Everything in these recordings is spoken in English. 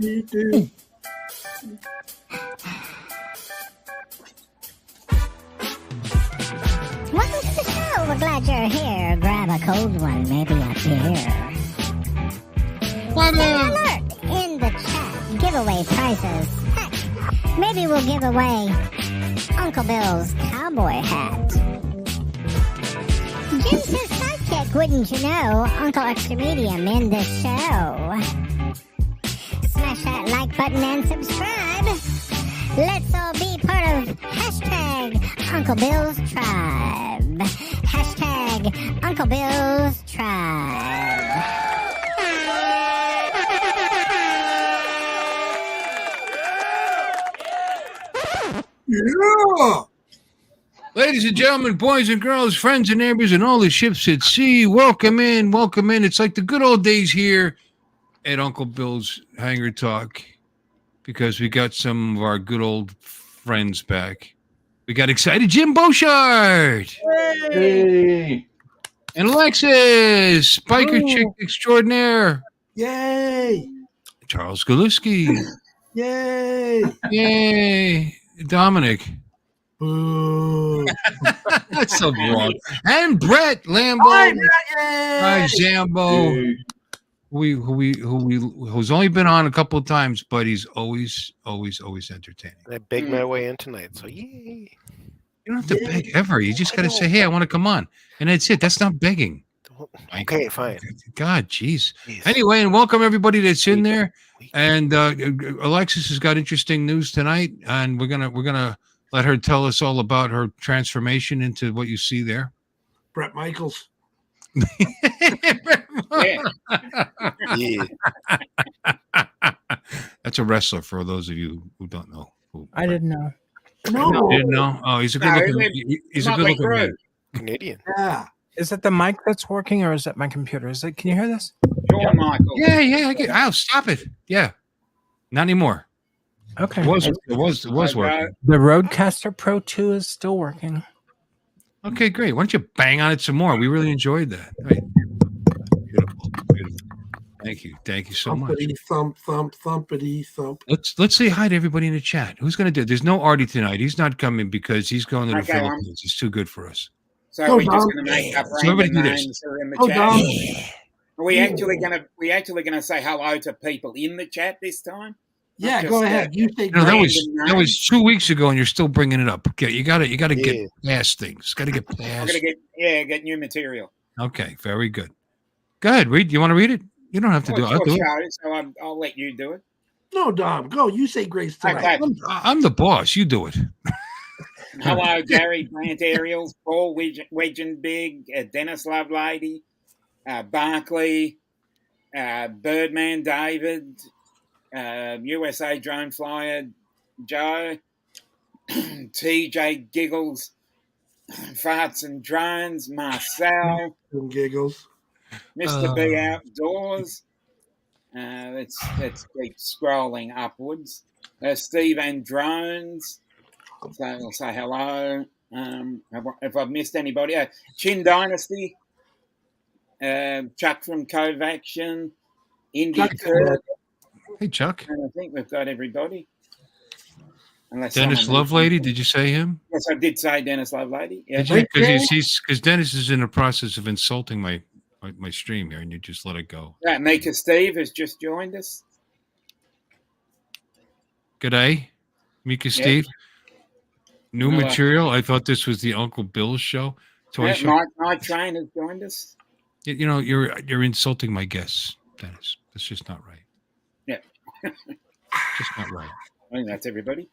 Welcome to the show. We're glad you're here. Grab a cold one, maybe a beer. Stay alert in the chat. Giveaway prizes. Heck, maybe we'll give away Uncle Bill's cowboy hat. Jim's his sidekick, wouldn't you know? Uncle Extra Medium in the show. Smash that like button and subscribe. Let's all be part of hashtag Uncle Bill's Tribe. Hashtag Uncle Bill's Tribe. Yeah. Ladies and gentlemen, boys and girls, friends and neighbors, and all the ships at sea, welcome in, welcome in. It's like the good old days here at Uncle Bill's Hangar Talk because we got some of our good old friends back. We got excited Jim Beauchard. Hey. And Alexis, biker chick extraordinaire. Yay. Charles Galuski. Yay. Yay. Dominic. Boo. That's so wrong. And Brett Lambo. Hi, Zambo. Yay. Who's only been on a couple of times, but he's always entertaining. I begged my way in tonight, so yay. You don't have to beg ever. You just got to say, "Hey, I want to come on," and that's it. That's not begging. Okay, fine. God, jeez. Jeez. Anyway, and welcome everybody that's in there. And Alexis has got interesting news tonight, and we're gonna let her tell us all about her transformation into what you see there. Brett Michaels. Yeah. That's a wrestler for those of you who don't know. I didn't know. No. Didn't know? Oh, he's a good looking. He's a good looking man. Canadian. Yeah. Is it the mic that's working or is it my computer? Is it? Can you hear this? John Michael. Yeah. I get. Oh, stop it. Yeah, not anymore. Okay. It was working. The Rodecaster Pro 2 is still working. Okay, great. Why don't you bang on it some more? We really enjoyed that. Right. Beautiful. Thank you so much. Thumpity thump thump thumpity thump. Let's say hi to everybody in the chat. Who's going to do it? There's no Artie tonight. He's not coming because he's going to the Okay, Philippines. It's too good for us. So Go, we're just Dom. going to make up So everybody random do this. names that are in the Oh, chat. Dom. Are we actually gonna say hello to people in the chat this time? Yeah, Not go just, ahead. You say No, great. that was 2 weeks ago, and you're still bringing it up. Okay, you got to Yeah. get past things. Got to get I'm past. gonna get new material. Okay, very good. Go ahead, read. You want to read it? You don't have to do it. Well, I'll do it. so I'll let you do it. No, Dom. Go. You say grace tonight. Okay. I'm the boss. You do it. Hello, Gary, Grant Ariels, Paul Wedgen Big, Dennis Lovelady, Barkley, Birdman David, USA Drone Flyer Joe, TJ Giggles, Farts and Drones, Marcel, And giggles. Mr. B Outdoors. Let's keep scrolling upwards. Steve and Drones. So I'll say hello. If I've missed anybody, Chin Dynasty, Chuck from Covaction, Indy Chuck, Kirk. Hey, Chuck. And I think we've got everybody. Unless Dennis someone- Lovelady. Did you say him? Yes, I did say Dennis Lovelady. Yeah. Did you? Because Dennis is in the process of insulting my stream here, and you just let it go. Mika Steve has just joined us. G'day, Mika Steve. New Hello. material. I thought this was the Uncle Bill's show. Toy show. Night Train has joined us. You know, you're insulting my guests, Dennis. That's just not right. Yeah. Just not right. I think that's everybody.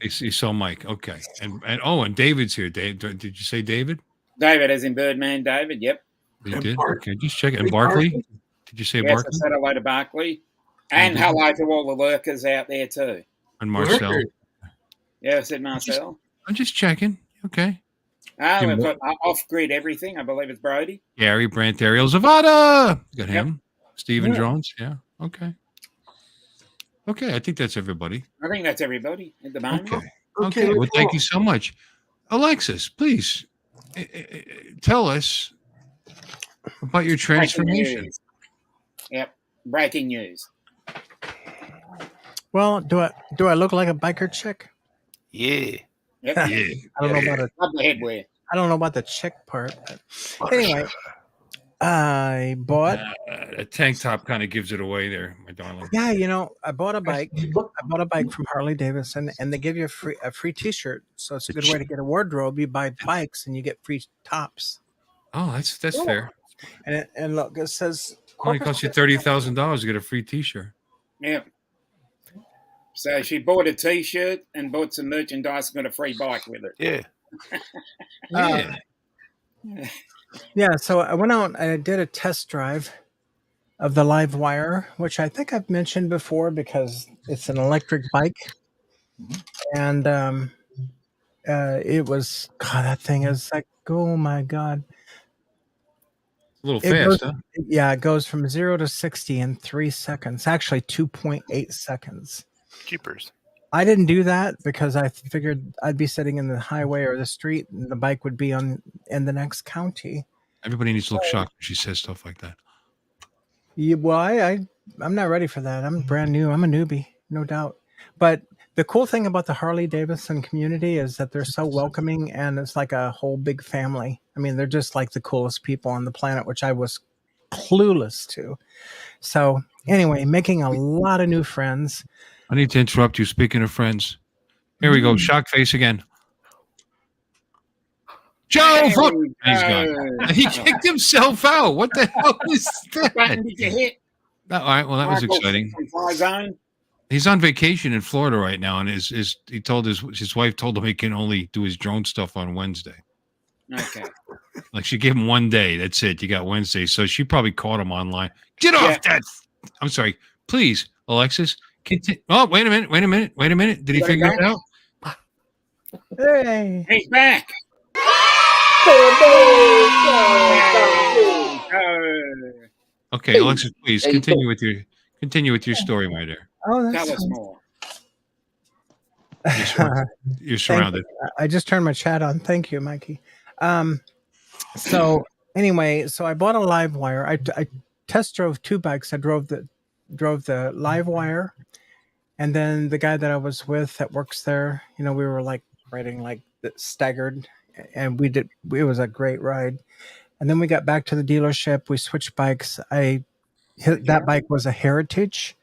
You saw Mike. Okay. And David's here. Dave, did you say David? David, as in Birdman David. Yep. You And did? Bart- Okay, just check it. And Hey, Barkley? Barkley? Did you say Yes, I Barkley? said hello to Barkley. And Mhm. hello to all the lurkers out there too. And Marcel? Lurkers. Yeah, I said Marcel. I'm just checking. Okay. We've Jim got off-grid everything. I believe it's Brody. Gary Brandt, Ariel Zavada. Got him. Steven Yeah. Jones. Yeah. Okay. Okay. I think that's everybody. I think that's everybody at the moment. Okay. Okay. Okay. Well, let's thank go. you so much. Alexis, please tell us about your Breaking transformation. news. Yep. Breaking news. Well, do I look like a biker chick? Yeah. Yep. Yeah. I don't know about a Love the headwear. I don't know about the chick part. But anyway, I bought. A tank top kind of gives it away there, my darling. Yeah, I bought a bike. I bought a bike from Harley Davidson, and they give you a free T-shirt. So it's a good way to get a wardrobe. You buy bikes, and you get free tops. Oh, that's fair. And look, it says Only costs you $30,000 to get a free T-shirt. Yeah. So she bought a T-shirt and bought some merchandise and got a free bike with it. Yeah. Yeah. Yeah, so I went out and I did a test drive of the Live Wire, which I think I've mentioned before because it's an electric bike. And it was, God, that thing is like, oh my God. A little It fast, goes, huh? yeah, it goes from 0 to 60 in 3 seconds, actually 2.8 seconds. Jeepers. I didn't do that because I figured I'd be sitting in the highway or the street and the bike would be in the next county. Everybody needs to look shocked when she says stuff like that. Yeah, well, I'm not ready for that. I'm brand new. I'm a newbie, no doubt. But the cool thing about the Harley Davidson community is that they're so welcoming and it's like a whole big family. I mean, they're just like the coolest people on the planet, which I was clueless to. So anyway, making a lot of new friends. I need to interrupt you. Speaking of friends, here we go. Shock face again. Joe, he's gone. He kicked himself out. What the hell is that? Button did you hit? All right. Well, that was exciting. Fly zone. He's on vacation in Florida right now, and he told his wife told him he can only do his drone stuff on Wednesday. Okay. Like she gave him one day. That's it. You got Wednesday. So she probably caught him online. Get off that. I'm sorry. Please, Alexis. Continue. Oh, wait a minute. Did he figure it out? Hey. He's back. Okay, Alexis, please continue with your story, my dear. Oh, Tell that's us more. You're surrounded. I just turned my chat on. Thank you, Mikey. So anyway, so I bought a Live Wire. I test drove 2 bikes. I drove the Live Wire, and then the guy that I was with that works there, we were like riding like staggered, and it was a great ride. And then we got back to the dealership. We switched bikes. That bike was a Heritage.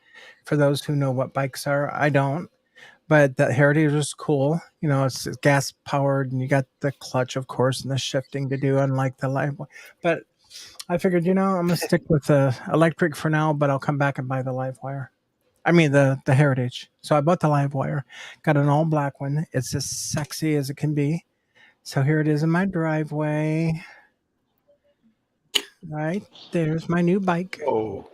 For those who know what bikes are, I don't. But the Heritage was cool. It's gas powered, and you got the clutch, of course, and the shifting to do, unlike the Live Wire. But I figured, I'm gonna stick with the electric for now, but I'll come back and buy the Live Wire. I mean the Heritage. So I bought the Live Wire. Got an all black one. It's as sexy as it can be. So here it is in my driveway. Right there's my new bike. Oh,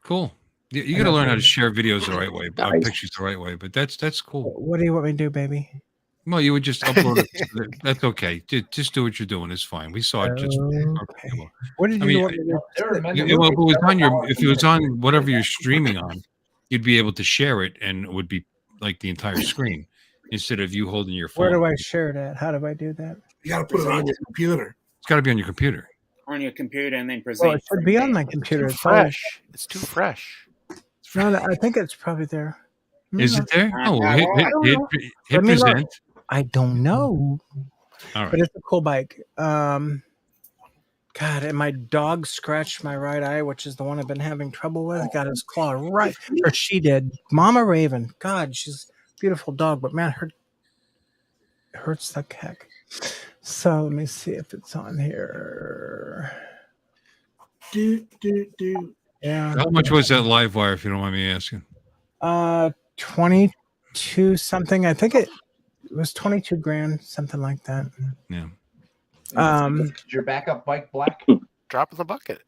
Cool. You got to learn how to share videos the right way, pictures the right way. But that's cool. What do you want me to do, baby? Well, you would just upload it. That's okay. Just do what you're doing. It's fine. We saw it. Just Okay. What did I you mean, want me to do? well, if it was on whatever you're streaming on, you'd be able to share it, and it would be like the entire screen instead of you holding your phone. Where do I share it at? How do I do that? You got to put it on your computer. It's got to be on your computer. On your computer and then present. Well, it should be on my computer. too fresh. It's too fresh. No, I think it's probably there. Is it there? Oh, well, hit Let me look. present. I don't know. All right. But it's a cool bike. God, and my dog scratched my right eye, which is the one I've been having trouble with. Got his claw right, or she did. Mama Raven. God, she's a beautiful dog, but man, it hurts like heck. So let me see if it's on here. Yeah. How much was that Live Wire, if you don't mind me asking? 22 something. I think it was 22 grand, something like that. Yeah. Is your backup bike black? Drop in the bucket.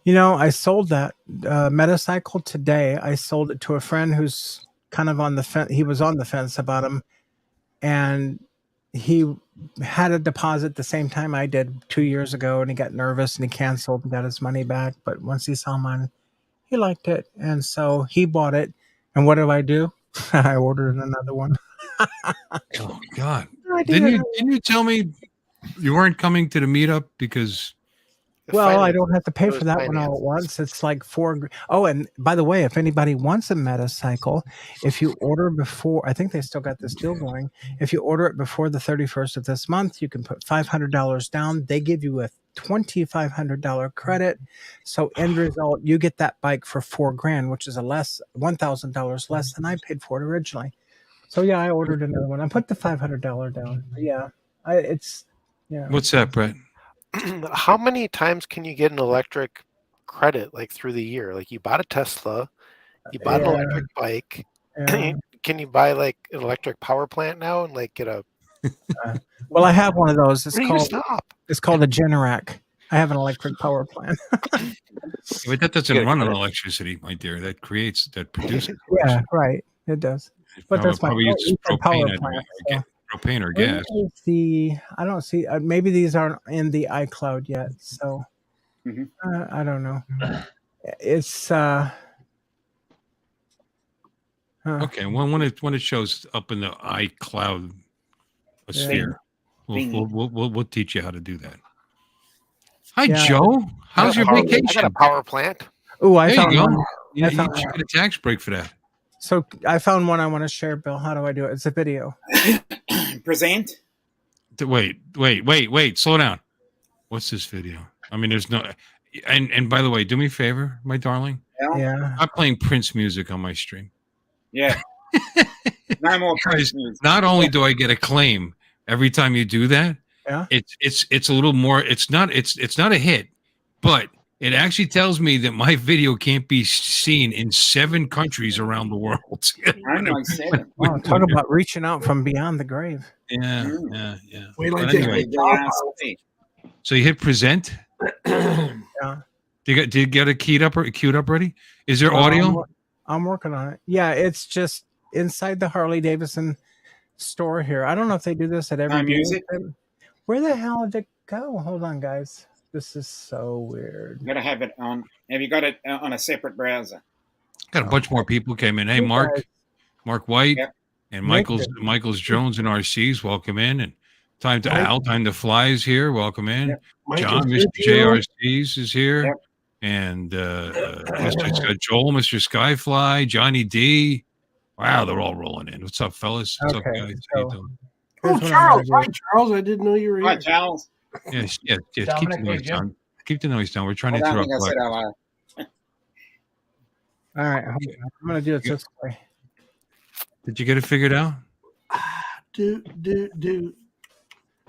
I sold that Metacycle today. I sold it to a friend who's kind of on the fence. He was on the fence about him, and he had a deposit the same time I did 2 years ago, and he got nervous and he canceled and got his money back. But once he saw mine, he liked it, and so he bought it. And what do? I ordered another one. Oh God! Didn't you tell me you weren't coming to the meetup because Well, I don't have to pay Those for that one all at finances. once. It's like Oh, and by the way, if anybody wants a Metacycle, if you order before, I think they still got this deal going. If you order it before the 31st of this month, you can put $500 down. They give you a $2,500 credit. So end result, you get that bike for $4,000, which is $1,000 less than I paid for it originally. So yeah, I ordered another one. I put the $500 down. Yeah, What's that, Brett? How many times can you get an electric credit like through the year? Like you bought a Tesla, you bought an Yeah. electric bike. Yeah. Can you buy like an electric power plant now and like get a? Well, I have one of those. Where do you stop? It's called a Generac. I have an electric power plant. But that doesn't Good, run on good. electricity, my dear. That produces. Yeah, right. It does. But that's my probably it's power propane, plant. propane or Where gas. is I don't see. Maybe these aren't in the iCloud yet. So Mhm. I don't know. It's Okay, when it shows up in the iCloud sphere, we'll teach you how to do that. Hi, Yeah. Joe. How's your I got vacation? a power plant. Oh, I There found you go. one. You I found should get a tax break for that. So I found one I want to share, Bill. How do I do it? It's a video. Present. Wait. Slow down. What's this video? I mean, there's no. And by the way, do me a favor, my darling. Yeah. I'm playing Prince music on my stream. Yeah. No more Guys, Prince music. not only do I get a claim every time you do that, Yeah. it's a little more. It's not a hit, but it actually tells me that my video can't be seen in 7 countries around the world. I'm like 7. Oh, talk about reaching out from beyond the grave. Yeah. Wait till But I take anyway, the top out. so you hit present. Yeah. Did you get it queued up ready? Is there audio? I'm working on it. Yeah, it's just inside the Harley Davidson store here. I don't know if they do this at every music? dealership. Where the hell did it go? Hold on, guys. This is so weird. You got to have it on. Have you got it on a separate browser? Got a bunch more people came in. Hey, You Mark guys- White, Yep. and Make Michael's Jones and RC's welcome in, and time to Mike. Time to fly is here. Welcome in. Yep. Mike, John, is Mr. it you? JRC's is here, Yep. and it's got Joel, Mr. Skyfly, Johnny D. Wow, they're all rolling in. What's up, fellas? What's up, Okay, guys? so- How you doing? Oh, Here's what I'm Charles. gonna Hi, do. Charles. I didn't know you were Hi, here. Charles. Yes. Keep the Dominic, noise hey, Jim. down. Keep the noise down. We're trying I to don't interrupt. think I said hello. All right, hold on. I'm gonna do it this way. Did you get it figured out? Do.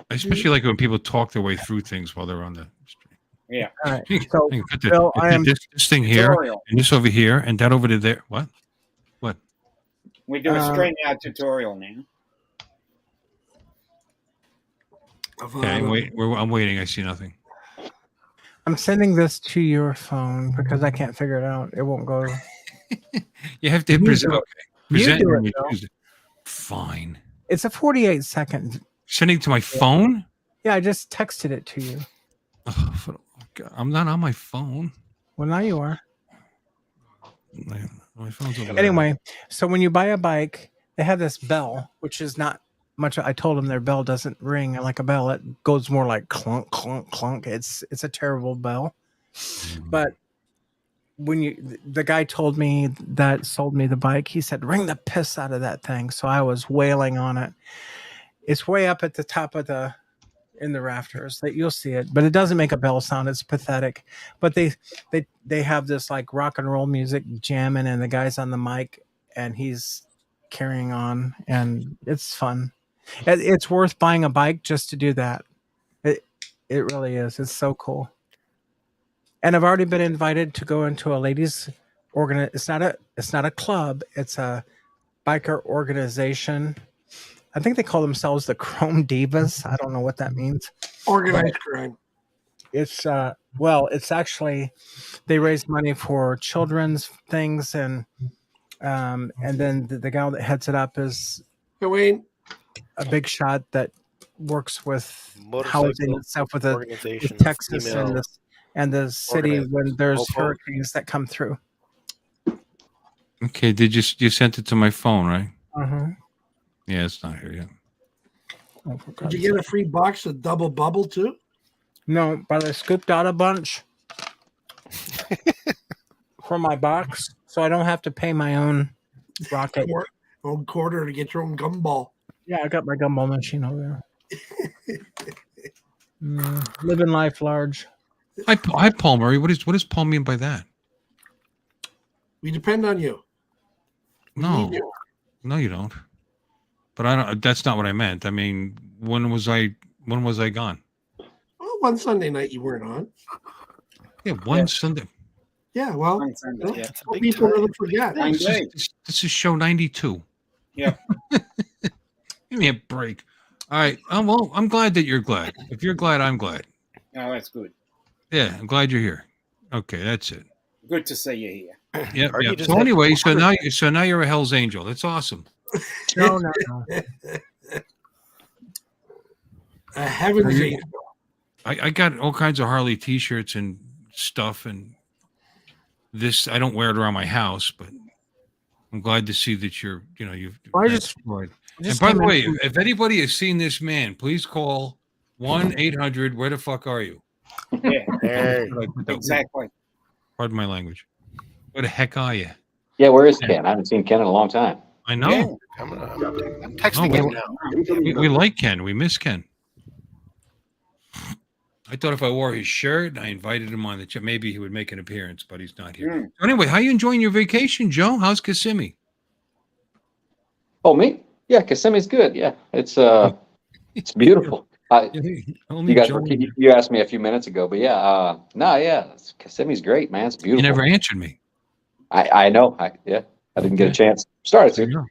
I especially like when people talk their way through things while they're on the stream. Yeah. All right. So You put Bill, I am this thing here, Tutorial. and this over here, and that over to there. What? We do a StreamYard tutorial now. Okay, I'm waiting. I see nothing. I'm sending this to your phone because I can't figure it out. It won't go. You have to hit You present. do it. Okay. You Present do when it, you Bill. choose it. Fine. It's a 48-second. Sending it to my phone? Yeah, I just texted it to you. Oh, God, I'm not on my phone. Well, now you are. My phone's over there. Anyway, so when you buy a bike, they have this bell, which is not much. I told them their bell doesn't ring like a bell. It goes more like clunk, clunk, clunk. It's a terrible bell. But when the guy told me that sold me the bike, he said, ring the piss out of that thing. So I was wailing on it. It's way up at the top of in the rafters that you'll see it, but it doesn't make a bell sound. It's pathetic. But they have this like rock and roll music jamming, and the guy's on the mic and he's carrying on, and it's fun. It's worth buying a bike just to do that. It really is. It's so cool. And I've already been invited to go into a ladies' It's not a club. It's a biker organization. I think they call themselves the Chrome Divas. I don't know what that means. Organized crime. It's it's actually they raise money for children's things, and then the gal that heads it up is Hey, Wayne. a big shot that works with Motorcycle housing and stuff with organization, Texas female and the city when there's Local. hurricanes that come through. Okay, you sent it to my phone, right? Uh-huh. Yeah, it's not here yet. Oh, for Did God's you get a sake. free box of double bubble too? No, but I scooped out a bunch from my box, so I don't have to pay my own rocket. Own quarter to get your own gumball. Yeah, I got my gumball machine over there. Living life large. Hi, Paul Murray. What does Paul mean by that? We depend on you. We No, need you. no, you don't. But I don't. That's not what I meant. I mean, when was I gone? Well, one Sunday night you weren't on. Yeah, one Sunday. Yeah, well, On Sunday, yeah. It's a big people time. really forget. Same day. This is show 92. Yeah. Give me a break. All right. Well, I'm glad that you're glad. If you're glad, I'm glad. Oh, that's good. Yeah, I'm glad you're here. Okay, that's it. Good to see you here. Yeah. Or you just So have anyway, water. so now you're a Hell's Angel. That's awesome. No. A heaven's you- angel. I got all kinds of Harley T-shirts and stuff, and this I don't wear it around my house, but I'm glad to see that you've I just explored. And just by came the in way, from- if anybody has seen this man, please call 1-800. Where the fuck are you? Yeah, There. exactly. Pardon my language. Where the heck are you? Yeah, where is Ken? I haven't seen Ken in a long time. I know. Yeah. I'm texting No, him now. We like Ken. We miss Ken. I thought if I wore his shirt and I invited him on the chat, maybe he would make an appearance, but he's not here. Mm. Anyway, how you enjoying your vacation, Joe? How's Kissimmee? Oh, me? Yeah, Kissimmee's good. Yeah, it's beautiful. Only You guys Joe. you asked me a few minutes ago, but yeah, Kissimmee's great, man. It's You beautiful. never answered me. I know. I didn't get a chance. Started to.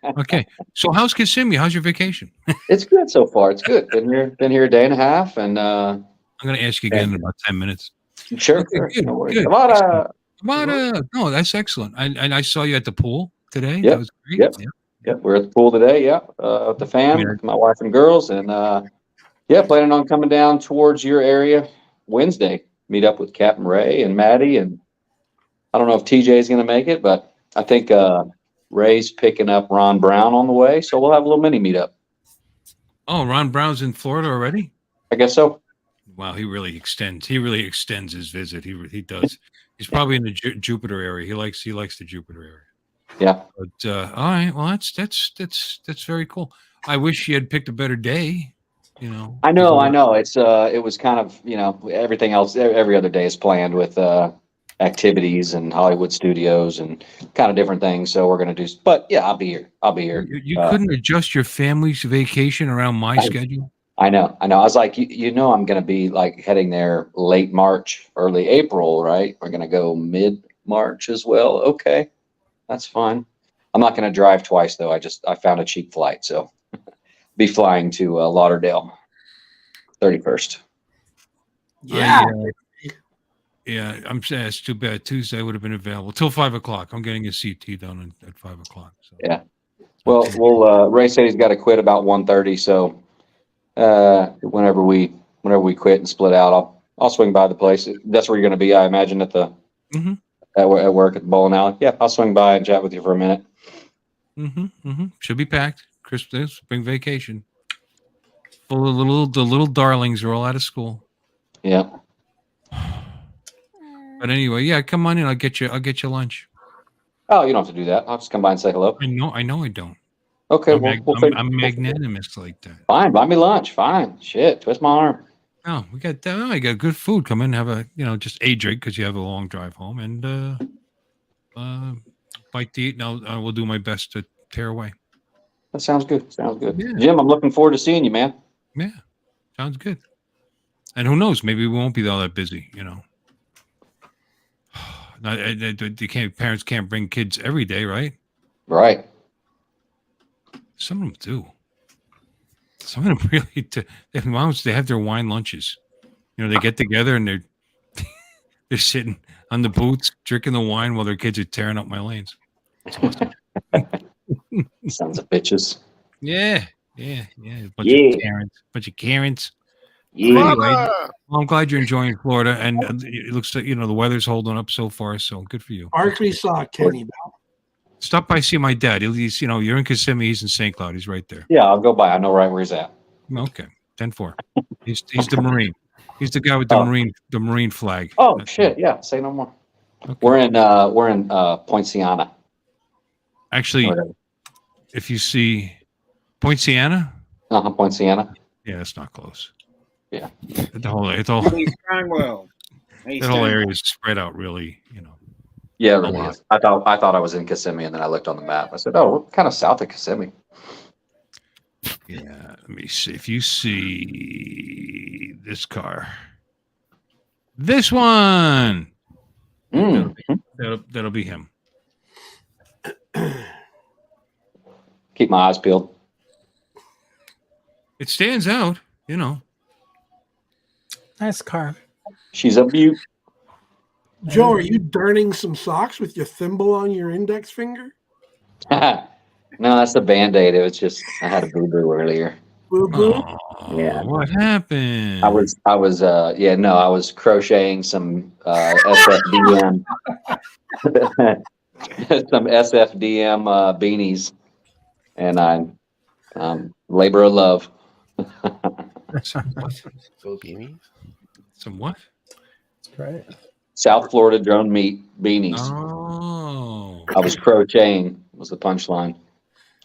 Okay. So how's Kissimmee? How's your vacation? It's good so far. It's good. Been here a day and a half, and I'm going to ask you again in about 10 minutes. sure. Okay, Sure. good, No worries. good. Come on, No, that's excellent. And I saw you at the pool today. Yep, That was great. yep. Yeah. yeah, we're at the pool today. Yeah, with the fam, Yeah. with my wife and girls, and planning on coming down towards your area Wednesday. Meet up with Captain Ray and Maddie, and I don't know if TJ is going to make it, but I think Ray's picking up Ron Brown on the way, so we'll have a little mini meetup. Oh, Ron Brown's in Florida already? I guess so. Wow, he really extends his visit. He does. He's probably in the Jupiter area. He likes the Jupiter area. Yeah. But all right, well that's very cool. I wish you had picked a better day. I know. It's it was kind of everything else. Every other day is planned with activities and Hollywood studios and kind of different things. So we're gonna do. But yeah, I'll be here. You couldn't adjust your family's vacation around my schedule. I know. I was like, I'm gonna be like heading there late March, early April, right? We're gonna go mid March as well. Okay, that's fine. I'm not gonna drive twice though. I found a cheap flight, so be flying to Lauderdale, 31st. Yeah. Yeah, I'm saying it's too bad. Tuesday would have been available till 5:00. I'm getting a CT done at 5:00. So. Yeah. Well, Ray said he's got to quit about 1:30. So whenever we quit and split out, I'll swing by the place. That's where you're going to be, I imagine, at the at work at the bowling alley. Yeah, I'll swing by and chat with you for a minute. Should be packed. Christmas, spring vacation. Full of the little darlings are all out of school. Yeah. But anyway, yeah, come on in. I'll get you lunch. Oh, you don't have to do that. I'll just come by and say hello. I know I don't. Okay. I'm magnanimous like that. Fine. Buy me lunch. Fine. Shit. Twist my arm. No, we got that. I got good food. Come in, have a just a drink because you have a long drive home, and bite to eat. And I will do my best to tear away. That sounds good. Yeah. Jim, I'm looking forward to seeing you, man. Yeah, sounds good. And who knows? Maybe we won't be all that busy. Parents can't bring kids every day, right? Right. Some of them do. Some of them really do. Moms, they have their wine lunches. They get together and they're sitting on the booths drinking the wine while their kids are tearing up my lanes. It's awesome. Sons of bitches. Yeah. Bunch of Karens. Yeah. Anyway, well, I'm glad you're enjoying Florida, and it looks like the weather's holding up so far. So good for you. Barkley saw Kenny Bell. Stop by, see my dad. He's you're in Kissimmee. He's in St. Cloud. He's right there. Yeah, I'll go by. I know right where he's at. Okay, 10-4. He's the Marine. He's the guy with the Oh. marine flag. Oh shit! Yeah, say no more. Okay. We're in Poinciana. Actually, if you see Poinciana, Poinciana. yeah, it's not close. Yeah. The whole it's all East Stonewall. that whole area is spread out really, Yeah, it a really lot. is. I thought I was in Kissimmee, and then I looked on the map. I said, "Oh, we're kind of south of Kissimmee." Yeah, let me see. If you see this car, this one, Mm. that'll be him. Keep my eyes peeled. It stands out, Nice car. She's a beaut. Joe, are you darning some socks with your thimble on your index finger? No, that's the Band-Aid. It was just I had a boo-boo earlier. Boo boo. Oh, Yeah. what happened? I was I was crocheting some SFDM some SFDM beanies, and I labor of love. Go beanies. Some what? Right. South Florida drone meat beanies. Oh, I was crocheting was the punchline.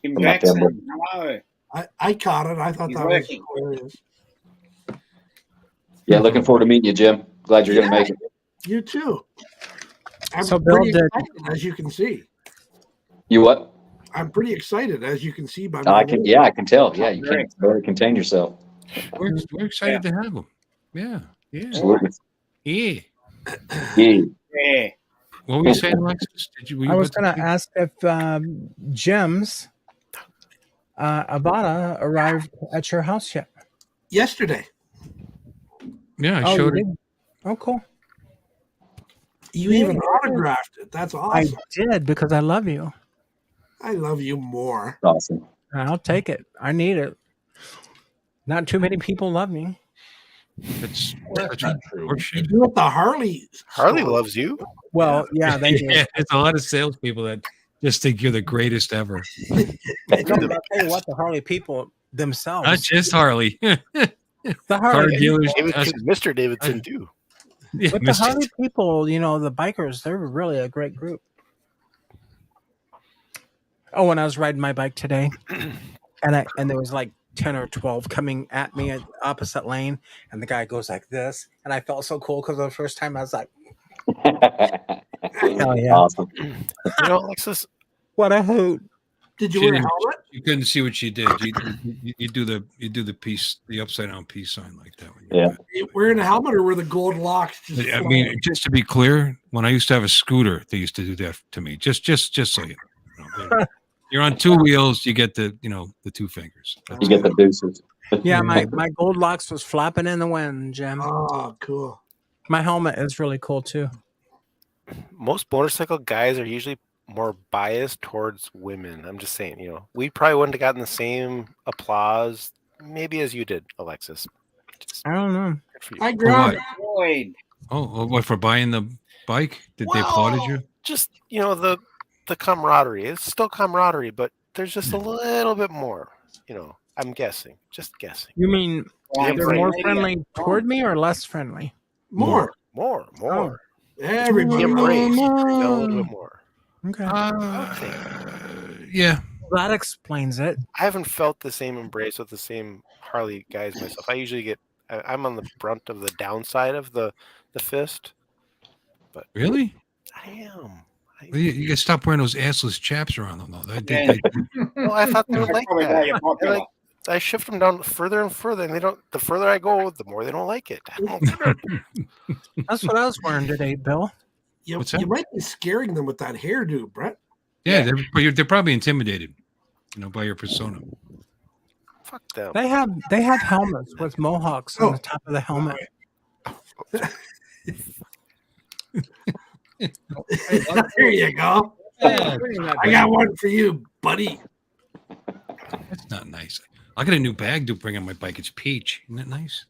Kim From my thimble. Jackson. Hello. I caught it. I thought He's that was working. hilarious. Yeah, looking forward to meeting you, Jim. Glad you're gonna make it. You too. I'm So Bill pretty did- excited, as you can see. You what? I'm pretty excited, as you can see by I my can. voice. Yeah, I can tell. Yeah, you can't barely contain yourself. we're excited to have him. Yeah. Absolutely. Yeah. Yeah. Yeah. What were you saying, Alexis? Were you I was about going to say- ask if Jim's Avada arrived at your house yet. Yesterday, Yeah, I Oh, showed you it. did? Oh, cool. you even autographed it. That's awesome. I did because I love you. I love you more. Awesome. I'll take it. I need it. Not too many people love me. That's That's not true. You horseshit. do it the Harley. Harley store. loves you. Well, yeah, they do. Yeah, it's a lot of salespeople that just think you're the greatest ever. No, but I'll tell you what, the Harley people themselves. Not just Harley. the Car Harley, dealers. Mr. Davidson too. Yeah, but the Mr. Harley people, the bikers, they're really a great group. Oh, when I was riding my bike today, and there was like 10 or 12 coming at me at the opposite lane, and the guy goes like this, and I felt so cool because the first time I was like, hell yeah. Awesome. You know, Alexis, what a hoot. Did you She wear a didn't- helmet? You couldn't see what she did. You do the peace, the upside down peace sign like that. When Yeah. You wearing a helmet, or were the gold locks just? I flying? mean, just to be clear, when I used to have a scooter, they used to do that to me. Just so you know. You're on two wheels, you get the two fingers. You get the deuces. Yeah, my gold locks was flapping in the wind, Jim. Oh, cool. My helmet is really cool too. most motorcycle guys are usually more biased towards women. I'm just saying, we probably wouldn't have gotten the same applause maybe as you did, Alexis. Just I don't know. good for you. I grabbed. Boyd. Oh, what, for buying the bike? Did they applauded you? Just the camaraderie. It's still camaraderie, but there's just a little bit more. I'm guessing. Just guessing. You mean Yeah, they're right. more friendly toward me or less friendly? More. More. Everybody. The embrace. more. A little bit more. Okay. Yeah. That explains it. I haven't felt the same embrace with the same Harley guys myself. I usually I'm on the brunt of the downside of the fist. But Really? I am. Well, you gotta stop wearing those assless chaps around them, though. Well, I thought they were That's like probably why you're that. popular. I shift them down further and further, and they don't. The further I go, the more they don't like it. I don't know. That's what I was wearing today, Bill. You, What's that? you might be scaring them with that hairdo, Brett. Yeah, they're probably intimidated, by your persona. Fuck them. They have helmets with mohawks on the top of the helmet. There you go. I got one for you, buddy. That's not nice. I got a new bag to bring on my bike. It's peach. Isn't that nice?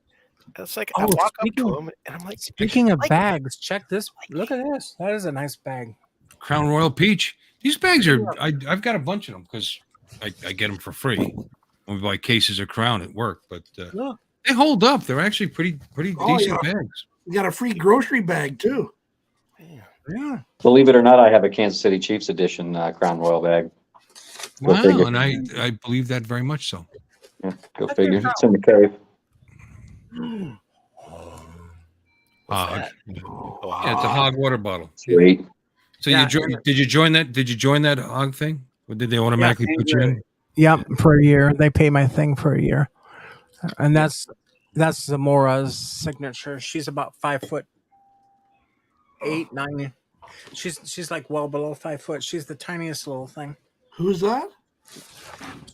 It's like Oh, I walk up speaking- to them, and I'm like, Speaking of like- bags, check this. Look at this. That is a nice bag. Crown Royal Peach. These bags are. I've got a bunch of them because I get them for free when we buy cases of Crown at work. But Look. They hold up. They're actually pretty Oh, decent yeah. bags. You got a free grocery bag too. Yeah. Believe it or not, I have a Kansas City Chiefs edition Crown Royal bag. Go Wow, figure. and I believe that very much so. Yeah, go figure. It's in the cave. Hog. Oh, Yeah, it's a hog water bottle. Sweet. So Yeah. did you join that? Did you join that hog thing? Or did they automatically put you in? Yep, for a year. They pay my thing for a year. And that's Zamora's signature. She's about 5'8", 9. She's like well below 5 foot. She's the tiniest little thing. Who's that?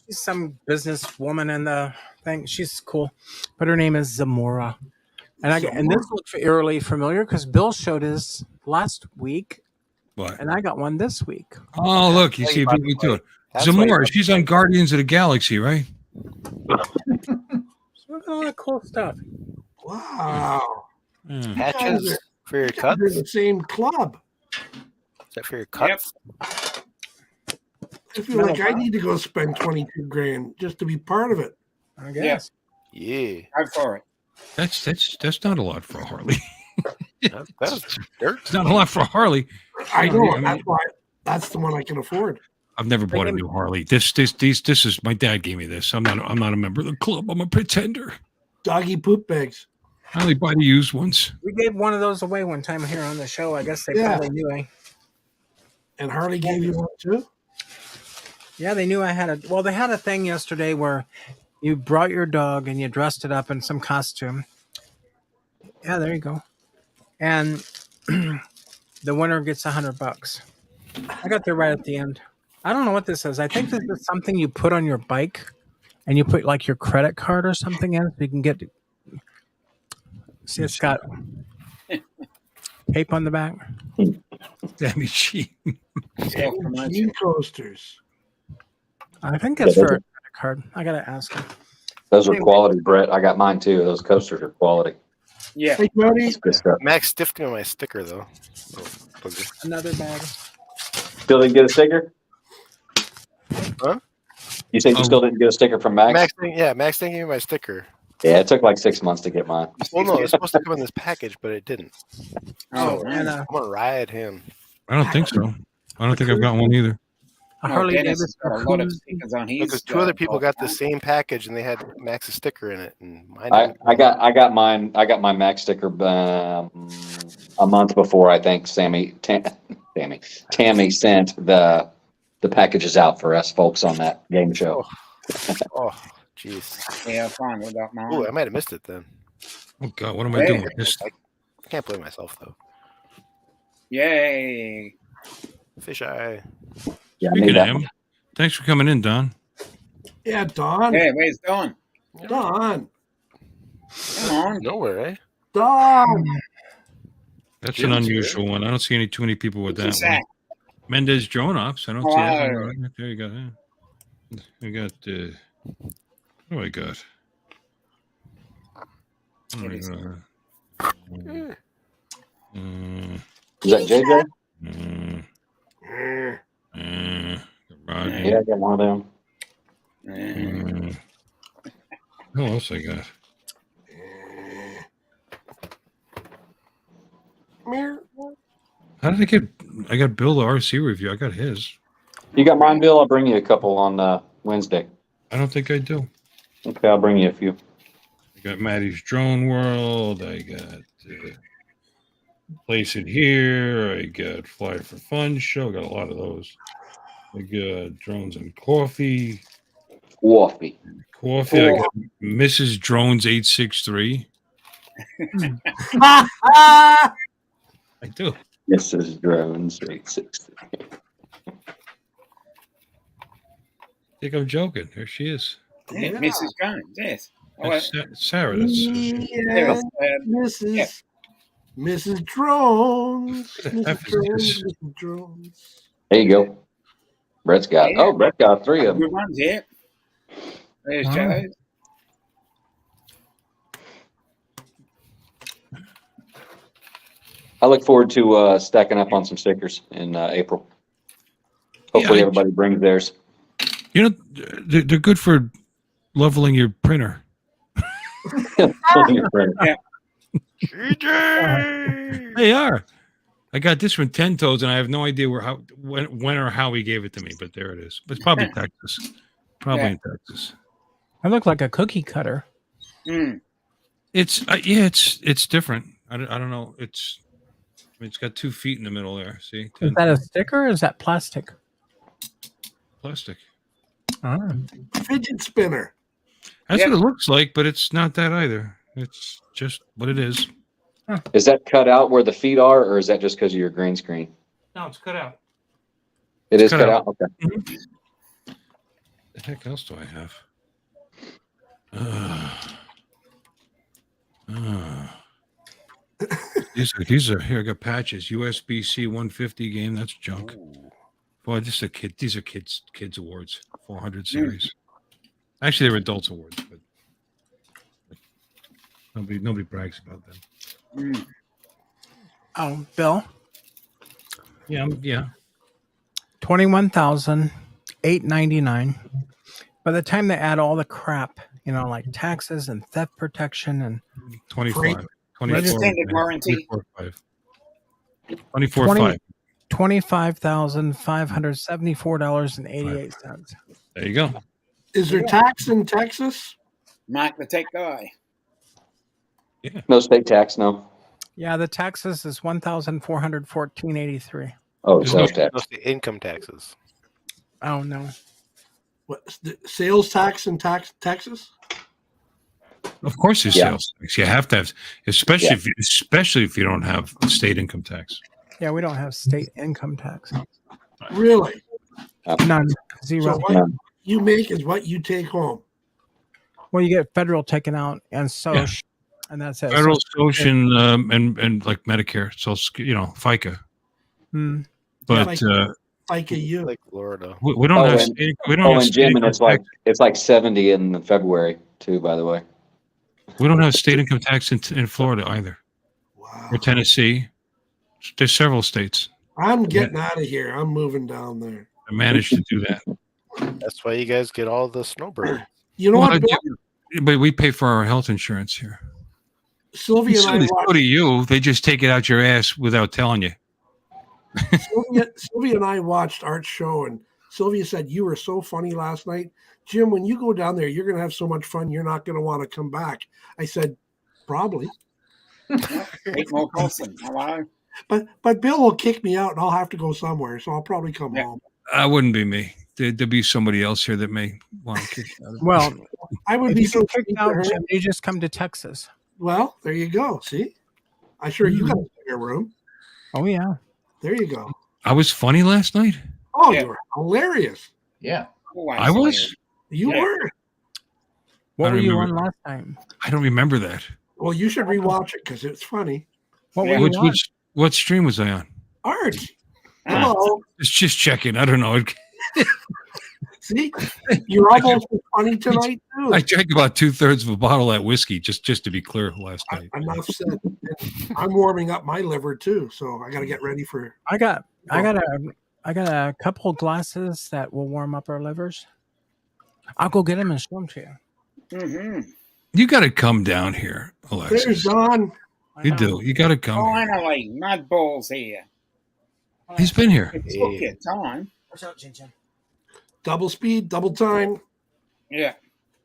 She's some business woman in the thing. She's cool, but her name is Zamora. And this looks eerily familiar because Bill showed his last week, What? and I got one this week. Oh, look, you That's see, why you beat me bought to the it. That's why you Zamora, bought she's the on plate. Guardians of the Galaxy, right? So look at all that cool stuff. Wow. Hmm. Patches for your They're cuts? in the same club. Is that for your cuts? I feel like I need to go spend 22 grand just to be part of it. I guess. Yeah. Go for it. That's not a lot for a Harley. That's dirt. It's not a lot for a Harley. I know. I mean- That's why. That's the one I can afford. I've never bought a new Harley. This is my dad gave me this. I'm not a member of the club. I'm a pretender. Doggy poop bags. I only buy the used ones. We gave one of those away one time here on the show. I guess they Yeah. probably knew And Harley gave you one too? Yeah, they knew I had a. Well, they had a thing yesterday where you brought your dog and you dressed it up in some costume. Yeah, there you go. And the winner gets $100. I got there right at the end. I don't know what this is. I think this is something you put on your bike, and you put like your credit card or something in, so you can get. See, it's got tape on the back. Damn cheap. Gene coasters. I think it's for a credit card. I gotta ask him. Those are quality, Brett. I got mine too. Those coasters are quality. Yeah. Hey, Jody. That's good stuff. Max stiffed me on my sticker though. Another bag. Still didn't get a sticker? Huh? You said you still didn't get a sticker from Max? Max didn't give me my sticker. Yeah, it took like 6 months to get mine. Well, no, it's supposed to come in this package, but it didn't. Oh, So, and I'm gonna riot him. I don't think so. I don't think I've got one either. a No, Harley Dennis Davidson. got a lot of stickers on his. Because two other people got the same package and they had Max's sticker in it, and mine I didn't. got mine. I got my Max sticker a month before. I think Tammy sent the packages out for us folks on that game show. Oh, jeez. Yeah, fine. We got mine. Oh, I might have missed it then. Oh God, what am I doing with this? I can't blame myself though. Yay. Fisheye. Yeah, I Speaking made of that. him, thanks for coming in, Don. Yeah, Don. Yeah, where's Don? Don. Come on. Nowhere, eh? Don. That's an unusual one. I don't see too many people with that What's one. that? Mendez Dronoffs. I don't see that one. There you go. Yeah. I got what do I got? I don't even know. Is that JJ? Rodney. Yeah, I got one of them. Who else I got? How did I get? I got Bill the RC review. I got his. You got mine, Bill? I'll bring you a couple on Wednesday. I don't think I do. Okay, I'll bring you a few. I got Maddie's Drone World. I got Place It Here. I got Fly for Fun show. I got a lot of those. I got Drones and Coffee. Coffee. I got Mrs. Drones 863. I do. Mrs. Drones 860. I think I'm joking. There she is. Yeah, Mrs. Jones, yes. Oh, That's Sarah. That's Yeah, Mrs. Drones. Mrs. Drones. There you go. Brett's got. Yeah. Oh, Brett got 3 of them. good ones, yeah. There's Wow. Joe. I look forward to stacking up on some stickers in April. Hopefully, everybody brings theirs. You know, they're good for leveling your printer. They are. I got this from Ten Toes, and I have no idea when or how he gave it to me, but there it is. But it's probably Texas. Probably in Texas. I look like a cookie cutter. Mm. It's it's different. I don't know. It's got 2 feet in the middle there. See, Is that a sticker or is that plastic? plastic. Ah. Fidget spinner. That's Yeah. what it looks like, but it's not that either. It's just what it is. Is that cut out where the feet are, or is that just because of your green screen? No, it's cut out. It is cut cut out. out. Okay. The heck else do I have? These are here. I got patches. USB-C 150 game. That's junk. Boy, this is a kid. These are kids awards. 400 series. Actually, they're adults awards, but nobody brags about them. Mm. Oh, Bill, Yeah. 21,899. By the time they add all the crap, like taxes and theft protection and 25. 24. Extended warranty. 24.5. $25,574.88. There you go. Is there tax in Texas? Mark the tech guy. No state tax, no. Yeah, the taxes is $1,414.83. Oh, There's sales tax. Mostly income taxes. Oh no. What the sales tax in Texas? Of course, there's Yeah. sales tax. You have to have, especially if you don't have state income tax. Yeah, we don't have state income tax. Really? None. So Zero. what you make is what you take home. Well, you get federal taken out and social, and that's it. Federal, Social- social, and like Medicare, so FICA. Hmm. But Like a you. Like Florida. we don't Oh, have and- state. We don't Oh, have and state Jim, and income it's like 70 in February too. By the way. We don't have state income tax in Florida either, Wow. or Tennessee. There's several states I'm getting out of here. I'm moving down there. that manage to do that. That's why you guys get all the snowbird. You know Well, what, Bill? But we pay for our health insurance here. Sylvia and So I do watched. you. They just take it out your ass without telling you. Sylvia and I watched Art's show, and Sylvia said, "You were so funny last night, Jim. When you go down there, you're going to have so much fun. You're not going to want to come back." I said, "Probably." Pete more Colson. Hello. But Bill will kick me out, and I'll have to go somewhere. So I'll probably come Yeah. home. That wouldn't be me. There'd be somebody else here that may want to kick you out. Well, I would if be you so get kicked sweet to out, her. Jim, you just come to Texas. Well, there you go. See, I sure you got a bigger room. Oh yeah. There you go. I was funny last night. Oh, Yeah. you were hilarious. Yeah. Always I was. You Yeah. were. What I were you on remember. last time? I don't remember that. Well, you should rewatch it because it's funny. What Yeah. were you on? What stream was I on? Art. Ah. Hello. Just checking. I don't know. See, you're almost as funny tonight too. I drank about 2/3 of a bottle of that whiskey just to be clear last night. Enough said. I'm warming up my liver too, so I got to get ready for. I got a couple glasses that will warm up our livers. I'll go get them and show them to you. Mm-hmm. You got to come down here, There's Alexis. Don. You do. You got to come. Here. Finally, Mudball's here. He's been here. It took your time. What's up, Chin? Double speed, double time. Yeah.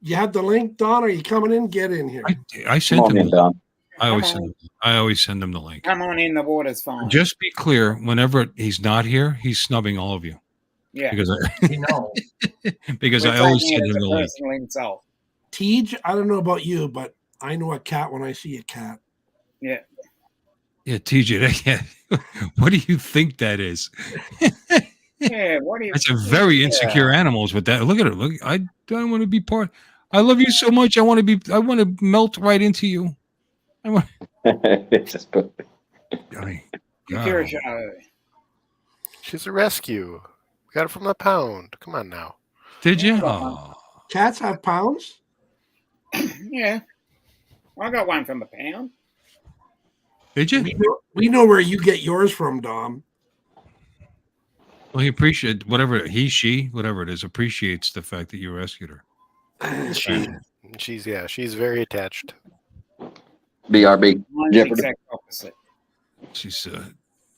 You have the link, Don. Are you coming in? Get in here. I Come sent on him. in, Don. I always Come send. I always send him the link. Come on in, the water's fine. Just be clear. Whenever he's not here, he's snubbing all of you yeah. because We know. because We're I always taking send it him as the a link. personal insult. Tej, I don't know about you, but I know a cat when I see a cat. Yeah. Yeah, TJ. Yeah. What do you think that is? Yeah. What do you? That's a very insecure animals with that. Look at it. Look, I don't want to be part. I love you so much. I want to melt right into you. I want. Just put- I mean, Secure God. show. She's a rescue. We got it from the pound. Come on now. Did you? Oh. Cats have pounds? Yeah. I got one from a pound. Did you? We know where you get yours from, Dom. Well, he appreciates whatever she, whatever it is, appreciates the fact that you rescued her. She's very attached. BRB. Mine's the Jeopardy. exact opposite. She's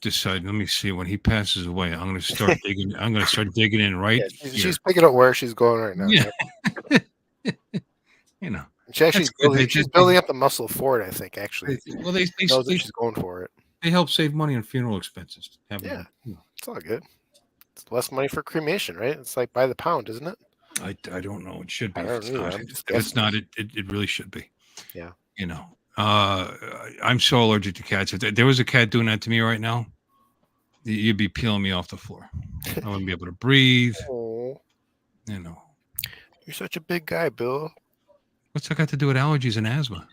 decided. Let me see. When he passes away, I'm going to start digging. I'm going to start digging in right Yeah, here. she's picking up where she's going right now. Yeah. Right? You know. She actually That's good. she's building up the muscle for it. I think actually. Well, they She knows that she's going for it. they help save money on funeral expenses. Yeah. It's all good. It's less money for cremation, right? It's like by the pound, isn't it? I don't know. It should be. I If don't it's know. not, I'm just if it's guessing. not, it really should be. Yeah. You know. I'm so allergic to cats. If there was a cat doing that to me right now, you'd be peeling me off the floor. I wouldn't be able to breathe. Oh, You know. you're such a big guy, Bill. What's that got to do with allergies and asthma?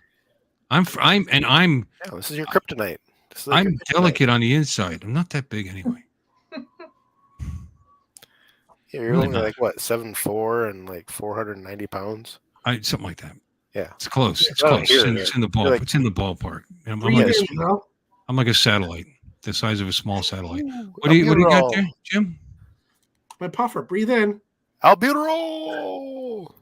I'm Yeah, this is your kryptonite. This is like your I'm kryptonite. delicate on the inside. I'm not that big anyway. Yeah, you're Really only not. like what 7'4" and like 490 pounds. Something like that. Yeah. It's close. It's Oh, close. here, It's in the You're ball. like- It's in the ballpark. I'm Breathe like in, bro. I'm like a satellite, the size of a small satellite. Ooh, What do you got albuterol. there, Jim? My puffer. Breathe in. Albuterol.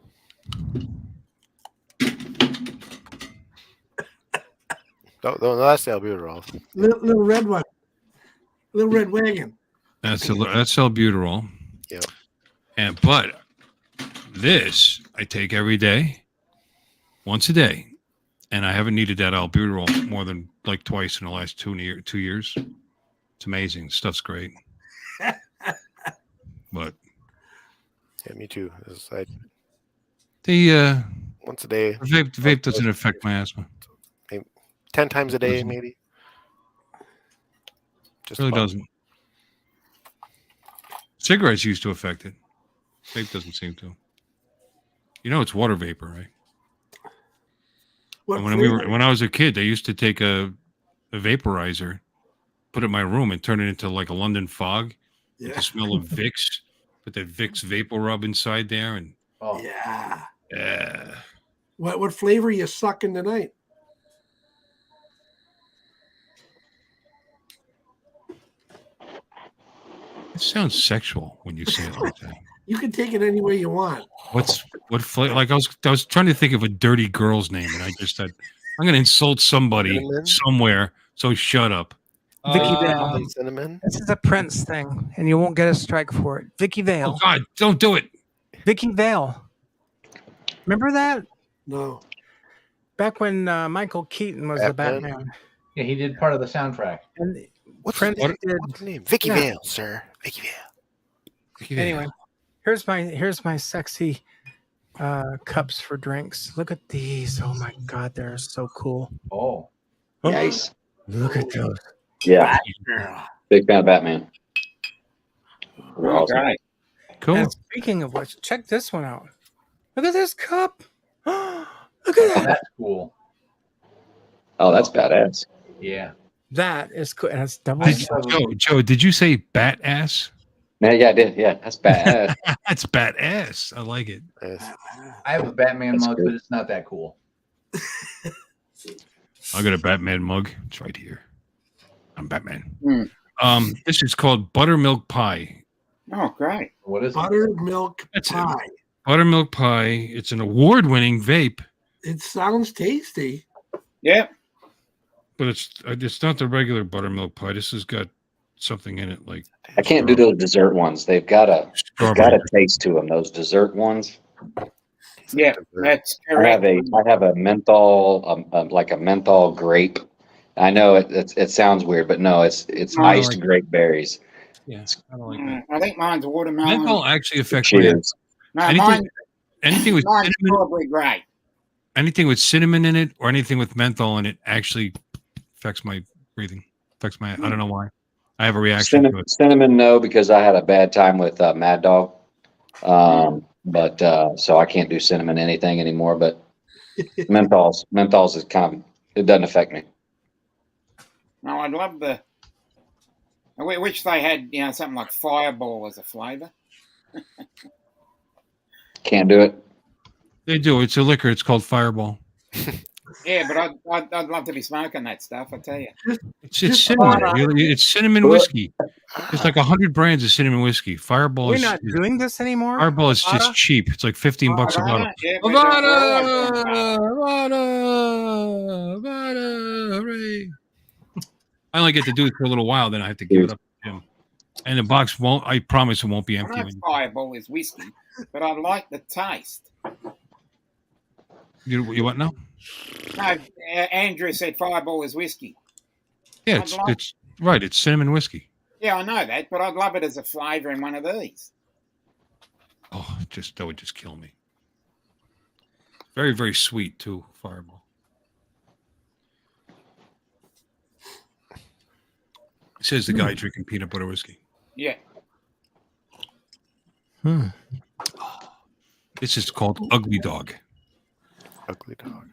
No, that's the albuterol. Little red one. Little red wagon. That's albuterol. Yep. But this I take every day, once a day, and I haven't needed that albuterol more than like twice in the last 2 years. It's amazing. Stuff's great. But Yeah, me too. the Once a day, vape doesn't affect my asthma. 10 times a day, Doesn't. maybe. Just It really about. doesn't. Cigarettes used to affect it. Vape doesn't seem to. You know, it's water vapor, right? What And flavor? when I was a kid, they used to take a vaporizer, put it in my room, and turn it into like a London fog. With Yeah. the smell of Vicks. Put that Vicks vapor rub inside there, and Oh, Yeah. yeah. What flavor you sucking tonight? It sounds sexual when you say it like that. You can take it any way you want. What flavor? Like I was trying to think of a dirty girl's name, and I just said I'm going to insult somebody Cinnamon? somewhere. So shut up. Vicky Vale. Cinnamon. This is a Prince thing, and you won't get a strike for it. Vicky Oh Vale. God, don't do it. Vicky Vale. Remember that? No. Back when Michael Keaton was the Batman? Batman. yeah, he did part of the soundtrack. And What's Prince what- did. What's her name? Vicky Yeah. Vale, sir. Vicky Vale. Anyway, here's my sexy cups for drinks. Look at these. Oh my God, they're so cool. Oh, Nice. Look at those. Yeah. Yeah. Big fan of Batman. They're awesome. Right. Cool. And speaking of which, check this one out. Look at this cup. Look at that. that's cool. Oh, that's badass. Yeah. That is cool. And it's double. Joe, did you say bat ass? Man, yeah, I did. Yeah, that's badass. That's bat ass. I like it. Yes. I have a Batman That's mug, good. but it's not that cool. I got a Batman mug. It's right here. I'm Batman. Hmm. This is called buttermilk pie. Oh, great. What is it? Buttermilk That's it. pie. Buttermilk pie. It's an award-winning vape, It sounds tasty. Yep. but it's not the regular buttermilk pie. This has got something in it like I can't do those dessert ones. They've got a strawberry. taste to them. Those dessert ones. Yeah, that's I correct. have a menthol, like a menthol grape. I know it sounds weird, but no, it's No, I iced like it. grape berries. Yeah, I don't like that. I think mine's watermelon. Menthol actually affects my Cheers. No, anything- anything with mine's cinnamon, strawberry grape. anything with cinnamon in it, or anything with menthol in it, actually affects my breathing. Affects my. I don't know why. I have a reaction to it. Cinnamon, no, because I had a bad time with Mad Dog. But so I can't do cinnamon anything anymore. But menthols is kind of, it doesn't affect me. No, I'd love the. I wish they had, something like Fireball as a flavour. Can't do it. They do. It's a liquor. It's called Fireball. Yeah, but I'd love to be smoking that stuff. I tell you. It's cinnamon. It's cinnamon whiskey. There's like 100 brands of cinnamon whiskey. Fireball We're is not doing this anymore. Fireball is Nevada? just cheap. It's like 15 bucks a bottle. Yeah, we're doing Nevada, hooray! I only get to do it for a little while, then I have to give it up to Jim. And the box won't. I promise it won't be I empty. know when- Fireball is whiskey, but I like the taste. You what now? No, Andrew said Fireball is whiskey. Yeah, I'd like- it's right. It's cinnamon whiskey. Yeah, I know that, but I'd love it as a flavour in one of these. Oh, that would just kill me. Very, very sweet too. Fireball. Says the guy drinking peanut butter whiskey. Yeah. This is called Ugly Dog. Ugly dog.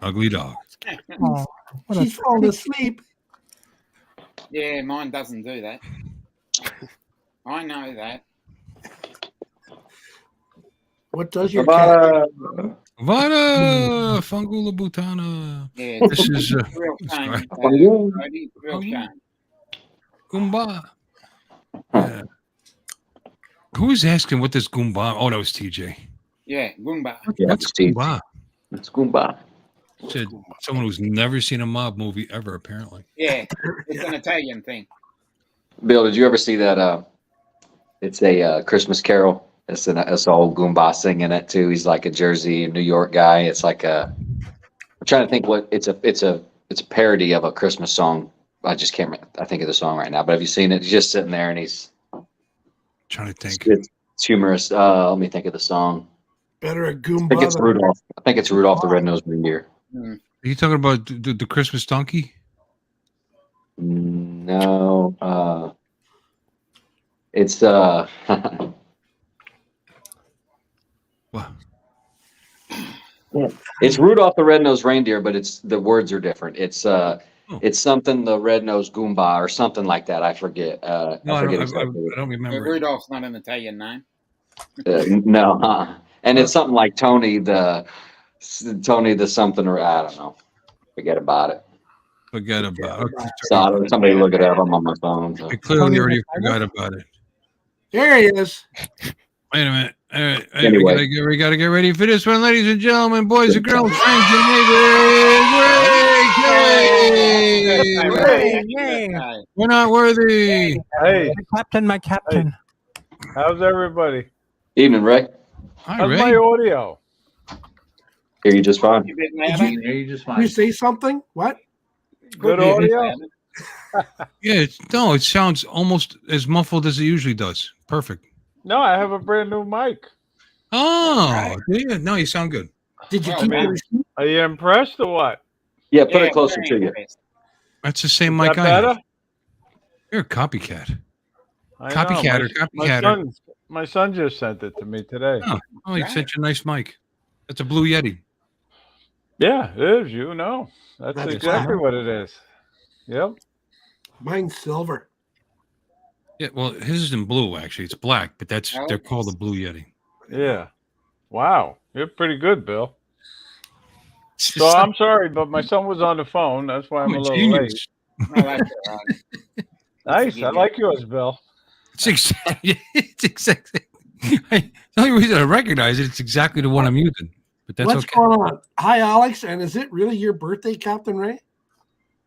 Ugly Dog. Oh, what a- She's falling asleep. Yeah, mine doesn't do that. I know that. What does your cat? Vada Fangula Butana. Yeah, This is real shame. sorry. Brody, real shame. Goomba. Yeah. Who was asking what this Goomba? Oh, that was TJ. Yeah, Goomba. Yeah, What's it's Steve. Goomba? It's Goomba. Said someone who's never seen a mob movie ever, apparently. Yeah, it's an Italian thing. Bill, did you ever see that? It's a Christmas Carol. It's an old Goomba singing it too. He's like a Jersey, New York guy. It's like I'm trying to think what it's a parody of a Christmas song. I just can't. I think of the song right now. But have you seen it? He's just sitting there and he's Trying to think. it's humorous. Let me think of the song. Better a I Goomba. think it's than- Rudolph. I think it's Rudolph the Red-Nosed Reindeer. Are you talking about the Christmas donkey? No, it's What? it's Rudolph the Red-Nosed Reindeer, but the words are different. It's something the Red-Nosed Goomba or something like that. I forget. No, I I forget don't exactly. remember. it. Rudolph's not an Italian name. No, and it's something like Tony the something, or I don't know. Forget about it. Forget about it. So somebody look it up. I'm on my phone. So. I clearly already forgot about it. There he is. Wait a minute. All right. Hey, Anyway. we gotta get ready for this one, ladies and gentlemen, boys and girls, friends and neighbors. Ray Kelly! Yay. We're not worthy. Hey, My captain. how's everybody? Evening, Ray. Hi, How's Ray. my audio? Hear you just fine. A bit Did louder. you, There you just did you fine. say something? What? Good Yeah. audio? Yeah, it sounds almost as muffled as it usually does. Perfect. No, I have a brand new mic. Oh, yeah. No, you sound good. Did you Oh, keep man. your receipt? Are you impressed or what? Yeah, put Yeah, it closer very to you. impressed. That's the same Is mic that I have. better? You're a copycat. I know. Copycatter, My copycatter. my son just sent it to me today. Oh, he sent you a nice mic. That's a Blue Yeti. Yeah, it is. You know. That's That's exactly fine. what it is. Yep. Mine's silver. Yeah, well, his isn't blue actually. It's black, but Oh. they're called a Blue Yeti. Yeah. Wow. You're pretty good, Bill. It's So just I'm sorry, but my son was on the phone. That's why I'm a a little genius. late. No, that's all right. Nice. I like yours, Bill. It's exactly. It's exactly. The only reason I recognize it, it's exactly the one I'm using. But that's What's okay. going on? Hi, Alex. And is it really your birthday, Captain Ray?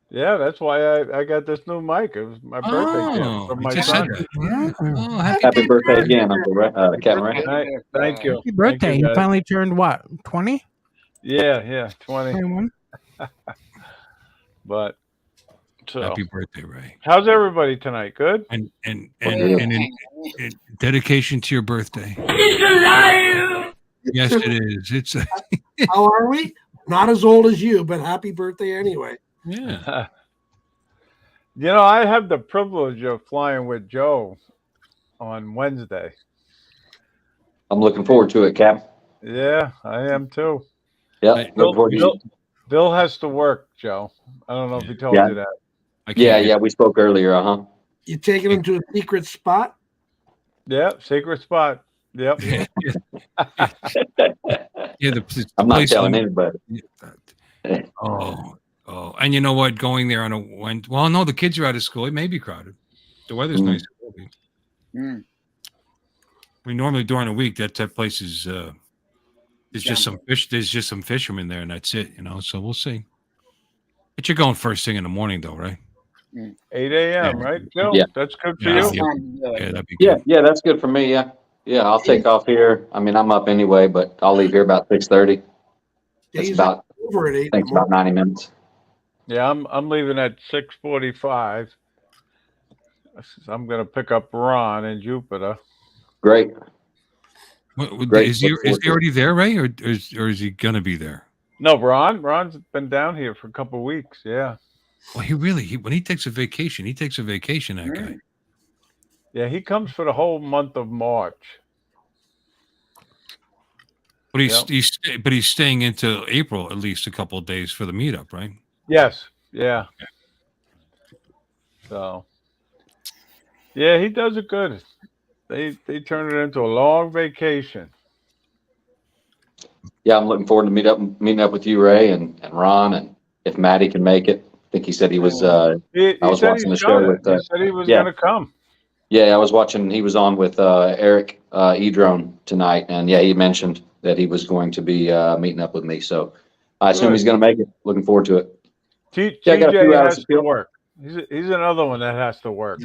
Yeah, that's why I got this new mic. It was my birthday gift from you my just son. said that. Oh, happy Happy birthday again, Uncle Captain Ray. Thank you. Happy birthday. Thank You you, guys. finally turned what? 20? Yeah, 20. 21? But so, happy birthday, Ray. how's everybody tonight? Good. And Yeah. in dedication to your birthday. Yes, it is. It's How are we? Not as old as you, but happy birthday anyway. yeah. You know, I have the privilege of flying with Joe on Wednesday. I'm looking forward to it, Cap. Yeah, I am too. Yep. Hey, Look forward to Bill, Bill has to work, Joe. I don't know if he told Yeah. you that. I can't Yeah, get- yeah. We spoke earlier, huh? You taking him to a secret spot? Yeah, secret spot. Yep. Yeah, the I'm not place telling in- anybody. Oh, and you know what? Going there on a Wednesday. Well, no, the kids are out of school. It may be crowded. The weather's nice. Mm. I mean, normally during the week, that place is there's just some fish. There's just some fishermen there, and that's it. So we'll see. But you're going first thing in the morning, though, right? 8 a.m. Right, Joe? Yeah. That's good for Yeah, you. yeah, that'd be Yeah, good. yeah, that's good for me. Yeah, yeah, I'll take off here. I mean, I'm up anyway, but I'll leave here about 6:30. That's Days about, over at 8 I in think the it's about morning. 90 minutes. Yeah, I'm leaving at 6:45. I'm gonna pick up Ron in Jupiter. Great. Great. Is Look he forward to it. already there, Ray, or is he gonna be there? No, Ron's been down here for a couple of weeks. Yeah. Well, when he takes a vacation, he takes a vacation. That guy. Yeah, he comes for the whole month of March. But Yep. he's staying into April at least a couple of days for the meetup, right? Yes. Yeah. So. Yeah, he does it good. They turn it into a long vacation. Yeah, I'm looking forward to meeting up with you, Ray, and Ron, and if Maddie can make it. I think he said he was. He I was said watching the he's show gonna. with. He said he was Yeah, gonna come. yeah, I was watching. He was on with Eric Edrone tonight, and yeah, he mentioned that he was going to be meeting up with me. So I assume he's going to make it. Looking forward to it. Yeah, I got a few TJ hours has to to kill. work. He's another one that has to work.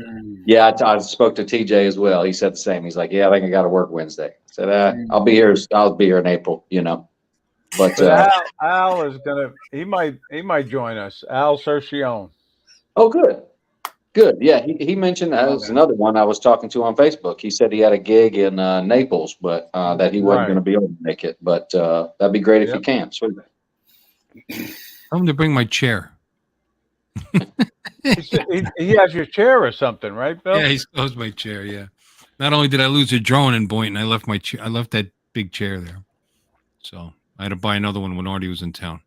Yeah, I spoke to TJ as well. He said the same. He's like, "Yeah, I think I got to work Wednesday." I said, "I'll be here. I'll be here in April." But Al is gonna. He might join us. Al Cercione. oh, good, good. Yeah, he mentioned that was another one I was talking to on Facebook. He said he had a gig in Naples, but that he wasn't Right. going to be able to make it. But that'd be great if he Yep. can. Sweet. Tell him to bring my chair. He has your chair or something, right, Bill? Yeah, he stole my chair. Yeah. Not only did I lose a drone in Boynton, I left I left that big chair there. So I had to buy another one when Artie was in town.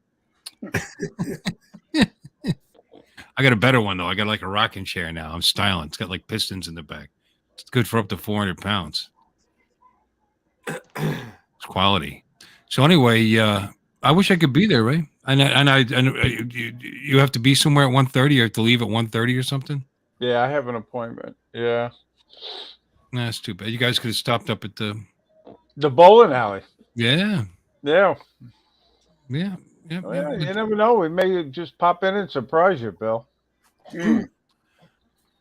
I got a better one though. I got like a rocking chair now. I'm styling. It's got like pistons in the back. It's good for up to 400 pounds. It's quality. So anyway, I wish I could be there, right? And you have to be somewhere at 1:30. You have to leave at 1:30 or something. Yeah, I have an appointment. Yeah. Nah, that's too bad. You guys could have stopped up at the bowling alley. Yeah. Yeah. Yeah. Yeah. Well, yeah, you never know. We may just pop in and surprise you, Bill.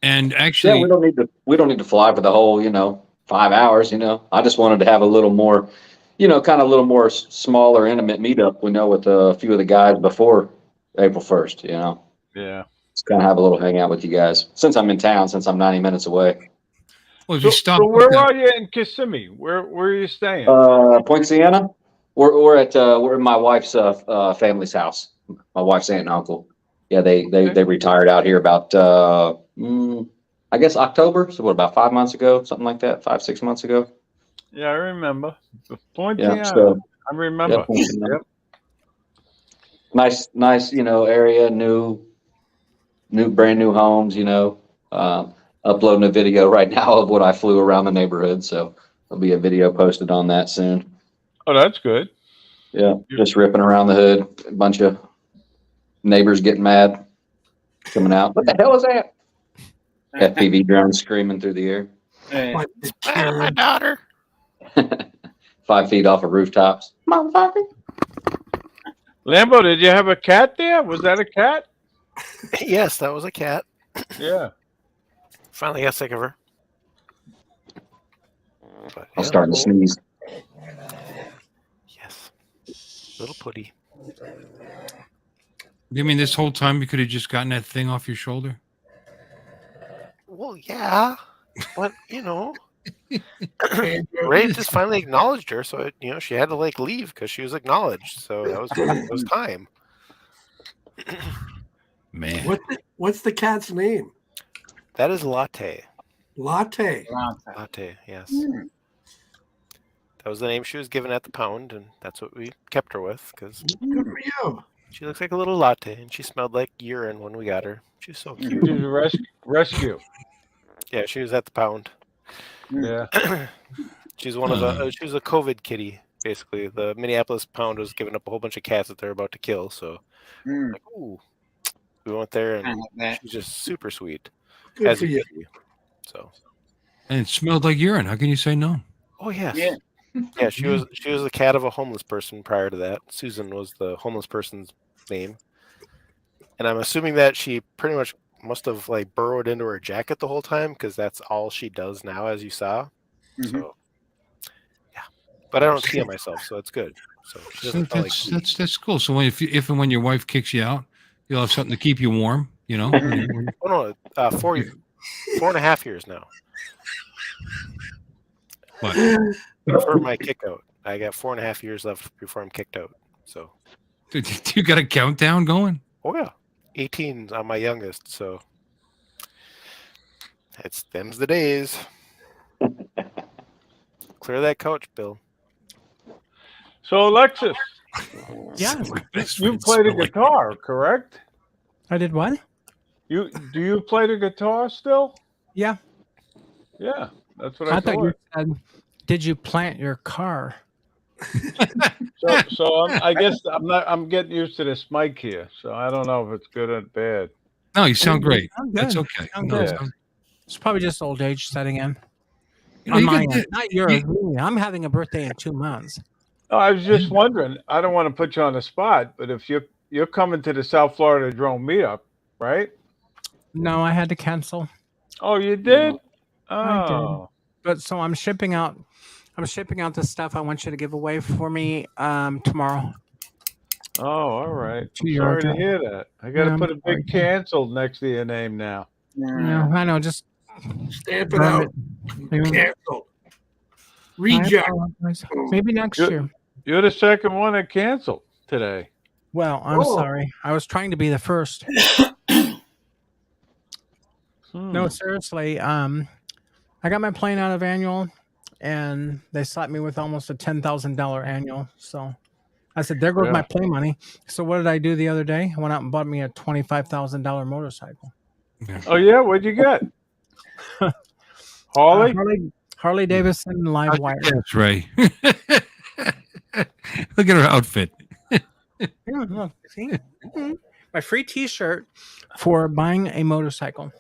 And actually, yeah, we don't need to fly for the whole 5 hours. I just wanted to have a little more, kind of a little more smaller, intimate meetup. With a few of the guys before April 1st. Yeah. Just kind of have a little hangout with you guys since I'm in town. Since I'm 90 minutes away. Well, if you stop, so where are you in Kissimmee? Where are you staying? Point Siena. We're at my wife's family's house. My wife's aunt and uncle. Yeah, they retired out here about I guess October. So what, about 5 months ago, something like that, 5-6 months ago. Yeah, I remember. Point Yeah, Siena. so I remember. yeah, nice area, brand new homes. Uploading a video right now of what I flew around the neighborhood. So there'll be a video posted on that soon. Oh, that's good. Yeah, just ripping around the hood. A bunch of neighbors getting mad, coming out. What the hell is that? FPV drone screaming through the air. My daughter. 5 feet off of rooftops. Motherfucker. Lambo, did you have a cat there? Was that a cat? Yes, that was a cat. Yeah. Finally got sick of her. But, I'm starting to sneeze. Yes. Little putty. You mean this whole time you could have just gotten that thing off your shoulder? Well, yeah. But, Ray just finally acknowledged her, so she had to leave because she was acknowledged. So that was time. Man, What's the cat's name? That is Latte. Latte. Latte, yes. That was the name she was given at the pound, and that's what we kept her with because Good for you. she looks like a little latte, and she smelled like urine when we got her. She's so cute. She's a rescue. Yeah, she was at the pound. Yeah. She's one of she was a COVID kitty, basically. The Minneapolis pound was giving up a whole bunch of cats that they're about to kill, so ooh. We went there, and she's just super sweet. Good for you. Kitty. So. And it smelled like urine. How can you say no? Oh yes. Yeah. Yeah, she was the cat of a homeless person prior to that. Susan was the homeless person's name. And I'm assuming that she pretty much must have like burrowed into her jacket the whole time because that's all she does now, as you saw. Mhm. So yeah. But I don't pee on myself, so it's good. So she doesn't smell like pee. That's cool. So if and when your wife kicks you out, you'll have something to keep you warm. You know. Oh no, 4.5 years now. What? For my kick out. I got 4.5 years left before I'm kicked out. So You got a countdown going? oh yeah. 18 on my youngest, so them's the days. Clear that couch, Bill. So Alexis, Yeah, you played a guitar, correct? I did what? Do you play the guitar still? Yeah. Yeah, that's what I thought thought. you said, did you plant your car? So I guess I'm getting used to this mic here, so I don't know if it's good or bad. No, you sound great. I'm That's good. okay. I'm No, good. It's probably just old age setting in. you know, On you my got end. Not yours. Really. I'm having a birthday in 2 months. Oh, I was just wondering. I don't want to put you on the spot, but if you're coming to the South Florida Drone meetup, right? No, I had to cancel. Oh, you did? I did. Oh, But so I'm shipping out the stuff I want you to give away for me tomorrow. oh, all right. To I'm your sorry to address. hear that. I got to Yeah, put a I'm sorry. big canceled next to your name now. No, I know. Just Stamp it out. Maybe- Cancel. I Reject. apologize. Maybe next Good. year. You're the second one that canceled today. Well, I'm Oh. sorry. I was trying to be the first. No, seriously. I got my plane out of annual, and they slapped me with almost a $10,000 annual. So I said, "There goes my Yeah. plane money." So what did I do the other day? I went out and bought me a $25,000 motorcycle. Oh yeah, what'd you get? Harley? Harley Davidson live wire. That's Ray. Look at her outfit. Yeah, look, see? Mhm. My free T-shirt for buying a motorcycle.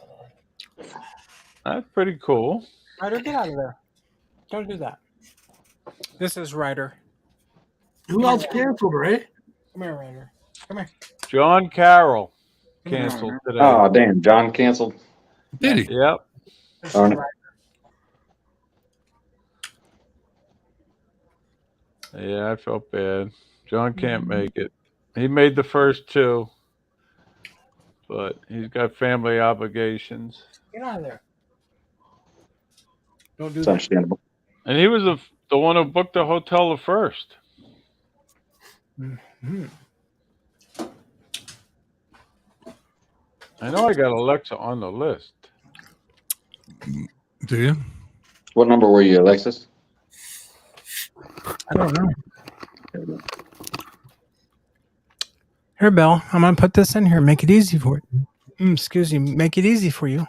That's pretty cool. Ryder, get out of there! Don't do that. This is Ryder. Who else canceled, right? Come here, Ryder. Come here. John Carroll canceled today. Oh, damn. John canceled. Did he? Yep. This is Darn it. Ryder. Yeah, I felt bad. John can't make it. He made the first two, but he's got family obligations. Get out of there! Don't do It's that. understandable. And he was the one who booked the hotel the first. Mhm. I know I got Alexa on the list. Do you? What number were you, Alexis? I don't know. Here, Bill. I'm gonna put this in here. Make it easy for you. Excuse me. Make it easy for you.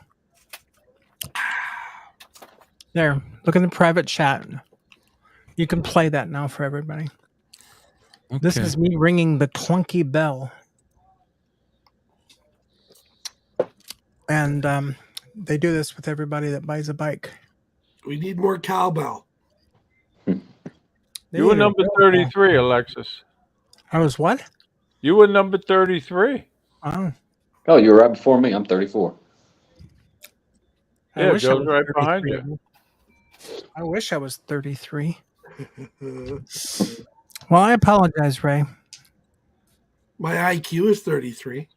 There. Look in the private chat. You can play that now for everybody. Okay. This is me ringing the clunky bell. And they do this with everybody that buys a bike. We need more cowbell. They You were need a number real 33, Alexis. I was what? You were number 33. Oh, Oh, you were right before me. I'm 34. I Yeah, wish I Joe's was right behind 33. you. I wish I was 33. Well, I apologize, Ray. My IQ is 33.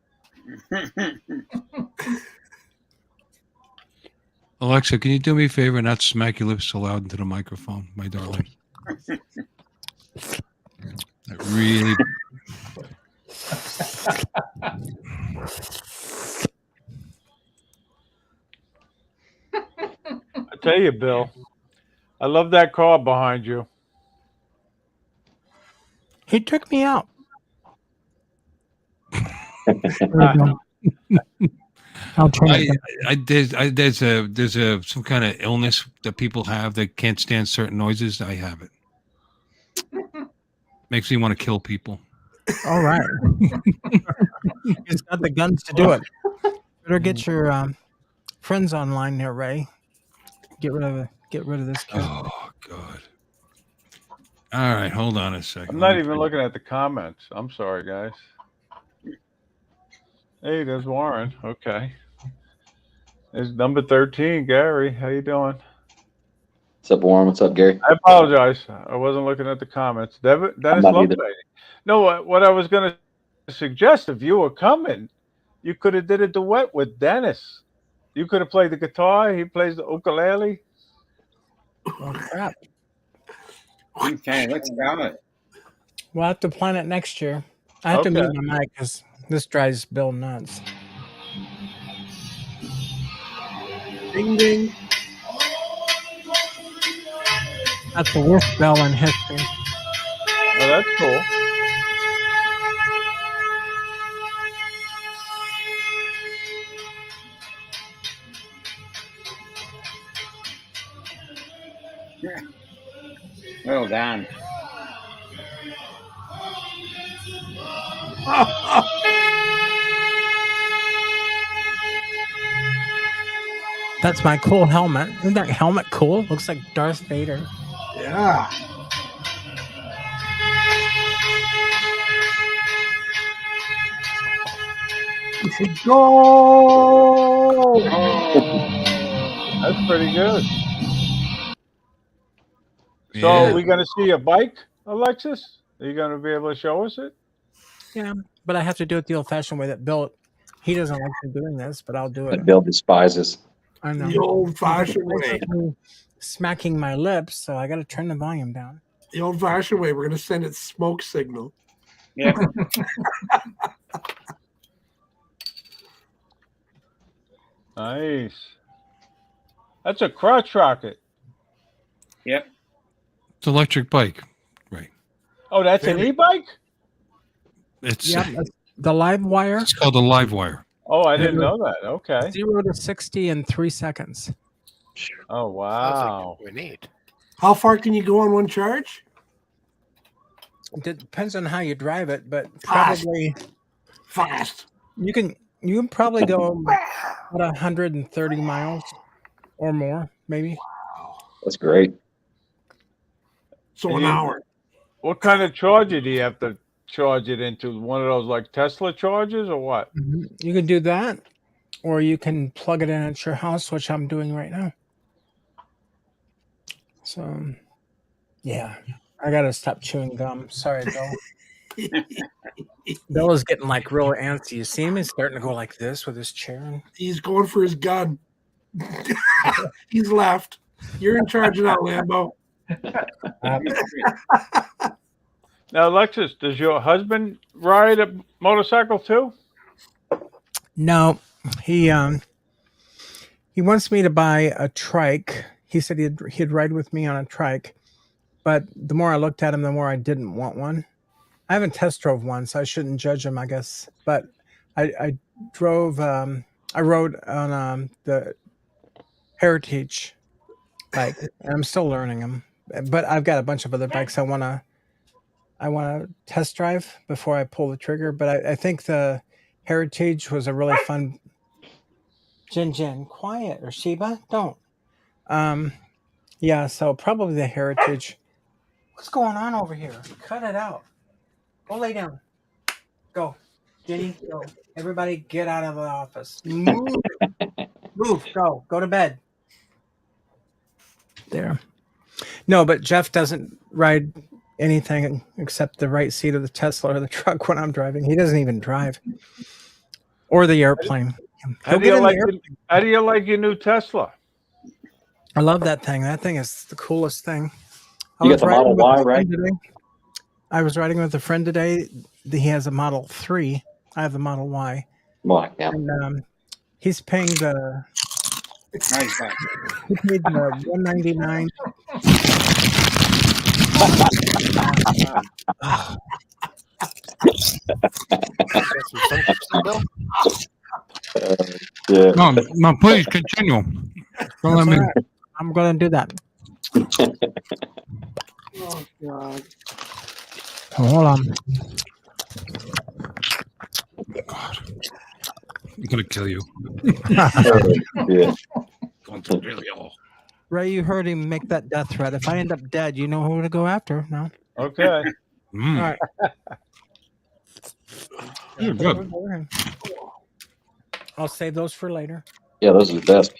Alexa, can you do me a favor and not smack your lips so loud into the microphone, my darling? That really. I tell you, Bill, I love that car behind you. He took me out. I'll change it. There's some kind of illness that people have that can't stand certain noises. I have it. Makes me want to kill people. All right. He's got the guns to do it. Better get your friends online there, Ray. Get rid of this kid. Oh God. All right, hold on a second. I'm not even looking at the comments. I'm sorry, guys. Hey, there's Warren. Okay. There's number 13, Gary. How you doing? What's up, Warren? What's up, Gary? I apologize. I wasn't looking at the comments. Dennis not either. Lovelady. No, what I was going to suggest, if you were coming, you could have did a duet with Dennis. You could have played the guitar. He plays the ukulele. Oh, crap. Okay, let's go. We'll have to plan it next year. I have to Okay. mute my mic because this drives Bill nuts. Ding ding. That's the worst bell in history. Oh, that's cool. Well done. That's my cool helmet. Isn't that helmet cool? Looks like Darth Vader. Yeah. Go! That's pretty good. So, Yeah. are we going to see a bike, Alexis? Are you going to be able to show us it? Yeah, but I have to do it the old-fashioned way that Bill. He doesn't like me doing this, but I'll do it. That Bill despises. I know. The old-fashioned way. Smacking my lips, so I got to turn the volume down. The old-fashioned way. We're going to send it smoke signal. Yeah. Nice. That's a crotch rocket. Yep. It's electric bike. Right. Oh, that's an e-bike? It's Yeah, that's the live wire. it's called a live wire. Oh, I didn't know that. Okay. 0 to 60 in 3 seconds. Oh, Sounds wow. like we need. How far can you go on one charge? It depends on how you drive it, but Fast. probably Fast. you can probably go about 130 miles or more, maybe. That's great. So And an you- hour. What kind of charger do you have to charge it into? One of those like Tesla chargers or what? You can do that, or you can plug it in at your house, which I'm doing right now. So, yeah, I gotta stop chewing gum. Sorry, Bill. Bill is getting like real antsy. You see him? He's starting to go like this with his chair. He's going for his gun. He's left. You're in charge now, Lambo. Now, Alexis, does your husband ride a motorcycle too? No, he wants me to buy a trike. He said he'd ride with me on a trike, but the more I looked at him, the more I didn't want one. I haven't test drove one, so I shouldn't judge him, I guess. But I drove. I rode on the Heritage bike, and I'm still learning them. But I've got a bunch of other bikes I want to test drive before I pull the trigger. But I think the Heritage was a really fun. Jin, quiet, or Sheba, don't. Yeah, so probably the Heritage. What's going on over here? Cut it out. Go lay down. Go. Jenny, go. Everybody get out of the office. Move. Move. Go. Go to bed. There. No, but Jeff doesn't ride anything except the right seat of the Tesla or the truck when I'm driving. He doesn't even drive. Or the airplane. How do you like your new Tesla? I love that thing. That thing is the coolest thing. You got the Model Y, right? I was riding with a friend today. He has a Model 3. I have the Model Y. Well, yeah. And he's paying the Nice back. he paid the $199. Yeah. No, please continue. Don't let me. I'm going to do that. Oh, God. Oh, hold on. God, I'm gonna kill you. Yeah. Going to kill you. Ray, you heard him make that death threat. If I end up dead, you know who to go after. No. Okay. Mm. All right. You're good. I'll save those for later. Yeah, those are the best.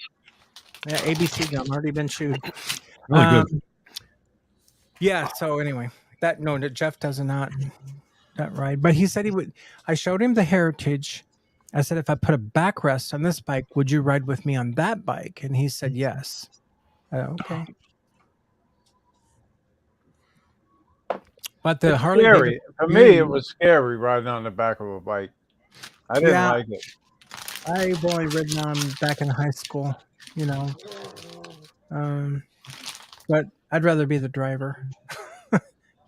Yeah, ABC gum already been chewed. Really good. Yeah. So anyway, that Jeff does not that ride, but he said he would. I showed him the Heritage. I said, if I put a backrest on this bike, would you ride with me on that bike? And he said yes. Okay. But the It's Harley scary. Davidson For me, it was scary riding on the back of a bike. I didn't Yeah. like it. I've only ridden on back in high school, you know. But I'd rather be the driver.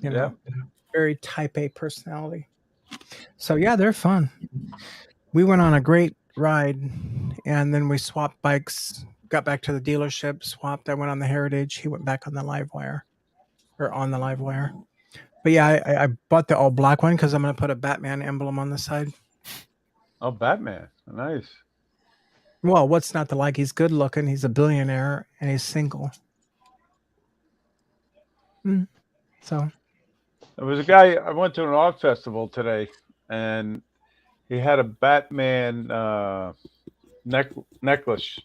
You know, very type A personality. So yeah, they're fun. We went on a great ride, and then we swapped bikes. Got back to the dealership, swapped. I went on the Heritage. He went back on the Live Wire, or on the Live Wire. But yeah, I bought the all black one because I'm going to put a Batman emblem on the side. Oh, Batman. Nice. Well, what's not to like? He's good looking. He's a billionaire, and he's single. So There was a guy, I went to an art festival today, and he had a Batman necklace.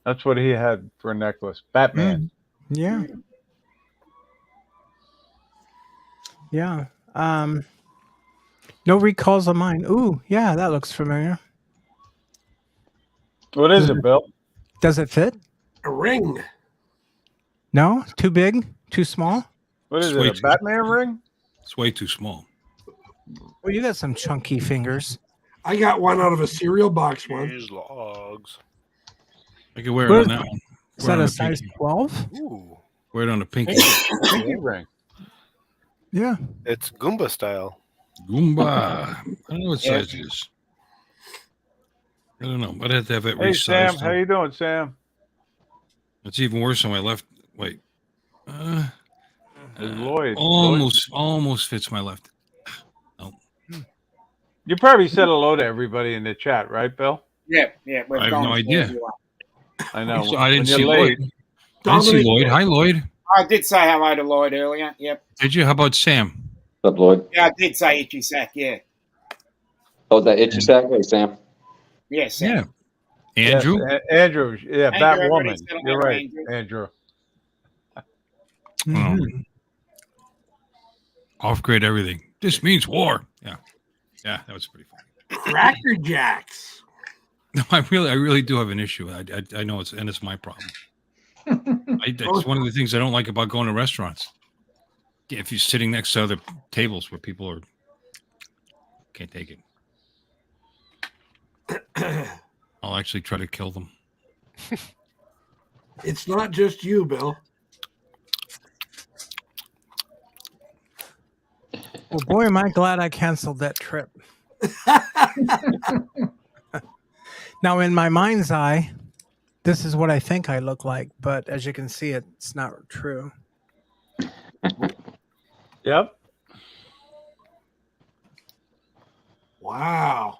That's what he had for a necklace. Batman. yeah, yeah. No recalls on mine. Ooh, yeah, that looks familiar. What is it, Bill? Does it fit? A ring. No, too big, too small. What is It's way it, a too- Batman ring? It's way too small. Well, you got some chunky fingers. I got one out of a cereal box one. Use logs. I could wear it Where- on that one. Is Wear it that on a the size pinky. 12? Ooh, Wear it on the pinky. Pinky ring. Yeah. it's Goomba style. Goomba. I don't know what Yeah. size it is. I don't know. I'd have to have it Hey, Sam. resized. How you doing, Sam? It's even worse on my left. Wait. It's Lloyd. Almost fits my left. You probably said hello to everybody in the chat, right, Bill? Yeah. We've I have gone no through idea. everyone. I know. So I didn't When see you're Lloyd. late- I didn't see Dominic- Lloyd. Hi, Lloyd. I did say hello to Lloyd earlier. Yep. Did you? How about Sam? What's up, Lloyd? Yeah, I did say itchy sack. Yeah. Oh, that itchy sack? Hey, Sam. Yes. Yeah. Yes, Andrew? Andrew. Yeah, Andrew, Batwoman. everybody's gonna You're have right, Andrew. Andrew. Mhm. Off-grid everything. This means war. Yeah. Yeah, that was pretty funny. Cracker Jacks. No, I really do have an issue. I know it's my problem. It's one of the things I don't like about going to restaurants. If you're sitting next to other tables where people are can't take it. I'll actually try to kill them. It's not just you, Bill. Well, boy, am I glad I canceled that trip. Now, in my mind's eye, this is what I think I look like, but as you can see, it's not true. Yep. Wow.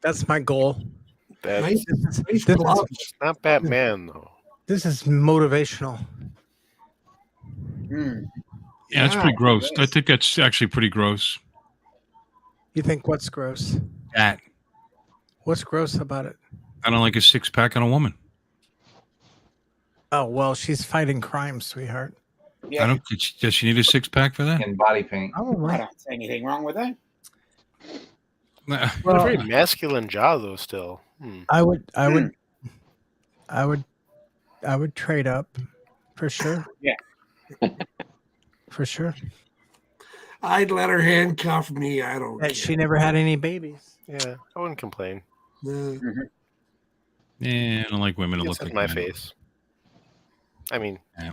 That's my goal. That's Nice, nice This gloves. is, not Batman though. this is motivational. Yeah, it's Yeah, pretty gross. yes. I think that's actually pretty gross. You think what's gross? That What's gross about it? I don't like a six-pack on a woman. Oh, well, she's fighting crime, sweetheart. Yeah. I don't. Does she need a six-pack for that? And body paint. I Probably. don't see anything wrong with that. Nah. What a very masculine jaw though. Still. I would trade up for sure. Yeah. For sure. I'd let her handcuff me. I don't And care. she never had any babies. Yeah, I wouldn't complain. Yeah, I don't like women to It's look in like my that. face. I mean, Nah.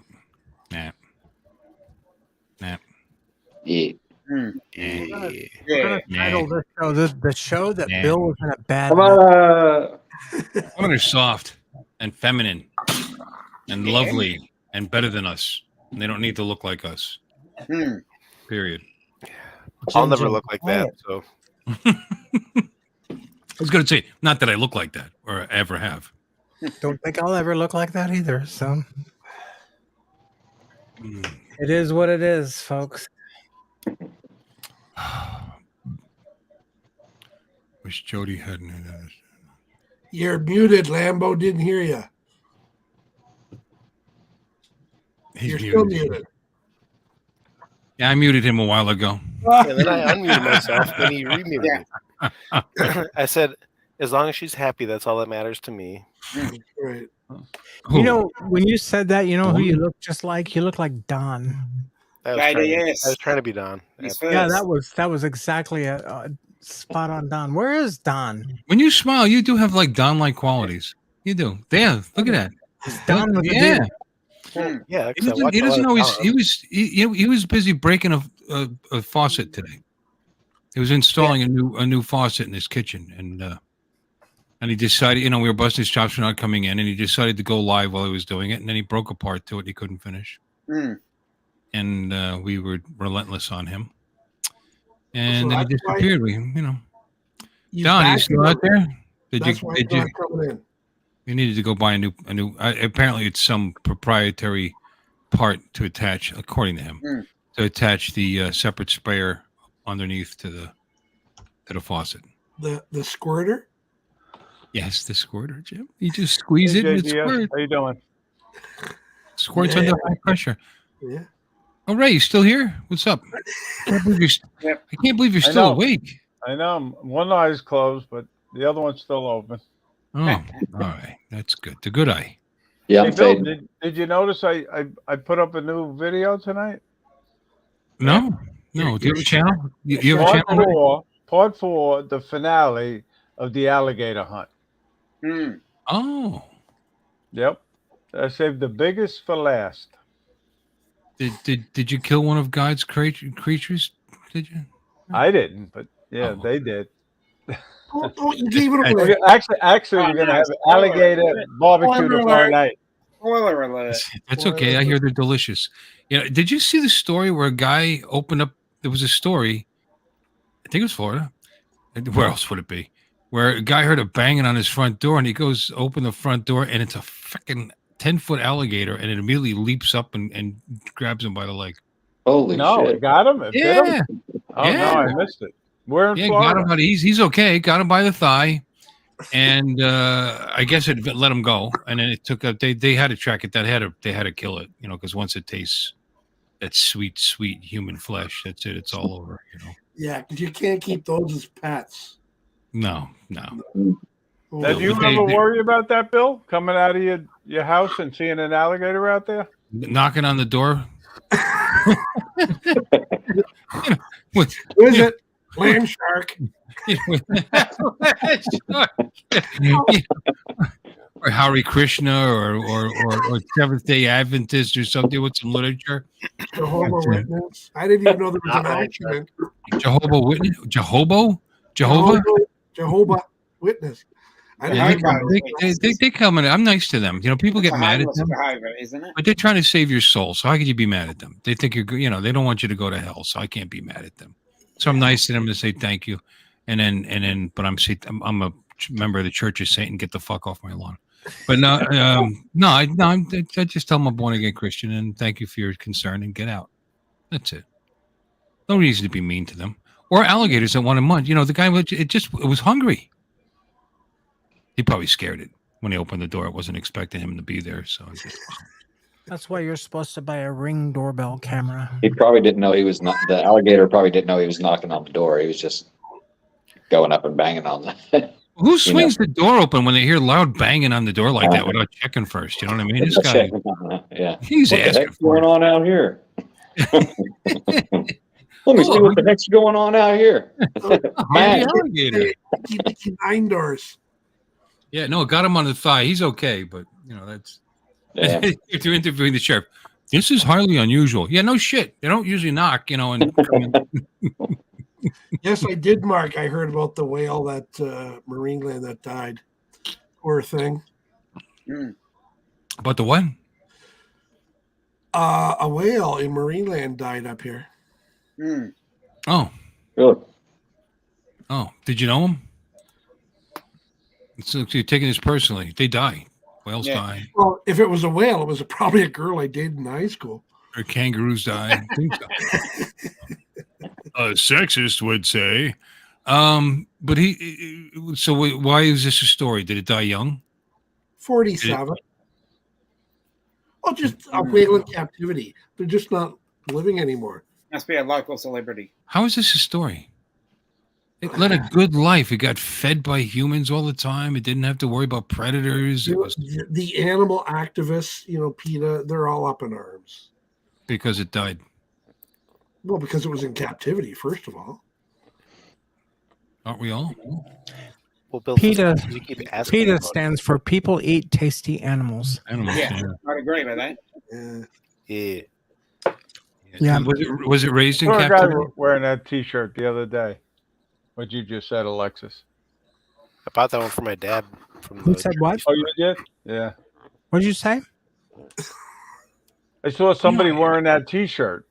Yeah. yeah. We're Yeah. gonna title this show the show that Nah. Bill was in a bad Come mood. on. Women are soft and feminine and Yeah. lovely and better than us. And they don't need to look like us. Hmm. Period. I'll never look like that. So I was going to say, not that I look like that or ever have. Don't think I'll ever look like that either. So Mm. it is what it is, folks. Wish Jody hadn't. You're muted, Lambo. Didn't hear you. He's You're muted. still muted. Yeah, I muted him a while ago. And then I unmuted myself when he remuted Yeah. me. I said, as long as she's happy, that's all that matters to me. Right. Who? You know, when you said that, you know who you look just like? You look like Don. I was, Right, trying, yes. I was trying to be Don. He's Yeah, first. that was exactly a spot on Don. Where is Don? When you smile, you do have like Don-like qualities. You do. Yeah, look at that. It's Don with the Yeah. beard. Hmm. Yeah, He because I doesn't, watch he a lot doesn't of always. Don. He was busy breaking a faucet today. He was installing a new faucet in his kitchen, and he decided, we were busting his chops for not coming in, and he decided to go live while he was doing it, and then he broke a part to it. And he couldn't finish, Hmm. and we were relentless on him, and So then he that's why disappeared. he's Don, back you still out there? That's why he's not coming in. You needed to go buy a new. Apparently, it's some proprietary part to attach, according to him, to attach the separate sprayer underneath to the faucet. The squirter. Yes, the squirter, Jim. You just squeeze it and it JGS, squirts. how you doing? Squirts under high pressure. Yeah. Oh, Ray, you still here? What's up? I can't believe you're I still know. awake. I know one eye is closed, but the other one's still open. Oh, all right. That's good. The good eye. Yeah, Hey, I'm Bill, fading. did you notice I put up a new video tonight? No. Do you have a channel? You have a channel? Part 4, the finale of the alligator hunt. Hmm. Oh. Yep. I saved the biggest for last. Did you kill one of God's creatures? Did you? I didn't, but yeah, Oh. they did. You gave it away. Actually, we're gonna have alligator barbecue tomorrow night. Spoiler alert. That's okay. I hear they're delicious. Did you see the story where a guy opened up? There was a story. I think it was Florida. Where else would it be? Where a guy heard a banging on his front door, and he goes open the front door, and it's a freaking 10-foot alligator, and it immediately leaps up and grabs him by the leg. Holy shit! It got him. It bit him. Oh no, I missed it. We're in Florida. Got him, but he's okay. Got him by the thigh, and I guess it let him go. And then it took up. They had to track it. They had to kill it. Because once it tastes that sweet human flesh, that's it. It's all over. Yeah, because you can't keep those as pets. No. Did you ever worry about that, Bill? Coming out of your house and seeing an alligator out there? Knocking on the door. What is it? Land shark. Or Hare Krishna or Seventh Day Adventist or something with some literature. Jehovah Witness. I didn't even know there was an accident. Jehovah Witness. Jehovah Witness. They come in. I'm nice to them. People get mad at them, isn't it? but they're trying to save your soul. So how could you be mad at them? They think you're, they don't want you to go to hell. So I can't be mad at them. So I'm nice to them to say thank you, and then, but I'm a member of the Church of Satan. Get the fuck off my lawn. But no, I just tell them I'm born again Christian and thank you for your concern and get out. That's it. No reason to be mean to them. Or alligators that want a munch. The guy it was hungry. He probably scared it when he opened the door. I wasn't expecting him to be there, so That's why you're supposed to buy a Ring doorbell camera. He probably didn't know he was not. The alligator probably didn't know he was knocking on the door. He was just going up and banging on the. Who swings the door open when they hear loud banging on the door like that without checking first? You know what I mean? This guy, yeah, he's what asking the heck's going on out here. Let me see what the heck's going on out here. Alligator. Nine doors. Yeah, no, got him on the thigh. He's okay, but that's if you're interviewing the sheriff. This is highly unusual. Yeah, no shit. They don't usually knock, and Yes, I did, Mark. I heard about the whale that Marineland that died. Poor thing. But the what? A whale in Marineland died up here. Oh. Good. Oh, did you know him? So you're taking this personally. They die. Whales Yeah. die. Well, if it was a whale, it was probably a girl I dated in high school. Or kangaroos die. I think so. A sexist would say. But so why is this a story? Did it die young? 47. Oh, just a whale in captivity. They're just not living anymore. Must be a local celebrity. How is this a story? It led a good life. It got fed by humans all the time. It didn't have to worry about predators. It was The animal activists, PETA, they're all up in arms. because it died. Well, because it was in captivity, first of all. Aren't we all? Well, Bill, PETA, you keep asking PETA about it. stands for People Eat Tasty Animals. Animals. Yeah, I'd agree with that. Yeah. Yeah. Was it raised in Saw a guy captivity? wearing that T-shirt the other day. What you just said, Alexis. I bought that one for my dad. From Who the said what? Oh, you did? Yeah. What did you say? I saw somebody wearing that T-shirt.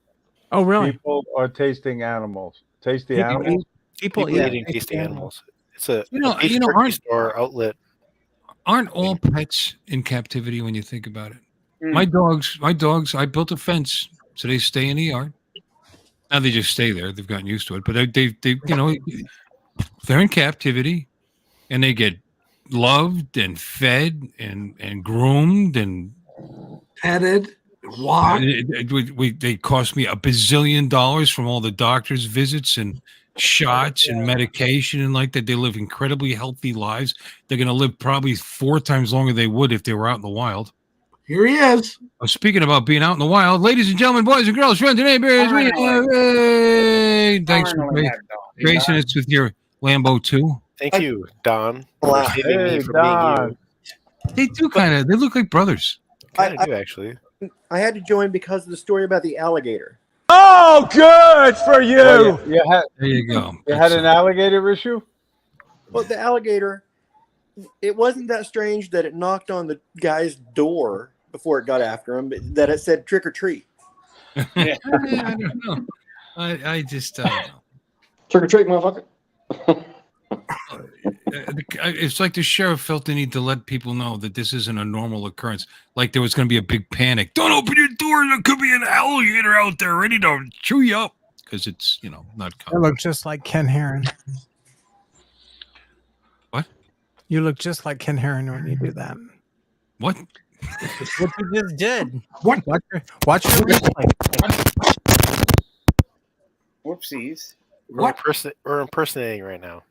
Oh, really? People are tasting animals. Tasty People animals. eat- People People eat eating tasty animals. It's a You know, beef jerky aren't store outlet. all pets in captivity when you think about it? Mm. My dogs, I built a fence so they stay in the yard. Now they just stay there. They've gotten used to it, but they they're in captivity and they get loved and fed and groomed and Petted, walked. they cost me $1 bazillion from all the doctor's visits and shots and medication and like that. They live incredibly healthy lives. They're going to live probably 4 times longer than they would if they were out in the wild. Here he is. Speaking about being out in the wild, ladies and gentlemen, boys and girls, friends and neighbors, we thanks for gracing us with your Lambo 2. Thank you, Don, for saving me Hey, from Don. They do they look like brothers. being you. Kind of do, actually. I had to join because of the story about the alligator. Oh, good for you. Oh, There you go. You had an alligator issue? Well, the alligator, it wasn't that strange that it knocked on the guy's door before it got after him, but that it said trick or treat. Yeah. I don't know. I just don't know. Trick or treat, motherfucker. It's like the sheriff felt the need to let people know that this isn't a normal occurrence. Like there was going to be a big panic. Don't open your door. There could be an alligator out there ready to chew you up because it's not You common. look just like Ken Heron. What? You look just like Ken Heron when you do that. What? What you just did. What? Watch your replay. Whoopsies. We're impersonating right now.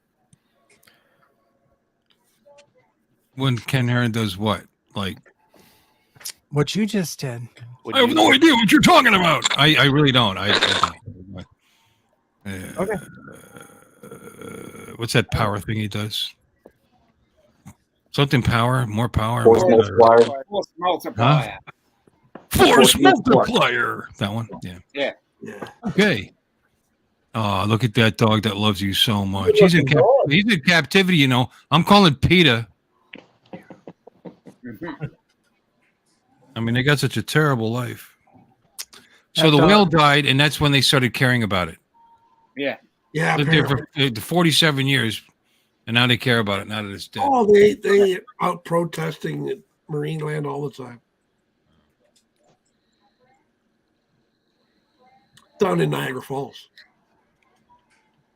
When Ken Heron does what? Like What you just did. Would I have you- no idea what you're talking about. I really don't. I don't. Okay. What's that power thing he does? Something power, more power. Force multiplier. Force multiplier. Force multiplier. That one? Yeah. Yeah. Yeah. Okay. Oh, look at that dog that loves you so much. He's in captivity, I'm calling PETA. I mean, they got such a terrible life. So the whale died, and that's when they started caring about it. Yeah. Yeah. Lived there apparently. for 47 years, and now they care about it. Now that it's dead. Oh, they out protesting at Marine Land all the time. Down in Niagara Falls.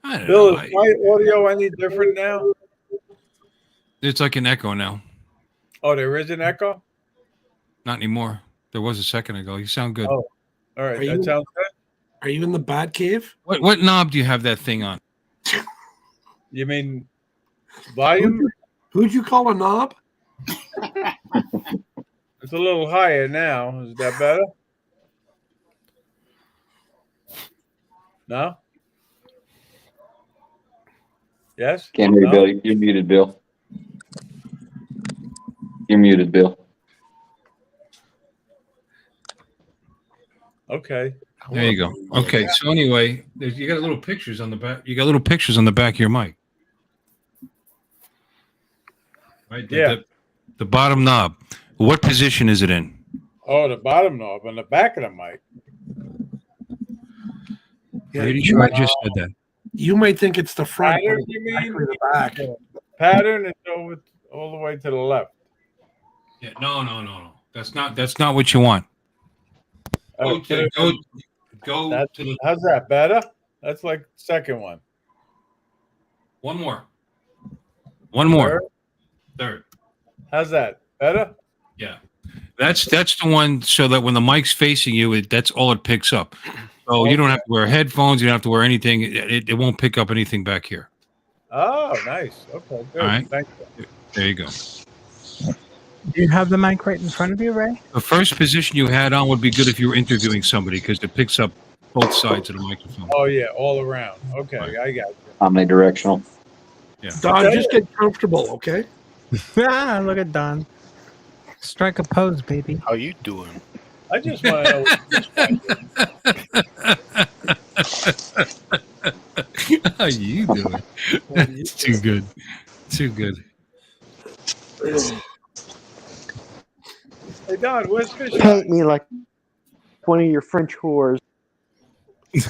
I don't Bill, know. is my audio any different now? It's like an echo now. Oh, there is an echo? Not anymore. There was a second ago. You sound good. Oh. All right, Are you- that sounds good. Are you in the bat cave? What knob do you have that thing on? You mean volume? Who'd you call a knob? It's a little higher now. Is that better? No? Yes? Can't hear you, No? Bill. You're muted, Bill. You're muted, Bill. Okay. There you go. Okay. So anyway, you got little pictures on the back. You got little pictures on the back of your mic. Right. Yeah. The bottom knob. What position is it in? Oh, the bottom knob on the back of the mic. Pretty sure I just said that. You might think it's the front, but Pattern, it's you mean? actually the back. Pattern is over all the way to the left. Yeah, no. That's not what you want. Okay, go to the How's that better? That's like the second one. one more. One more. Third. How's that better? Yeah. That's the one so that when the mic's facing you, that's all it picks up. So you don't have to wear headphones, you don't have to wear anything. It won't pick up anything back here. Oh, nice. Okay, good. All right. Thank you. There you go. Do you have the mic right in front of you, Ray? The first position you had on would be good if you were interviewing somebody because it picks up both sides of the microphone. Oh yeah, all around. Okay, Right. I got you. Omnidirectional. Yeah. Don, just get comfortable, okay? Ah, look at Don. Strike a pose, baby. How you doing? I just want to know. How you doing? That's too good. Too good. Hey Don, where's fish? Paint me like one of your French whores. He's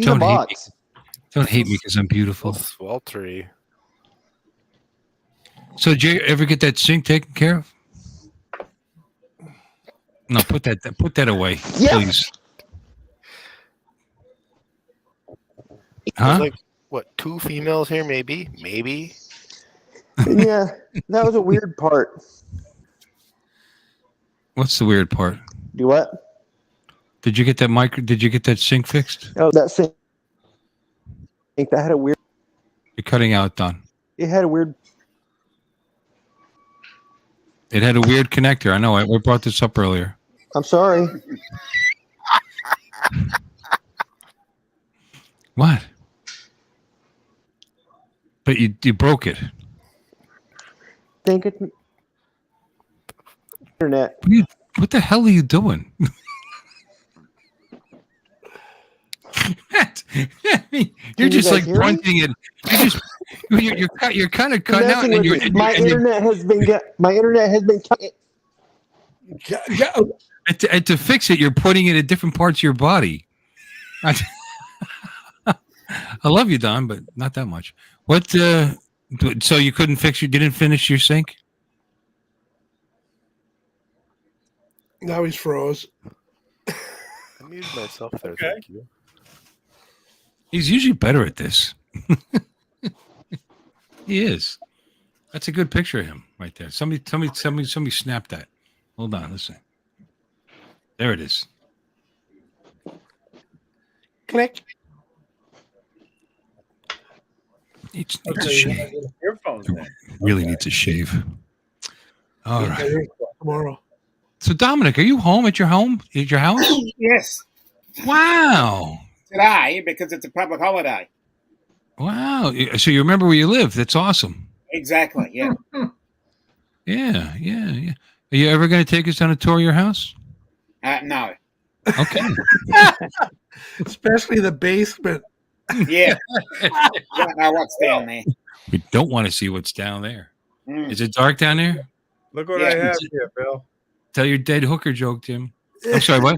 Don't a box. hate me. Don't hate me because I'm beautiful. Sweltery. So did you ever get that sink taken care of? No, put that away, Yeah. please. There's Huh? like what, 2 females here? Maybe. Yeah, that was a weird part. What's the weird part? Do what? Did you get that Did you get that sink fixed? Oh, that thing. I think that had a weird. You're cutting out, Don. It had a weird. It had a weird connector. I know. We brought this up earlier. I'm sorry. What? But you broke it. Think it's internet. What the hell are you doing? You're just like pointing it. You're kind of cutting out, and you're My internet has been. And to fix it, you're putting it at different parts of your body. I love you, Don, but not that much. What? So you couldn't fix didn't finish your sink? Now he's froze. I muted myself there. Okay. Thank you. He's usually better at this. He is. That's a good picture of him right there. Somebody snap that. Hold on, listen. There it is. Click. Needs a Okay, shave. earphones then. Really needs a shave. All right. Tomorrow. So Dominic, are you home at your home? At your house? Yes, Wow. today because it's a public holiday. Wow. So you remember where you live. That's awesome. Exactly. Yeah. Yeah. Are you ever going to take us on a tour of your house? No. Okay. Especially the basement. Yeah. Don't know what's down there. We don't want to see what's down there. Mm. Is it dark down there? Look what Yeah. I have here, Bill. Tell your dead hooker joke, Tim. I'm sorry, what?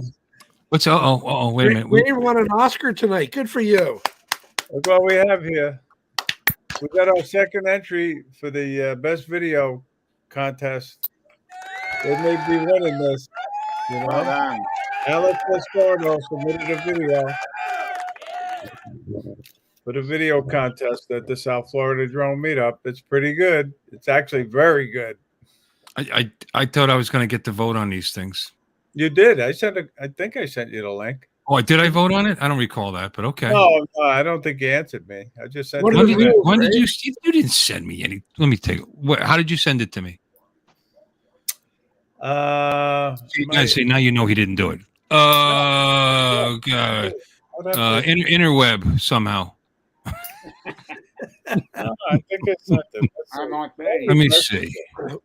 What's wait a minute. We won an Oscar tonight. Good for you. Look what we have here. We got our second entry for the best video contest. They may be winning this. You Well know, done. Alex Espardo submitted a video for the video contest at the South Florida Drone Meetup. It's pretty good. It's actually very good. I thought I was going to get to vote on these things. You did. I think I sent you the link. Oh, did I vote on it? I don't recall that, but okay. No, I don't think you answered me. I just sent What you did the we link. do? When did you? You didn't send me any. Let me take it. How did you send it to me? My- See, now you know he didn't do it. Oh God. Interweb somehow. I think I sent it. I might be. Let me see.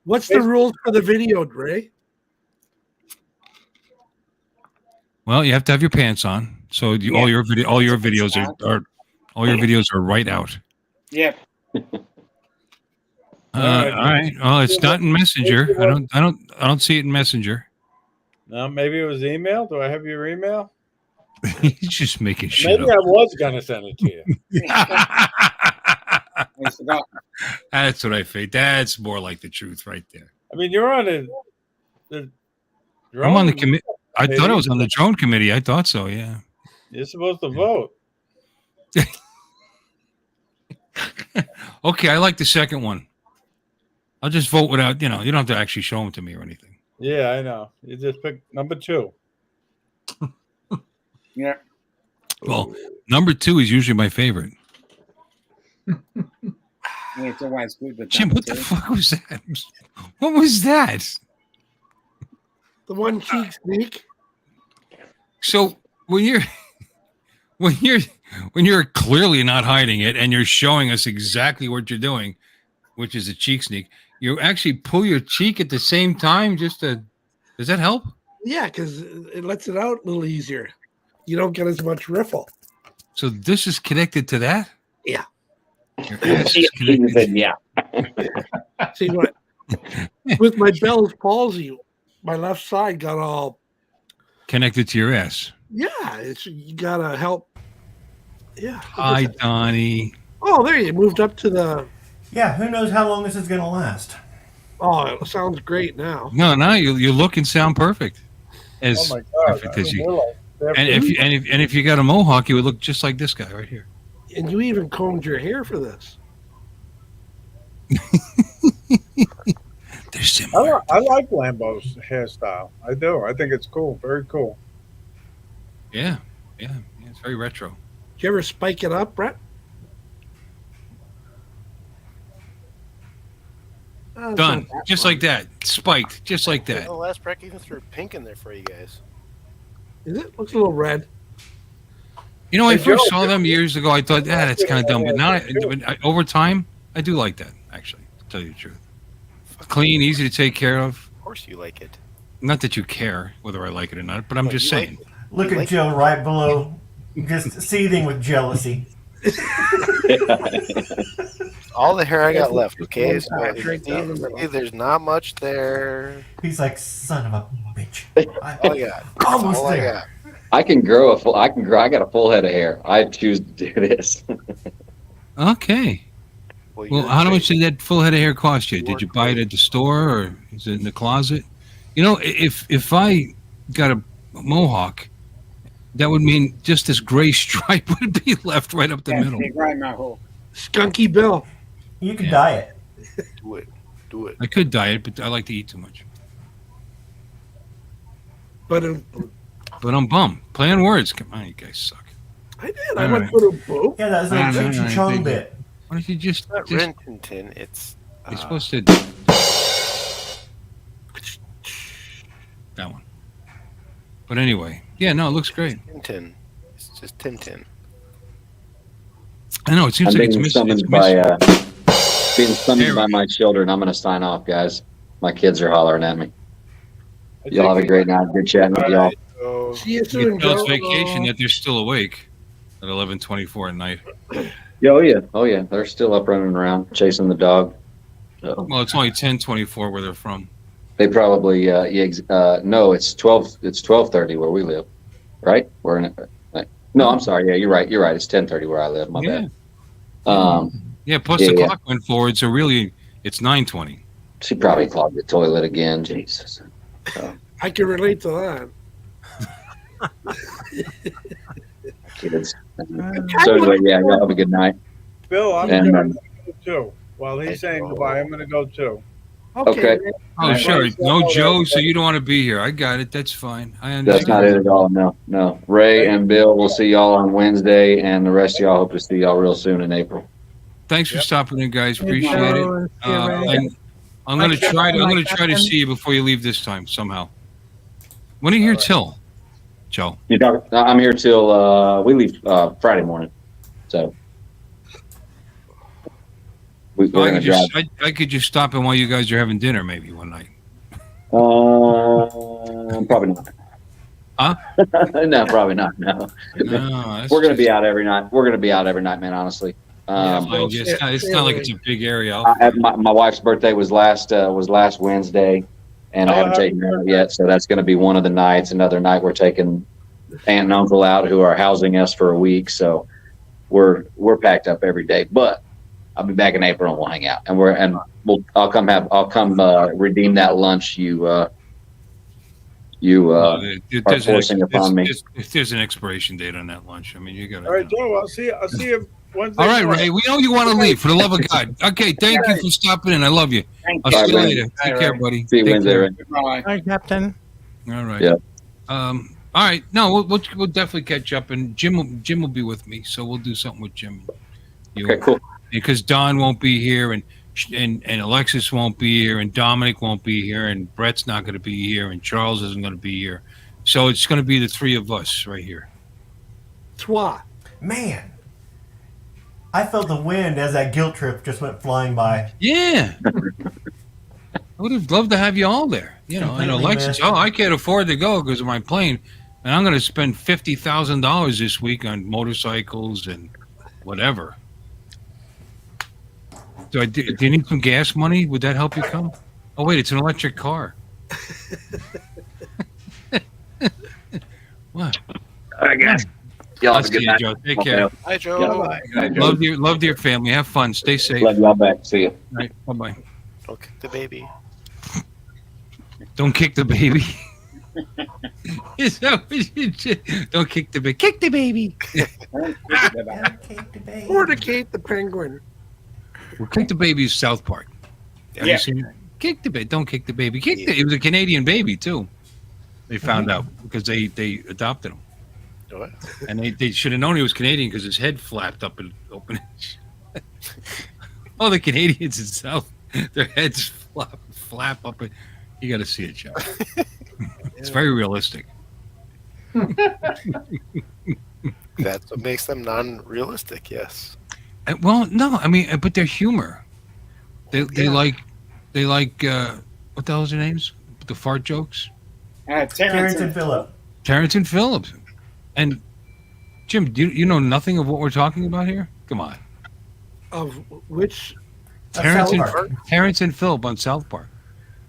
What's the rules for the video, Dre? Well, you have to have your pants on. So all your videos are right out. Yep. All right. Well, it's not in Messenger. I don't see it in Messenger. No, maybe it was email. Do I have your email? He's just making shit Maybe up. I was gonna send it to you. I forgot. That's what I think. That's more like the truth right there. I mean, you're on the I'm on the drone committee. I thought I was on the drone committee. I thought so. Yeah. You're supposed to vote. Okay, I like the second one. I'll just vote without, you don't have to actually show them to me or anything. Yeah, I know. You just pick number 2. Yeah. Well, number 2 is usually my favorite. It's always good with Jim, number what the 2. fuck was that? What was that? The one cheek sneak. So when you're clearly not hiding it and you're showing us exactly what you're doing, which is a cheek sneak, you actually pull your cheek at the same time does that help? Yeah, because it lets it out a little easier. You don't get as much riffle. So this is connected to that? Yeah. Your ass is connected. Yeah. See what? With my Bell's palsy, my left side got all. Connected to your ass. Yeah, you gotta help. Yeah. Hi, Donnie. Oh, there you moved up to the. Yeah, who knows how long this is going to last? Oh, it sounds great now. No, you look and sound perfect. As Oh my God! perfect as you. They're And if you got a mohawk, you would look just like this guy right here. And you even combed your hair for this. They're similar. I like Lambo's hairstyle. I do. I think it's cool. Very cool. Yeah, it's very retro. Did you ever spike it up, Brett? Oh, Done. it's not that Just fun. like that. Spiked. Just like that. The last break even threw pink in there for you guys. Is it? Looks a little red. You know, when I Hey, first Joe, saw them years ago, I thought, that's kind of dumb. But now, over time, I do like that, actually, to tell you the truth. Clean, easy to take care of. Of course you like it. Not that you care whether I like it or not, but I'm No, just you like saying. it. Look You at like Joe right below, just seething with jealousy. All the hair I got left, okay? So Right down the middle. there's not much there. He's like, son of a bitch. All I got. Almost All I there. got. I can grow I got a full head of hair. I choose to do this. Okay. Well, Well, you're how much crazy. did that full head of hair cost you? You Did you are buy it at the store or is it in the closet? You know, if I got a mohawk, that would mean just this gray stripe would be left right up the middle. Big right mohawk. Skunky Bill. You can Yeah. dye it. Do it. I could dye it, but I like to eat too much. But But I'm bummed. Play on words. Come on, you guys suck. I did. I All went right. for the boop. Yeah, that was a Ah, little no, Cheech no, and Chong they- bit. Why don't you just It's not Rintintin. It's you're supposed to that one. But anyway, yeah, no, it looks great. Tintin. It's just Tintin. I know it seems I'm like it's being missing. summoned It's missing. being summoned Harry. by my children. I'm going to sign off, guys. My kids are hollering at me. I Y'all have a think great night. Good chatting with y'all. So See you You soon, can tell it's Joe. vacation that they're still awake at 11:24 at night. Oh yeah. They're still up running around chasing the dog. So Well, it's only 10:24 where they're from. they probably no, it's 12. It's 12:30 where we live, right? We're in. No, I'm sorry. Yeah, you're right. You're right. It's 10:30 where I live. My Yeah. bad. Yeah. Plus Yeah, the yeah. clock went forward, so really it's 9:20. She probably clogged the toilet again. Jesus. I can relate to that. Kids. So anyway, yeah, y'all have a good night. Bill, I'm And, going to go too. While he's saying goodbye, I'm going to go too. Okay. man. Oh, Yeah. sure. Right. No Joe, so you don't want to be here. I got it. That's fine. I understand. That's not it at all. No. Ray and Bill, we'll see y'all on Wednesday, and the rest of y'all hope to see y'all real soon in April. Thanks for stopping in, guys. Appreciate it. Joe, see you, Ray. And I'm gonna try. I'm gonna try to see you before you leave this time somehow. When are you here till, Joe? I'm here till we leave Friday morning, so we're I gonna could drive. just I could just stop in while you guys are having dinner maybe one night. Probably not. Huh? No, probably not. No, No, we're gonna be out every night. We're gonna be out every night, man. Honestly, It's not like it's a big area. my wife's birthday was last Wednesday, and I haven't taken her out yet. So that's gonna be one of the nights. Another night we're taking aunt and uncle out who are housing us for a week. So we're packed up every day, but I'll be back in April and we'll hang out. And I'll come redeem that lunch you are forcing upon me. There's an expiration date on that lunch. I mean, you got to. All right, Joe. I'll see you Wednesday. All right, night. Ray. We know you want to leave. For the love of God. Okay. Thank you for stopping in. I love you. I'll see you later. Take care, buddy. See you Wednesday, Ray. Goodbye. Hi, Captain. All right. Yeah. All right. No, we'll definitely catch up, and Jim will be with me, so we'll do something with Jim. Okay, cool. Because Don won't be here, and Alexis won't be here, and Dominic won't be here, and Brett's not going to be here, and Charles isn't going to be here. So it's going to be the three of us right here. Twa. Man, I felt the wind as that guilt trip just went flying by. Yeah. I would have loved to have you all there. You know, and Completely Alexis, missed. I can't afford to go because of my plane, and I'm going to spend $50,000 this week on motorcycles and whatever. Do you need some gas money? Would that help you come? Oh wait, it's an electric car. What? All right, guys. Y'all have a See good you, night. Joe. Take care. Hi, Joe. Love your family. Have fun. Stay safe. Love y'all back. See you. All right. Bye bye. Don't kick the baby. Don't kick the baby. Is that what you did? Don't kick the baby. Kick the baby. Mordecate the penguin. Well, Kick the Baby is South Park. Have you seen it? Kick the baby. Don't kick the baby. It was a Canadian baby too. They found out because they adopted him. What? And they should have known he was Canadian because his head flapped up and open. Oh, the Canadians in South, their heads flap up. And you got to see it, Joe. It's very realistic. That's what makes them non-realistic. Yes. Well, no, I mean, but their humor. They like what the hell is their names? The fart jokes. Terrence and Phillip. Terrence and Phillip. And Jim, do you know nothing of what we're talking about here? Come on. Of which? Terrence and Phillip on South Park.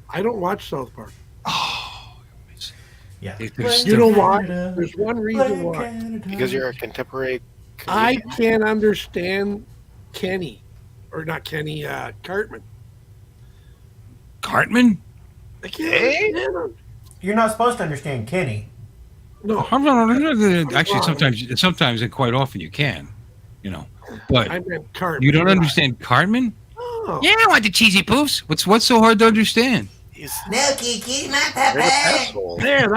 I don't watch South Park. Oh, yeah. You know why? There's one reason why. Because you're a contemporary. I can't understand Kenny, or not Kenny, Cartman. Cartman? I can't understand him. You're not supposed to understand Kenny. No. Actually, sometimes and quite often you can, but I meant Cartman. you don't understand Cartman? Oh. Yeah, I want the cheesy poofs. What's so hard to understand? No, Kiki, my papa. There,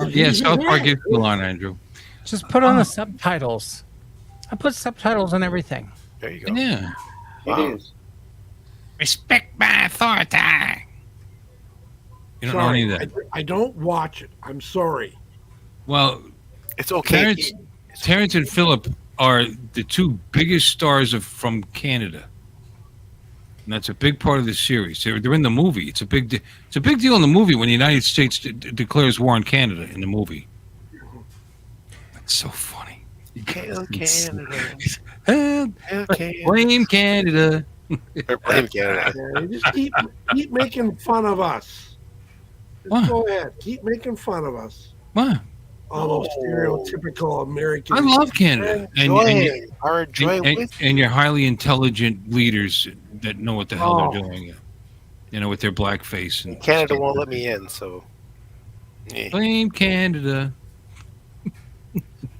Yeah, South Park is still on, Andrew. Just put on the subtitles. I put subtitles on everything. There you go. Yeah. It is. Respect my authority. You don't know any of that. I don't watch it. I'm sorry. Well, it's okay. Terrence and Phillip are the two biggest stars from Canada, and that's a big part of the series. They're in the movie. It's a big deal in the movie when the United States declares war on Canada in the movie. That's so funny. Hail Canada. Blame Canada. Blame Canada. Yeah, just keep making fun of us. Just go ahead. Keep making fun of us. What? All those stereotypical American. I love Canada. And your highly intelligent leaders that know what the hell they're doing. With their blackface. And Canada won't let me in, so. Blame Canada.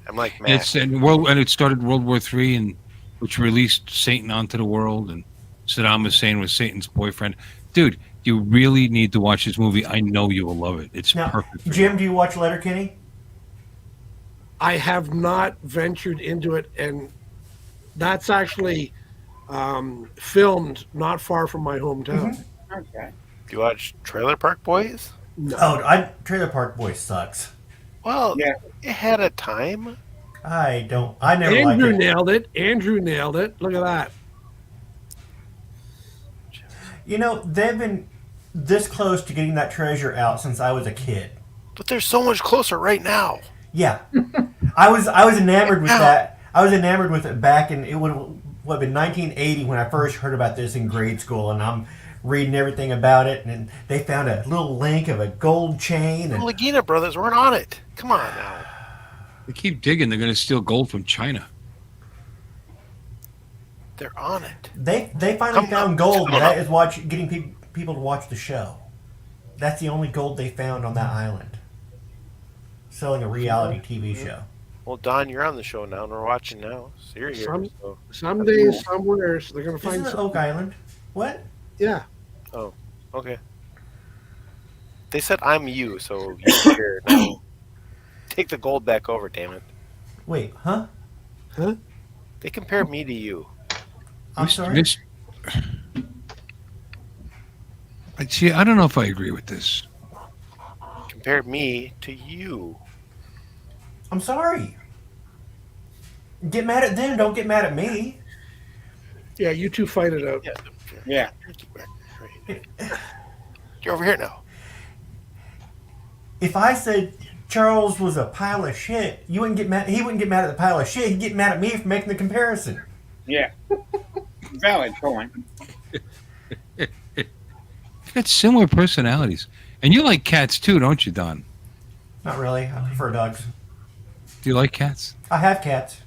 I'm like, man. And it started World War III, and which released Satan onto the world, and Saddam Hussein was Satan's boyfriend. Dude, you really need to watch this movie. I know you will love it. It's perfect. Jim, do you watch Letterkenny? I have not ventured into it, and that's actually filmed not far from my hometown. Mm-hmm. Okay. Do you watch Trailer Park Boys? No. Oh, Trailer Park Boys sucks. Well, it had a time. I never liked Andrew it. nailed it. Andrew nailed it. Look at that. They've been this close to getting that treasure out since I was a kid. But they're so much closer right now. Yeah. I was enamored with that. I was enamored with it back in, it would have been 1980 when I first heard about this in grade school, and I'm reading everything about it, and they found a little link of a gold chain. And The Lagina brothers weren't on it. Come on now. They keep digging. They're going to steal gold from China. They're on it. They finally found gold. That is getting people to watch the show. That's the only gold they found on that island. Selling a reality TV show. Well, Don, you're on the show now, and we're watching now. So you're here. So. Someday, somewhere, so they're going to find Isn't it Oak Island? What? Yeah. Oh, okay. They said I'm you, so you're here now. Take the gold back over, damn it. Wait, huh? Huh? They compared me to you. I'm sorry? See, I don't know if I agree with this. Compared me to you. I'm sorry. Get mad at them, don't get mad at me. Yeah, you two fight it out. Yeah. You're over here now. If I said Charles was a pile of shit, you wouldn't get mad. He wouldn't get mad at the pile of shit. He'd get mad at me for making the comparison. Yeah. Valid point. You got similar personalities. And you like cats too, don't you, Don? Not really. I prefer dogs. Do you like cats? I have cats.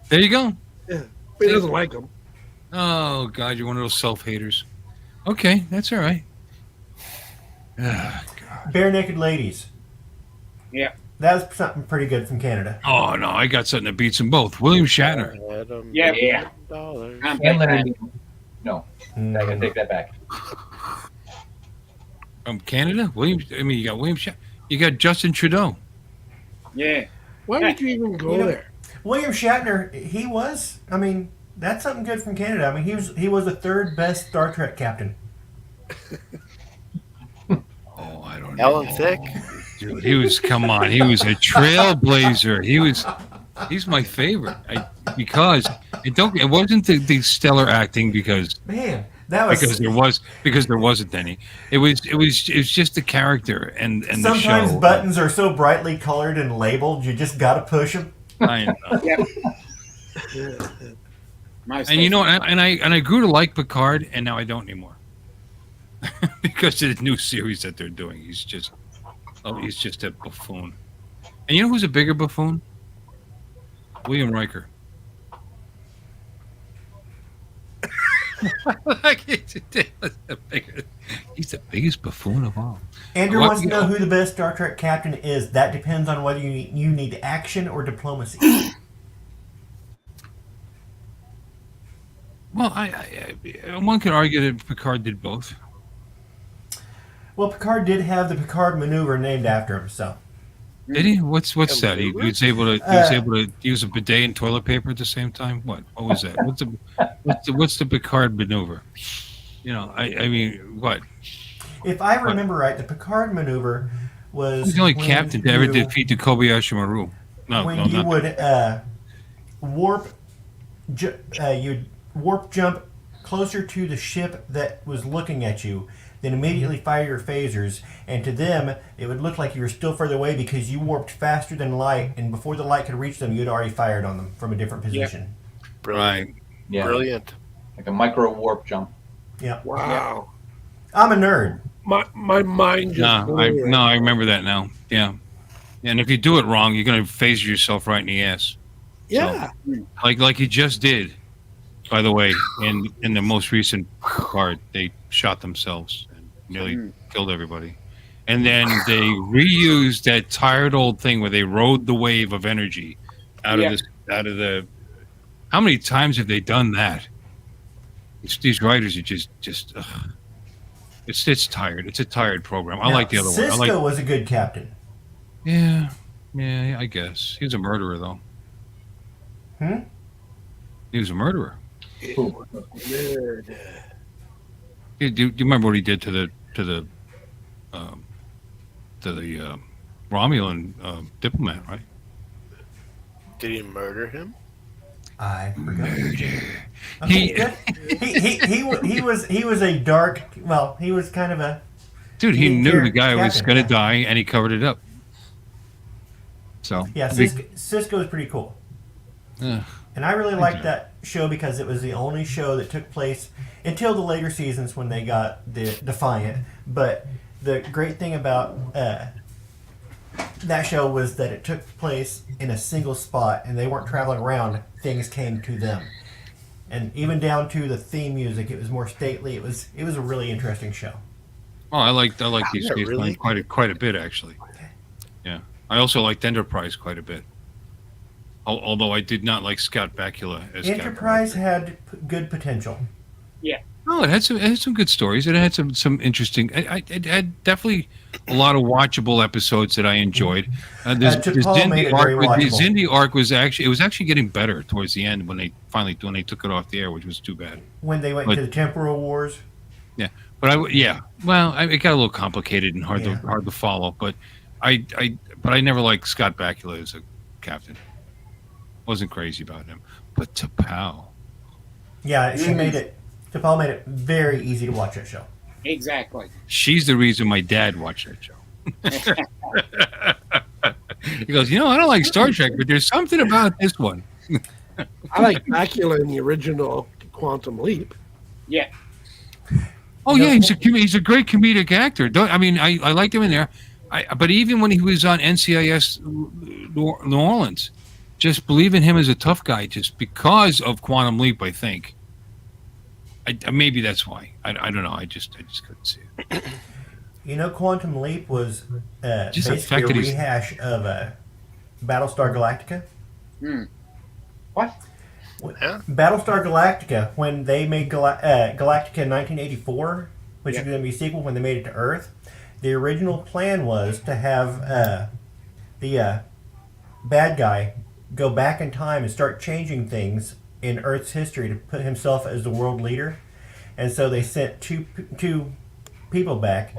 There you go. Yeah. But he doesn't like them. Oh, God, you're one of those self-haters. Okay, that's all right. Bare Naked Ladies. Yeah. That was something pretty good from Canada. Oh, no, I got something that beats them both. William Shatner. Yeah. And Leonard. No, I can take that back. From Canada? You got William Shatner. You got Justin Trudeau. Yeah. Why would you even go there? William Shatner, he was. I mean, that's something good from Canada. I mean, he was the third best Star Trek captain. Oh, I don't know. Alan Thicke? Dude, he was a trailblazer. He's my favorite. Because it wasn't the stellar acting because that was because there wasn't any. It was just the character and the show. Sometimes buttons are so brightly colored and labeled, you just got to push them. I know. Nice. And you know, and I grew to like Picard, and now I don't anymore because of the new series that they're doing. He's just a buffoon. And you know who's a bigger buffoon? William Riker. He's the biggest buffoon of all. Andrew wants to know who the best Star Trek captain is. That depends on whether you need action or diplomacy. Well, one could argue that Picard did both. Well, Picard did have the Picard maneuver named after him, so. Did he? What's that? He was able to use a bidet and toilet paper at the same time. What was that? What's the Picard maneuver? You know, I mean, what? If I remember right, the Picard maneuver was He's the only captain to ever defeat the Kobayashi Maru. When you would you'd warp jump closer to the ship that was looking at you, then immediately fire your phasers, and to them it would look like you were still further away because you warped faster than light, and before the light could reach them, you'd already fired on them from a different position. Brilliant. Right. Yeah. Brilliant. Like a micro warp jump. Yeah. Wow. I'm a nerd. My mind just blew. I remember that now. Yeah. And if you do it wrong, you're going to phaser yourself right in the ass. Yeah. So, like you just did, by the way, in the most recent part, they shot themselves and nearly killed everybody. And then they reused that tired old thing where they rode the wave of energy out of the. How many times have they done that? These writers are just. It's tired. It's a tired program. I like the other one. Cisco was a good captain. Yeah, I guess he was a murderer though. He was a murderer. Nerd. Do you remember what he did to the Romulan diplomat? Right? Did he murder him? I forgot. Murder. He was a dark. Well, he was kind of a. Dude, he knew the guy was captain, going to die, and he covered it up. So yeah, Cisco is pretty cool. And I really liked that show because it was the only show that took place until the later seasons when they got the Defiant. But the great thing about that show was that it took place in a single spot and they weren't traveling around. Things came to them. and even down to the theme music, it was more stately. It was a really interesting show. Oh, I like these Yeah, Space really? Line quite a bit actually. Yeah, I also liked Enterprise quite a bit. Although I did not like Scott Bakula as Enterprise Scout had good potential. Yeah. Oh, it had some good stories. It had some interesting. It had definitely a lot of watchable episodes that I enjoyed. The T'Pol made it very watchable. Zindi arc was actually getting better towards the end when they took it off the air, which was too bad. When they went to the Temporal Wars. Yeah, but it got a little complicated and hard to follow. But I never liked Scott Bakula as a captain. Wasn't crazy about him, but T'Pol. Yeah, T'Pol made it very easy to watch that show. Exactly. She's the reason my dad watched that show. He goes, I don't like Star Trek, but there's something about this one. I like Bakula in the original Quantum Leap. Yeah. Oh yeah, he's a great comedic actor. I liked him in there. But even when he was on NCIS New Orleans, just believing him as a tough guy, just because of Quantum Leap, I think. Maybe that's why. I don't know. I just couldn't see it. Quantum Leap was basically a rehash of Battlestar Galactica. What? Yeah. Battlestar Galactica, when they made Galactica in 1984, which is going to be a sequel when they made it to Earth, the original plan was to have the bad guy go back in time and start changing things in Earth's history to put himself as the world leader. And so they sent two people back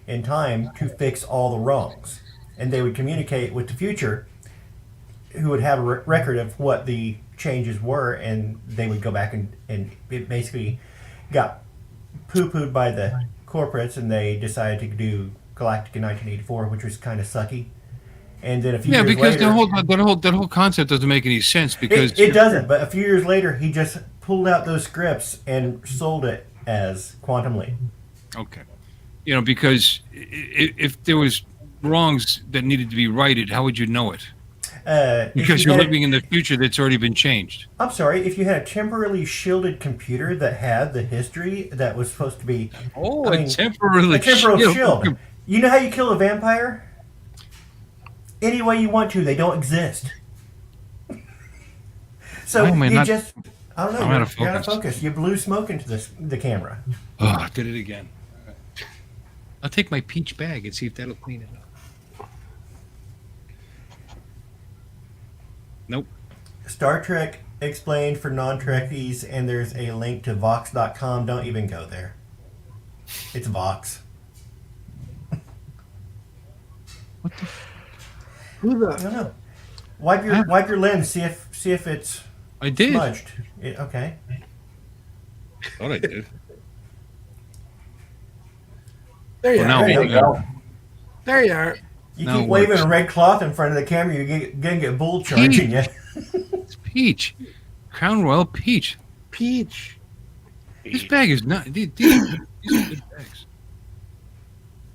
in time to fix all the wrongs. And they would communicate with the future, who would have a record of what the changes were, and they would go back and it basically got poo-pooed by the corporates, and they decided to do Galactica 1984, which was kind of sucky. And then a few years because later, that whole concept doesn't make any sense because it doesn't. But a few years later, he just pulled out those scripts and sold it as Quantum Leap. Okay, because if there was wrongs that needed to be righted, how would you know it? Because you're living in the future that's already been changed. I'm sorry, if you had a temporarily shielded computer that had the history that was supposed to be a temporal shield. You know how you kill a vampire? Any way you want to, they don't exist. So I don't know. You're out of focus. You blew smoke into the camera. Oh, I did it again. I'll take my peach bag and see if that'll clean it up. Nope. Star Trek explained for non-Trekkies, and there's a link to Vox.com. Don't even go there. It's Vox. What the? Who the? I don't know. Wipe your lens. See if it's. I did. Smudged. Okay. Thought I did. There you are. There you go. There you are. You keep waving a red cloth in front of the camera, you're gonna get bull charging you. It's peach. Crown Royal peach. Peach. This bag is not. These are good bags.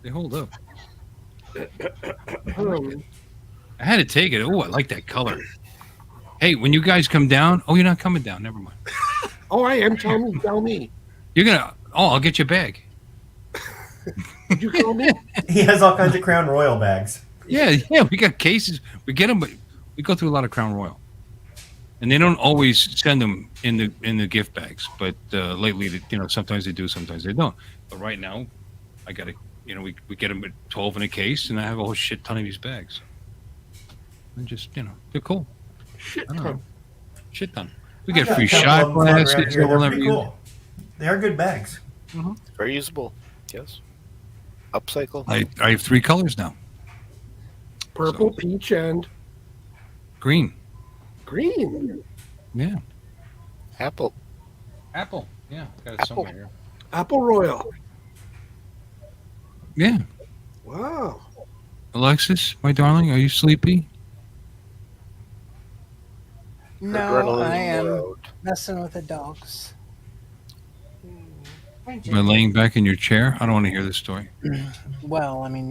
They hold up. I had to take it. Oh, I like that color. Hey, when you guys come down, you're not coming down. Never mind. Oh, I am. Tell me. You're gonna. I'll get your bag. Did you call me? He has all kinds of Crown Royal bags. Yeah. We got cases. We get them, but we go through a lot of Crown Royal, and they don't always send them in the gift bags. But lately, sometimes they do, sometimes they don't. But right now, I got to. We get them at 12 in a case, and I have a whole shit ton of these bags. And just they're cool. Shit ton. We get free shot glasses. They're pretty cool. They are good bags. Mm-hmm. Very usable. Yes. Upcycle. I have 3 colors now. Purple, peach, and green. Green. Yeah. Apple. Yeah. Got it somewhere here. Apple Royal. Yeah. Wow. Alexis, my darling, are you sleepy? No, I am messing with the dogs. Am I laying back in your chair? I don't want to hear this story. Well, I mean,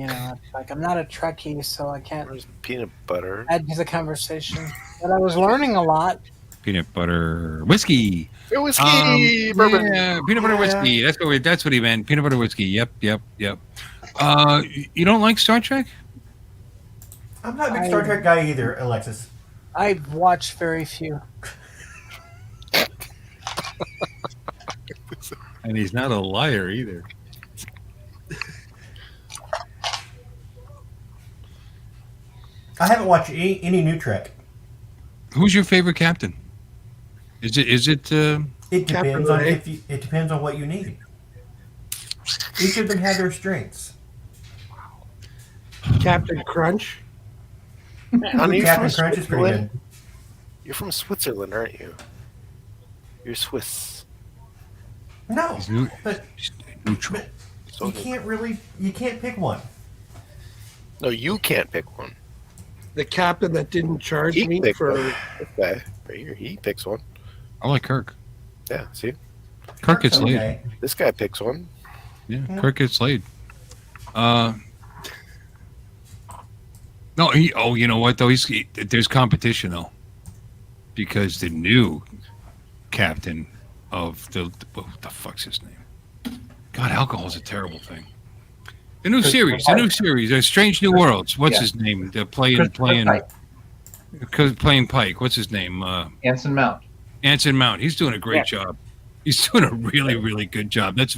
like I'm not a Trekkie, so I can't. Where's peanut butter? Add to the conversation. But I was learning a lot. peanut butter whiskey. Whiskey, bourbon. Yeah, peanut butter whiskey. That's what he meant. Peanut butter whiskey. Yep. You don't like Star Trek? I'm not a big Star Trek guy either, Alexis. I've watched very few. And he's not a liar either. I haven't watched any new Trek. Who's your favorite captain? Is it? It depends on it depends on what you need. Each of them have their strengths. Captain Crunch. Captain Crunch is pretty good. You're from Switzerland, aren't you? You're Swiss. No, but neutral. you can't pick one. No, you can't pick one. The captain that didn't charge me for this guy right here. He picks one. I like Kirk. Yeah, see? Kirk gets laid. This guy picks one. Yeah, Kirk gets laid. No, you know what though? There's competition though, because the new captain of what the fuck's his name? God, alcohol's a terrible thing. The new series, Strange New Worlds. What's his name? They're playing Pike. What's his name? Anson Mount. Anson Mount. He's doing a great job. He's doing a really, really good job. That's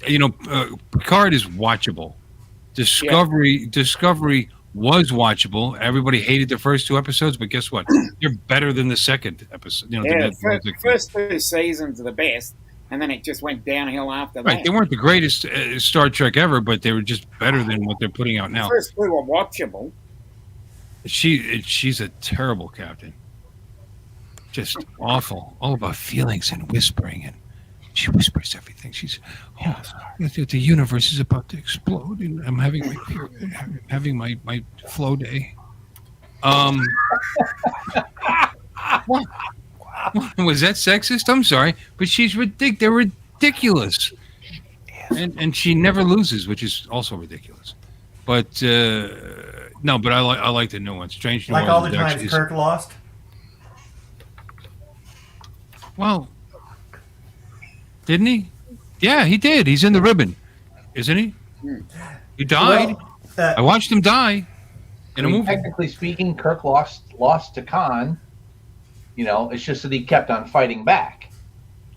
Picard is watchable. Discovery was watchable. Everybody hated the first two episodes, but guess what? They're better than the second episode. The first two seasons are the best, and then it just went downhill after that. Right, they weren't the greatest Star Trek ever, but they were just better than what they're putting out now. The first two were watchable. She's a terrible captain. Just awful. All about feelings and whispering, and she whispers everything. She's, the universe is about to explode, and I'm having my flow day. What? Was that sexist? I'm sorry, but she's ridiculous. They're ridiculous, and she never loses, which is also ridiculous. But no, but I like the new one. Strange New Like Worlds all the times Kirk lost. Well, didn't he? Yeah, he did. He's in the ribbon, isn't he? He died. I watched him die in a movie. Technically speaking, Kirk lost to Khan. You know, it's just that he kept on fighting back.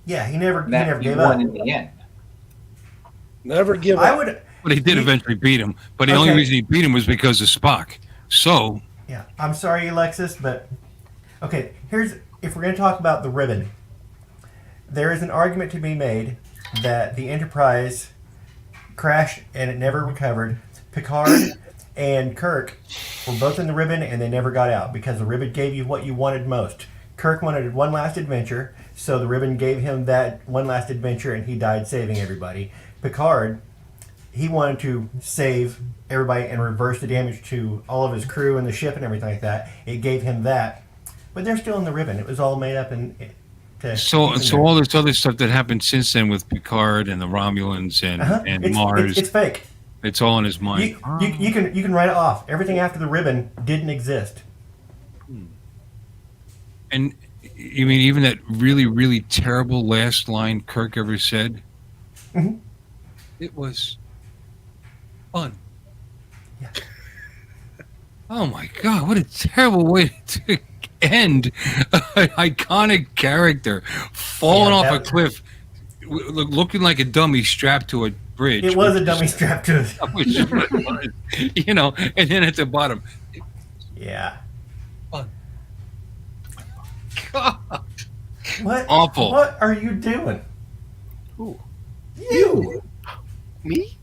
Yeah, he never gave won up in the end. Never give up. But he did eventually beat him. But the only reason he beat him was because of Spock. So. Yeah, I'm sorry, Alexis, but okay. If we're going to talk about the ribbon, there is an argument to be made that the Enterprise crashed and it never recovered. Picard and Kirk were both in the ribbon and they never got out because the ribbon gave you what you wanted most. Kirk wanted one last adventure, so the ribbon gave him that one last adventure and he died saving everybody. Picard, he wanted to save everybody and reverse the damage to all of his crew and the ship and everything like that. It gave him that. But they're still in the ribbon. It was all made up So all this other stuff that happened since then with Picard and the Romulans and Mars. It's fake. It's all in his mind. You can write it off. Everything after the ribbon didn't exist. And you mean even that really, really terrible last line Kirk ever said? Mm-hmm. It was fun. Yeah. Oh my God! What a terrible way to end an iconic character falling off a cliff, looking like a dummy strapped to a bridge. It was a dummy strapped to it. You know, and then at the bottom. Yeah. Fun. God. What? Awful. What are you doing? Who? You. Me?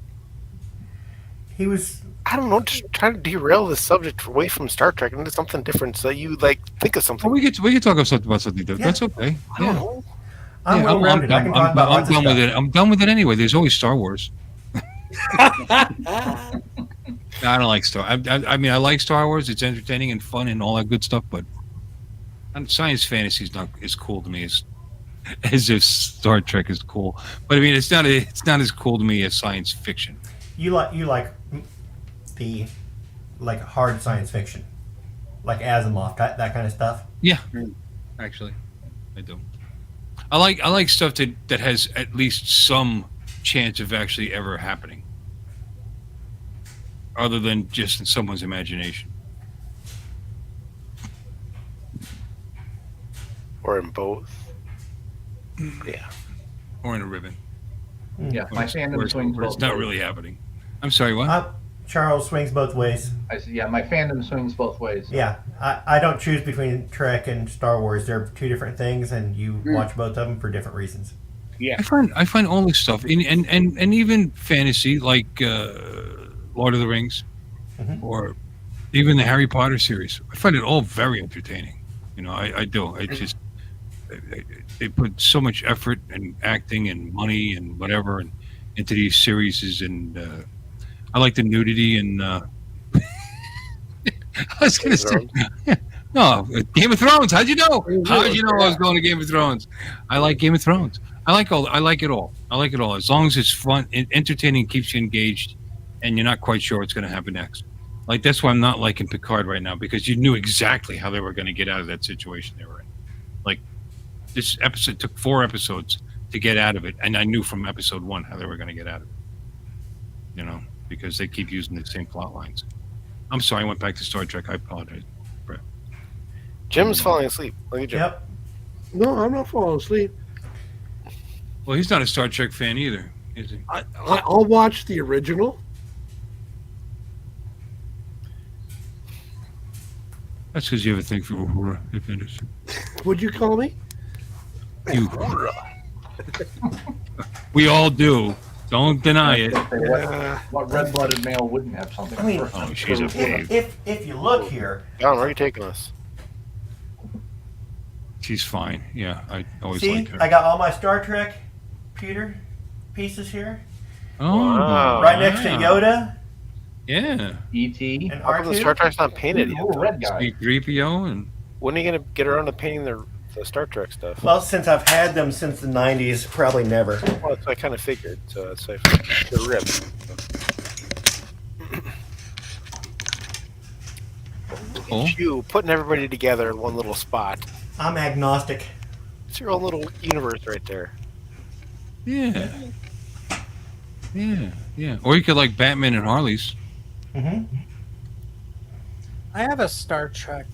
He was. I don't know, just trying to derail the subject away from Star Trek into something different so that you think of something. Well, we could talk about something different. Yeah. That's okay. I don't know. I'm done with it. I'm done with it anyway. There's always Star Wars. I don't like I mean, I like Star Wars. It's entertaining and fun and all that good stuff, but science fantasy is not as cool to me as if Star Trek is cool. But I mean, it's not as cool to me as science fiction. You like the hard science fiction, like Asimov, that kind of stuff. Yeah, Actually, I do. I like stuff that has at least some chance of actually ever happening, other than just in someone's imagination. Or in both. Yeah. Or in a ribbon. Yeah, my fandom swings where it's both not ways. really happening. I'm sorry, what? Charles swings both ways. I said, yeah, my fandom swings both ways. Yeah, I don't choose between Trek and Star Wars. They're two different things, and you watch both of them for different reasons. Yeah, I find all this stuff, and even fantasy like Lord of the Rings, or even the Harry Potter series. I find it all very entertaining. You know, I do. I just they put so much effort and acting and money and whatever and into these series, and I like the nudity and. I was going to say, no, Game of Thrones. How'd you know? How'd you know I was going to Game of Thrones? I like Game of Thrones. I like it all. I like it all. As long as it's fun, entertaining, keeps you engaged, and you're not quite sure what's going to happen next. Like that's why I'm not liking Picard right now, because you knew exactly how they were going to get out of that situation they were in. Like this episode took 4 episodes to get out of it, and I knew from episode 1 how they were going to get out of it. You know, because they keep using the same plot lines. I'm sorry, I went back to Star Trek. I apologize. Brett. Jim's falling asleep. Look at Jim. Yep. No, I'm not falling asleep. Well, he's not a Star Trek fan either, is he? I'll watch the original. That's because you have a thing for Uhura. Would you call me? You. We all do. Don't deny it. What red-blooded male wouldn't have something? I mean, Oh, she's a babe. if you look here, John, where are you taking us? She's fine. Yeah, I always see, like her. I got all my Star Trek Peter pieces here, Oh, right next to Yoda yeah. E.T. and How come the R2. Star Trek's not painted yet? Little red guy. C-3PO and When are you going to get around to painting the Star Trek stuff? Well, since I've had them since the '90s, probably never. Well, that's what I kind of figured. So that's why the rip. Cool. You putting everybody together in one little spot. I'm agnostic. It's your own little universe right there. Yeah. Yeah. Or you could like Batman and Harley's. Mm-hmm. I have a Star Trek.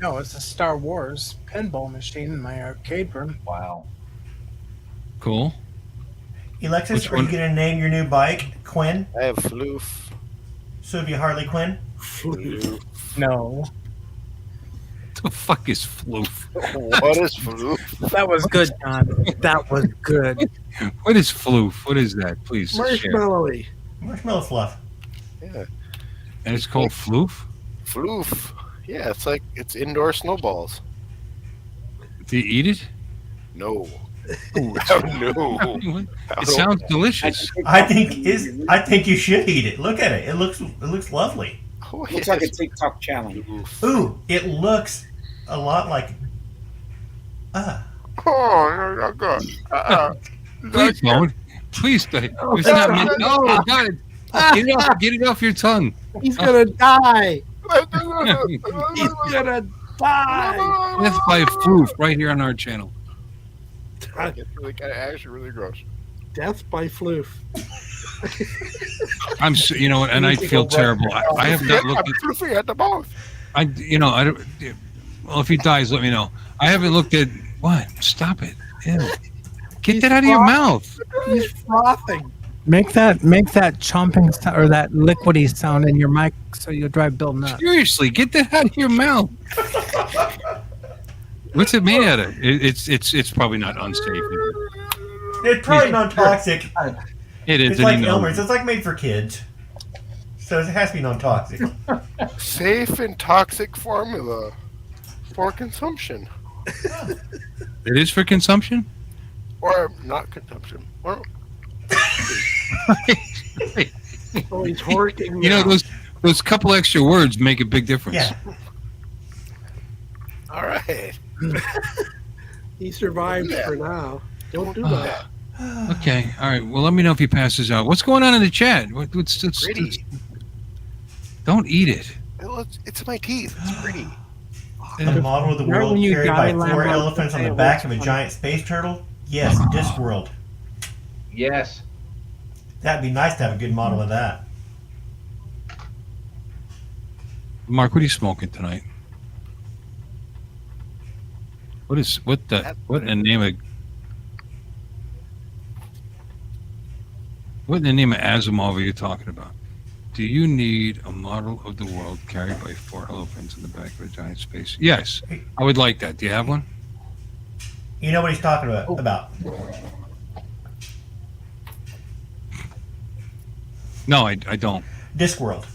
No, it's a Star Wars pinball machine in my arcade room. Wow. Cool. Alexis, Which are you one? going to name your new bike Quinn? I have Floof. So it'd be Harley Quinn? Floof. No. The fuck is Floof? What is Floof? That was good, John. That was good. What is Floof? What is that? Please share. Marshmallowy. Marshmallow fluff. Yeah. And it's called Floof? Floof. Yeah, it's indoor snowballs. Do you eat it? No. Oh, No. It sounds delicious. I think you should eat it. Look at it. It looks lovely. Oh, looks like a TikTok challenge. Ooh, it looks a lot like. Oh, God. Please don't. Please don't. It's not meant. No, God. Get it off your tongue. He's gonna die. He's gonna die. Death by Floof right here on our channel. It's really kind of actually really gross. Death by Floof. I'm so, you know, and I feel terrible. I have not looked at. Floofy at the mouth. I don't. Well, if he dies, let me know. I haven't looked at what. Stop it. Ew. Get that out of your mouth. He's frothing. Make that chomping sound or that liquidy sound in your mic so you'll drive Bill nuts. Seriously, get that out of your mouth. What's it made out of? It's probably not unsafe. It's probably non-toxic. It is. It's like Elmer's. It's like made for kids. So it has to be non-toxic. Safe and toxic formula for consumption. It is for consumption? Or not consumption. Or... Oh, he's horking. You know, those couple extra words make a big difference. Yeah. All right. He survived for now. Don't do that. Okay. All right. Well, let me know if he passes out. What's going on in the chat? What's Pretty. don't eat it. It's my teeth. It's pretty. A model of the Right world when you carried die, by 4 Lambo, elephants on say the it back looks of a funny. giant space turtle? Yes, Discworld. Yes. That'd be nice to have a good model of that. Mark, what are you smoking tonight? What in the name of Asimov are you talking about? Do you need a model of the world carried by 4 elephants in the back of a giant space? Yes, I would like that. Do you have one? You know what he's talking about. No, I don't. Discworld.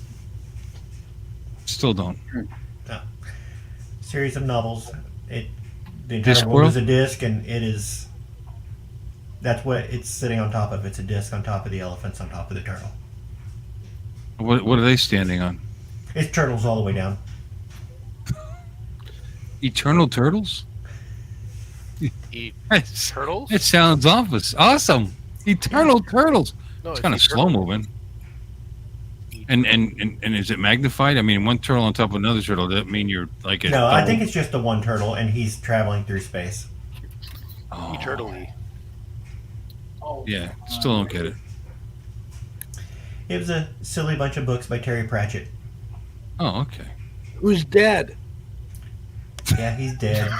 Still don't. Series of novels. The entire world is a disc, and it is. That's what it's sitting on top of. It's a disc on top of the elephants on top of the turtle. What are they standing on? It's turtles all the way down. Eternal turtles? Turtles? It sounds awesome. Eternal turtles. No, It's it's kind of slow moving. And is it magnified? I mean, one turtle on top of another turtle. Does that mean you're like a No, I think it's just the one turtle, and he's traveling through space. Eternally. Yeah, still don't get it. It was a silly bunch of books by Terry Pratchett. Oh, okay. Who's dead? Yeah, he's dead.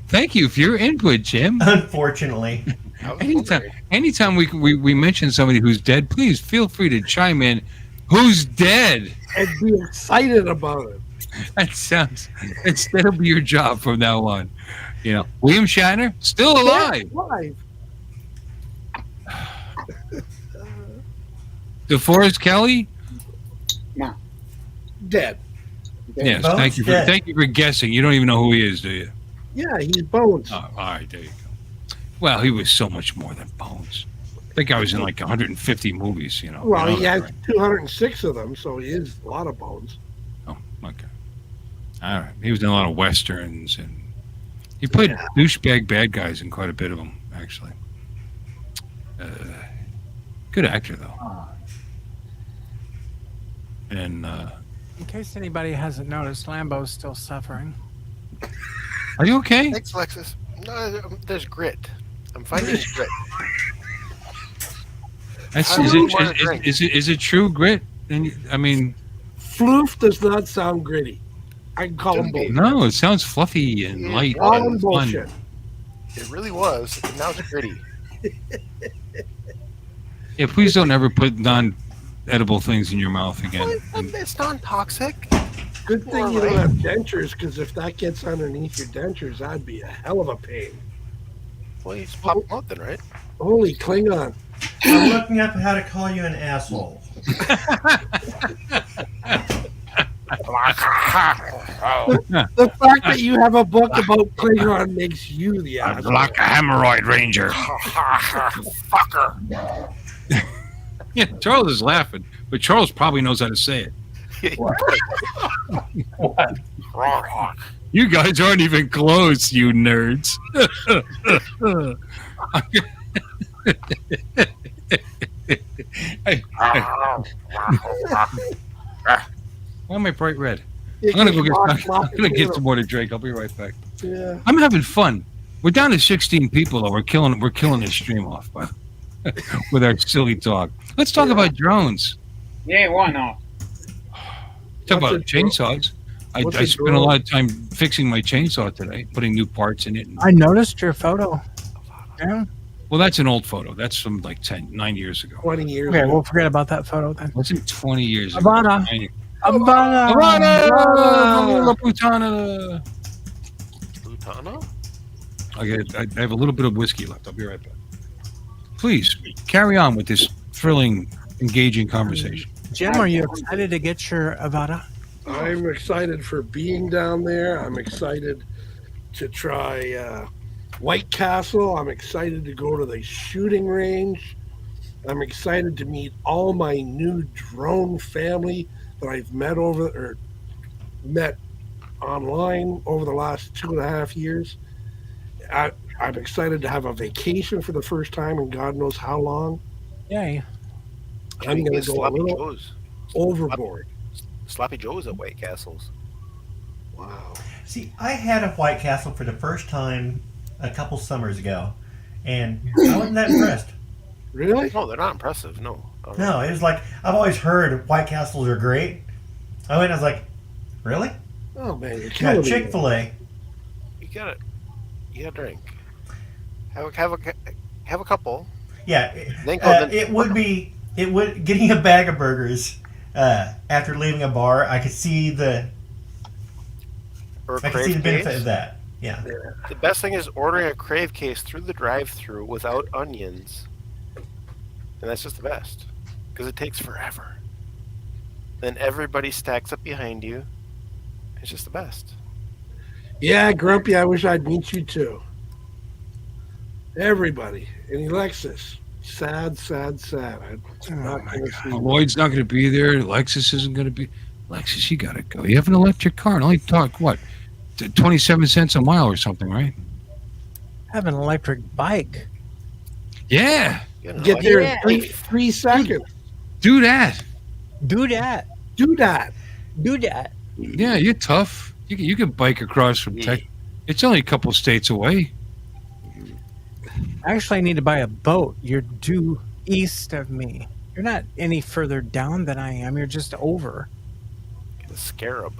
Thank you for your input, Jim. Unfortunately. Anytime we mention somebody who's dead, please feel free to chime in. Who's dead? And be excited about it. That'll be your job from now on. You know, William Shatner still alive. DeForest Kelly? No. Dead. Yes. Bones Thank you for guessing. You don't even know who he is, do you? Yeah, he's Bones. Oh, all right, there you go. Well, he was so much more than Bones. That guy was in like 150 movies, you know. Well, you know he that, has right? 206 of them, so he is a lot of Bones. Oh, okay. All right. He was in a lot of westerns, and he played douchebag bad guys in quite a bit of them, actually. Good actor, though. And In case anybody hasn't noticed, Lambo's still suffering. are you okay? Thanks, Lexus. No, there's grit. I'm finding grit. Is it true grit? I mean, Floof does not sound gritty. I can call him bullshit. no, it sounds fluffy and light. Call and him fun. bullshit. It really was. And now it's gritty. Yeah, please don't ever put non-edible things in your mouth again. It's non-toxic. Good thing you don't have dentures, because if that gets underneath your dentures, that'd be a hell of a pain. Well, you just pop them out then, right? Holy Klingon. I'm looking up how to call you an asshole. The fact that you have a book about Klingon makes you the asshole. Like a hemorrhoid ranger. Fucker. Yeah, Charles is laughing, but Charles probably knows how to say it. You guys aren't even close, you nerds. Why am I bright red? I'm gonna get some more to drink. I'll be right back. Yeah. I'm having fun. We're down to 16 people, though. We're killing this stream off with our silly talk. Let's talk about drones. Yeah, why not? Talk about chainsaws. I spent a lot of time fixing my chainsaw today, putting new parts in it. I noticed your photo. Yeah. Well, that's an old photo. That's from like 9 years ago. 20 years Okay, ago. we'll forget about that photo then. Wasn't 20 years ago. Havana. Havana! Havana! Putana! Lutana? I have a little bit of whiskey left. I'll be right back. Please, carry on with this thrilling, engaging conversation. Jim, are you excited to get your Avada? I'm excited for being down there. I'm excited to try White Castle. I'm excited to go to the shooting range. I'm excited to meet all my new drone family that I've met online over the last 2.5 years. I'm excited to have a vacation for the first time in God knows how long. Yay. I'm going to go a little overboard. Sloppy Joe's at White Castles. Wow. See, I had a White Castle for the first time a couple summers ago, and I wasn't that impressed. Really? No, they're not impressive. No. No, it was like, I've always heard White Castles are great. I went and I was like, really? Oh man, you're You killing got me. Chick-fil-A. You gotta drink. Have a couple. Yeah, Then go. it would getting a bag of burgers after leaving a bar. I could see the benefit of that. Yeah. The best thing is ordering a crave case through the drive-through without onions, and that's just the best because it takes forever. Then everybody stacks up behind you. It's just the best. Yeah, Grumpy, I wish I'd meet you too. Everybody. And Alexis. Sad. I'm not going to see Lloyd's not going to be there. Lexus isn't going to be. Lexus, you got to go. You have an electric car. And only talk, what, 27 cents a mile or something, right? I have an electric bike. Yeah. Get there in 3 seconds. Do that. Do that. Do that. Do that. Yeah, you're tough. You can bike across from Tech. It's only a couple states away. Actually, I need to buy a boat. You're due east of me. You're not any further down than I am. You're just over. The Scarab.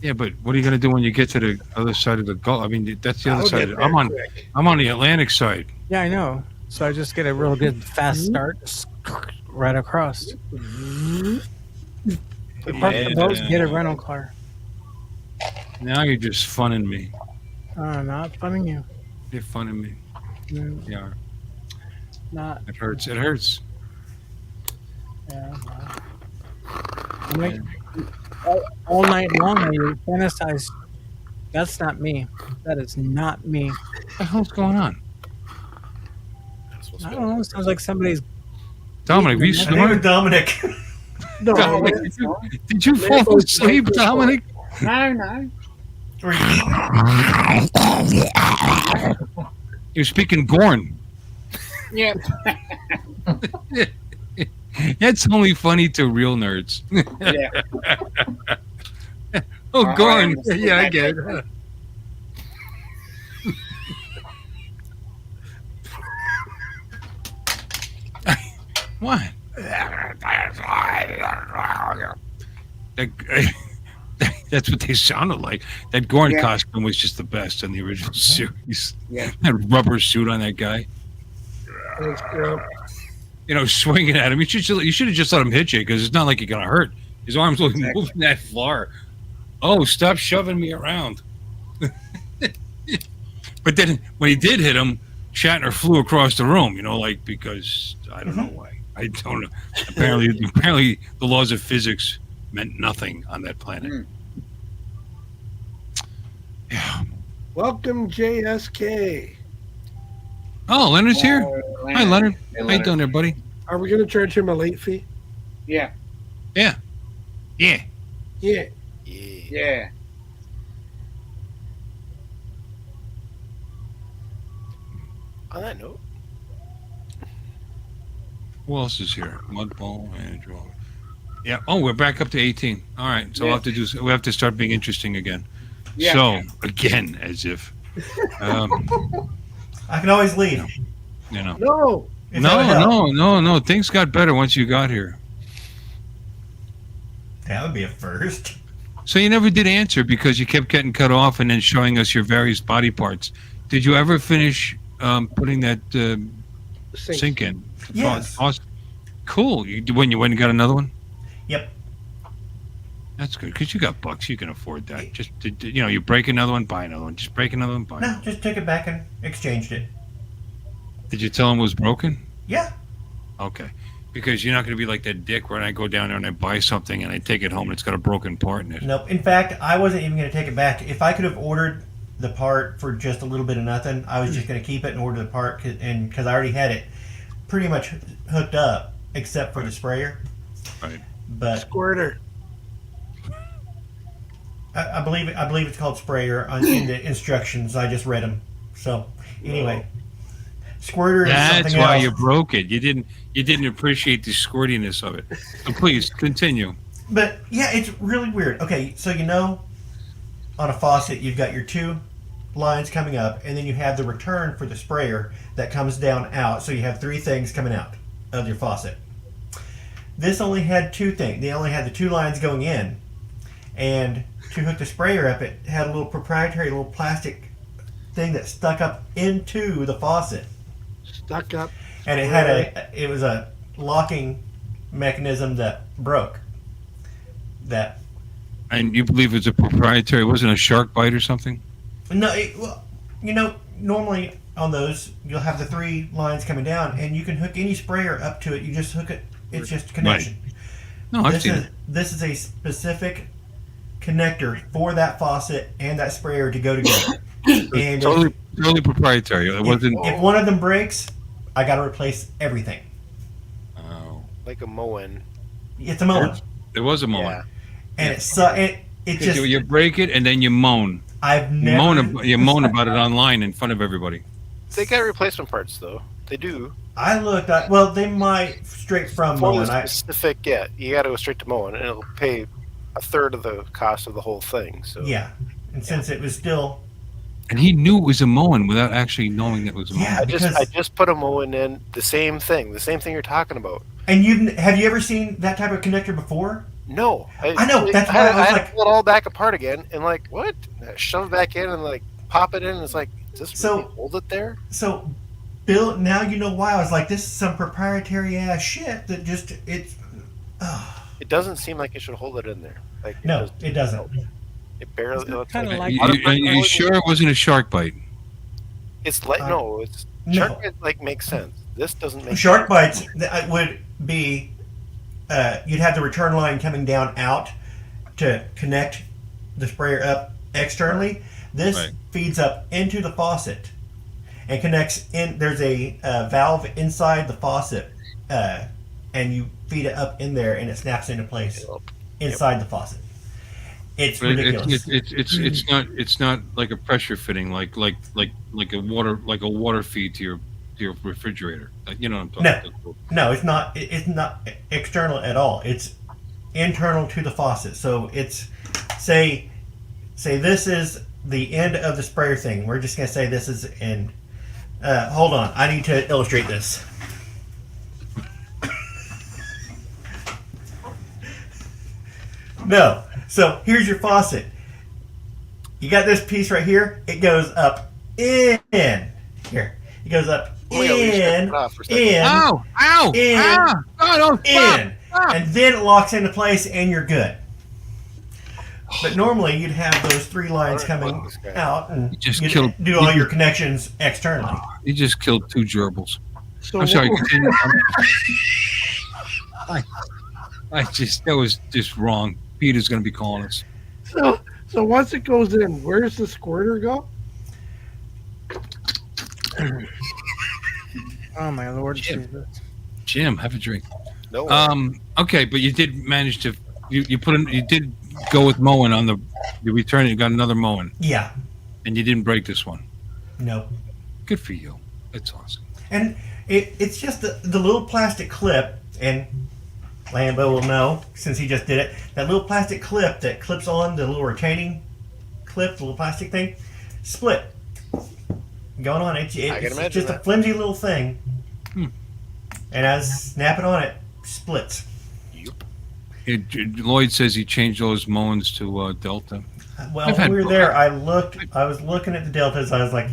Yeah, but what are you going to do when you get to the other side of the Gulf? I mean, that's the other I'll side. get I'm there on. quick. I'm on the Atlantic side. Yeah, I know. So I just get a real good fast start right across. Park the boat, get a rental car. Now you're just funning me. Not funning you. You're funning me. No, Yeah, not. it hurts. It hurts. Yeah. I'm like, all night long, you fantasize. That's not me. That is not me. What the hell's going on? I don't know. It sounds like somebody's. Dominic, were you My name is snoring? Dominic. No, Dominic, did you fall asleep, Dominic? No. You're speaking Gorn. Yep. That's only funny to real nerds. Yeah. Oh, Gorn. understand Yeah, I that. get it. What? That's what they sounded like. That Gorn Yeah. costume was just the best in the original series. Yeah. That rubber suit on that guy. Thanks, Grump. You know, swinging at him. You should have just let him hit you because it's not like you're gonna hurt. His arms were moving that far. Oh, stop shoving me around. But then when he did hit him, Shatner flew across the room. You know, like because I don't know why. I don't know. Apparently, the laws of physics meant nothing on that planet. Yeah. Welcome, JSK. Oh, Leonard's here. Hi, Leonard. How you doing there, buddy? Are we going to charge him a late fee? Yeah. Yeah. Yeah. Yeah. Yeah. On that note, Who else is here? Mudball and Joe. Yeah. Oh, we're back up to 18. All right. So Yeah. we have to start being interesting again. Yeah. So again, as if, I can always leave. you know. No. If that would help. No. Things got better once you got here. That would be a first. So you never did answer because you kept getting cut off and then showing us your various body parts. Did you ever finish putting that sink in? Yes. Awesome. Cool. When you went and got another one? Yep. That's good because you got bucks. You can afford that. Just you break another one, buy another one. Just break another one, buy. No, just took it back and exchanged it. Did you tell him it was broken? Yeah. Okay. Because you're not going to be like that dick where I go down there and I buy something and I take it home and it's got a broken part in it. Nope. In fact, I wasn't even going to take it back. If I could have ordered the part for just a little bit of nothing, I was just going to keep it and order the part because I already had it pretty much hooked up except for the sprayer. Right. But Squirter. I believe it's called sprayer in the instructions. I just read them. So anyway, squirter is That's something why else. you broke it. You didn't appreciate the squirtiness of it. So please continue. But yeah, it's really weird. Okay, so on a faucet, you've got your two lines coming up, and then you have the return for the sprayer that comes down out. So you have three things coming out of your faucet. This only had two things. They only had the two lines going in, and to hook the sprayer up, it had a little proprietary little plastic thing that stuck up into the faucet. Stuck up. And it was a locking mechanism that broke. And you believe it's a proprietary? It wasn't a shark bite or something? No, normally on those you'll have the three lines coming down, and you can hook any sprayer up to it. You just hook it. It's just a connection. Right. No, I've seen it. This is a specific connector for that faucet and that sprayer to go together. And totally proprietary. It wasn't. If one of them breaks, I got to replace everything. Oh. Like a Moen. It's a Moen. It was a Moen. Yeah. And it just you break it and then you moan. You moan about it online in front of everybody. They got replacement parts though. They do. I looked at they might straight from For Moen. the specific, yeah, you got to go straight to Moen, and it'll pay a third of the cost of the whole thing. So yeah, and since it was still, and he knew it was a Moen without actually knowing it was a Moen. Yeah, I just put a Moen in, the same thing you're talking about. And have you ever seen that type of connector before? No, I know. That's why I was had like, to pull it all back apart again, and like what? Shove it back in and like pop it in. And it's like, does this really hold it there? So, Bill, now you know why I was like, this is some proprietary ass shit that just it's. It doesn't seem like it should hold it in there. Like it doesn't. It barely. Kind of like. You sure it wasn't a shark bite? It's like it's shark bite makes sense. This doesn't make shark sense. bites would be. You'd have the return line coming down out to connect the sprayer up externally. This feeds up into the faucet and connects in. There's a valve inside the faucet, and you feed it up in there, and it snaps into place inside the faucet. It's ridiculous. It's not like a pressure fitting, like a water feed to your refrigerator. You know what I'm talking about? No, it's not. It's not external at all. It's internal to the faucet. So it's say this is the end of the sprayer thing. We're just gonna say this is the end. Hold on, I need to illustrate this. No. So here's your faucet. You got this piece right here. It goes up in here. It goes up in, ow, in, and then it locks into place, and you're good. But normally you'd have those three lines coming out, and you'd do all your connections externally. You just killed two gerbils. So I'm sorry. Continue. That was just wrong. Peter's going to be calling us. So once it goes in, where does the squirter go? Oh my Lord! Jim, have a drink. No. Okay, but you did manage to you did go with Moen on you returned. You got another Moen. Yeah. And you didn't break this one. Nope. Good for you. That's awesome. And it's just the little plastic clip, and Lambo will know since he just did it. That little plastic clip that clips on the little retaining clip, the little plastic thing, split. Going on, it's just a flimsy little thing, and as snap it on, it splits. Lloyd says he changed those Moens to Delta. Well, when we were there, I was looking at the Deltas. I was like,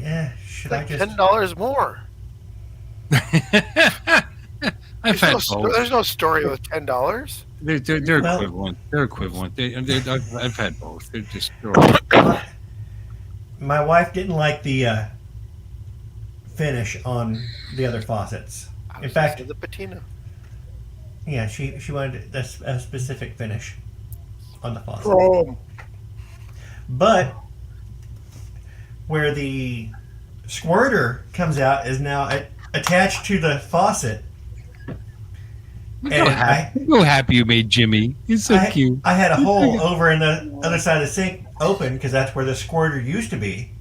should I just $10 more? There's no story with $10. They're equivalent. They're equivalent. I've had both. They're just. My wife didn't like the finish on the other faucets. In fact, the patina. Yeah, she wanted a specific finish on the faucet. Chrome. But where the squirter comes out is now attached to the faucet. Look how happy you made Jimmy. He's so cute. I had a hole over in the other side of the sink open because that's where the squirter used to be.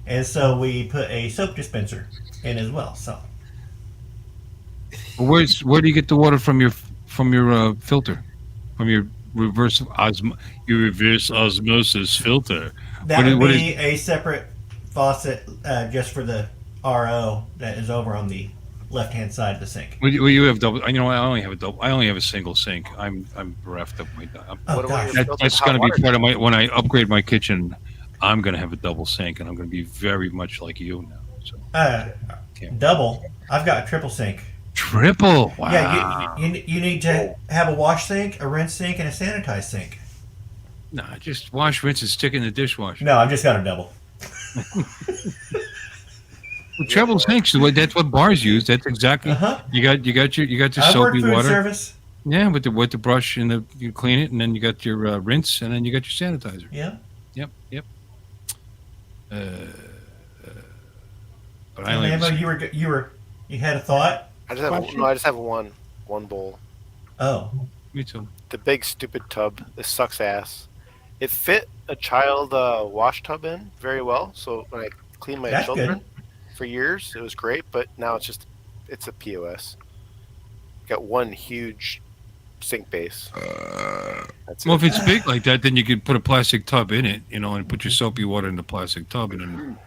And so we put a soap dispenser in as well. So where do you get the water from your filter? from your reverse osmosis filter. That What would is- be a separate faucet just for the RO that is over on the left-hand side of the sink. Well, you have double. You know, I only have a double. I only have a single sink. I'm bereft of my. Gosh. That's going to be part of my. When I upgrade my kitchen, I'm going to have a double sink, and I'm going to be very much like you now. So. Double. I've got a triple sink. Triple. Wow. Yeah, you need to have a wash sink, a rinse sink, and a sanitized sink. Nah, just wash, rinse, and stick in the dishwasher. No, I've just got a double. Well, treble sinks. That's what bars use. That's exactly. You got your soapy water. Service. Yeah, with the brush and you clean it, and then you got your rinse, and then you got your sanitizer. Yeah. Yep. But I And only. Ambo, you had a thought. I just have one bowl. Oh. Me too. The big stupid tub. This sucks ass. It fit a child wash tub in very well. So when I clean my children for years, it was great. But now it's a POS. Got one huge sink base. Well, if it's big like that, then you could put a plastic tub in it, and put your soapy water in the plastic tub, and then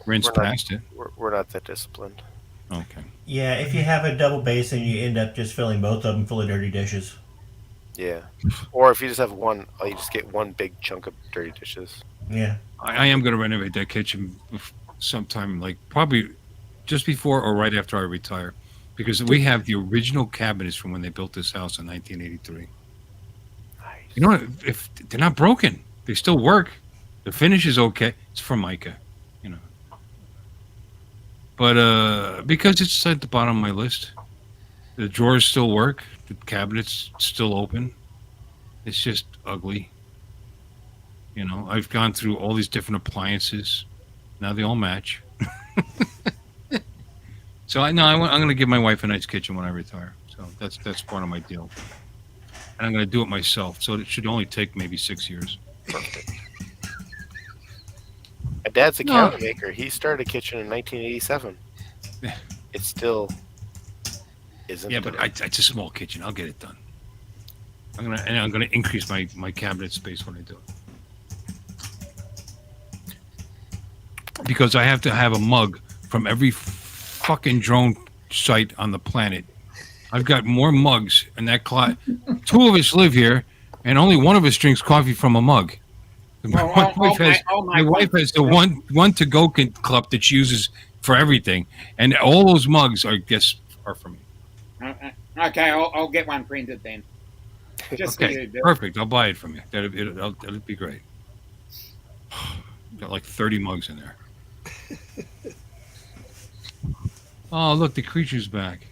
rinse past it. We're not that disciplined. Okay. Yeah, if you have a double basin, you end up just filling both of them full of dirty dishes. Yeah. Or if you just have one, you just get one big chunk of dirty dishes. Yeah. I am going to renovate that kitchen sometime, like probably just before or right after I retire, because we have the original cabinets from when they built this house in 1983. Nice. You know what? If they're not broken, they still work. The finish is okay. It's Formica, But because it's at the bottom of my list, the drawers still work. The cabinets still open. It's just ugly. I've gone through all these different appliances. Now they all match. So I'm going to give my wife a nice kitchen when I retire. So that's part of my deal. And I'm going to do it myself. So it should only take maybe 6 years. Perfect. My dad's a cabinet maker. He started a kitchen in 1987. It still isn't. Yeah, but it's a small kitchen. I'll get it done. I'm gonna increase my cabinet space when I do it. Because I have to have a mug from every fucking drone site on the planet. I've got more mugs in that closet. 2 of us live here, and only one of us drinks coffee from a mug. My wife has the one to go cup that she uses for everything, and all those mugs are for me. Okay, I'll get one printed then. Just for you, Bill. Perfect. I'll buy it from you. That'll be great. Got like 30 mugs in there. Oh, look, the creature's back.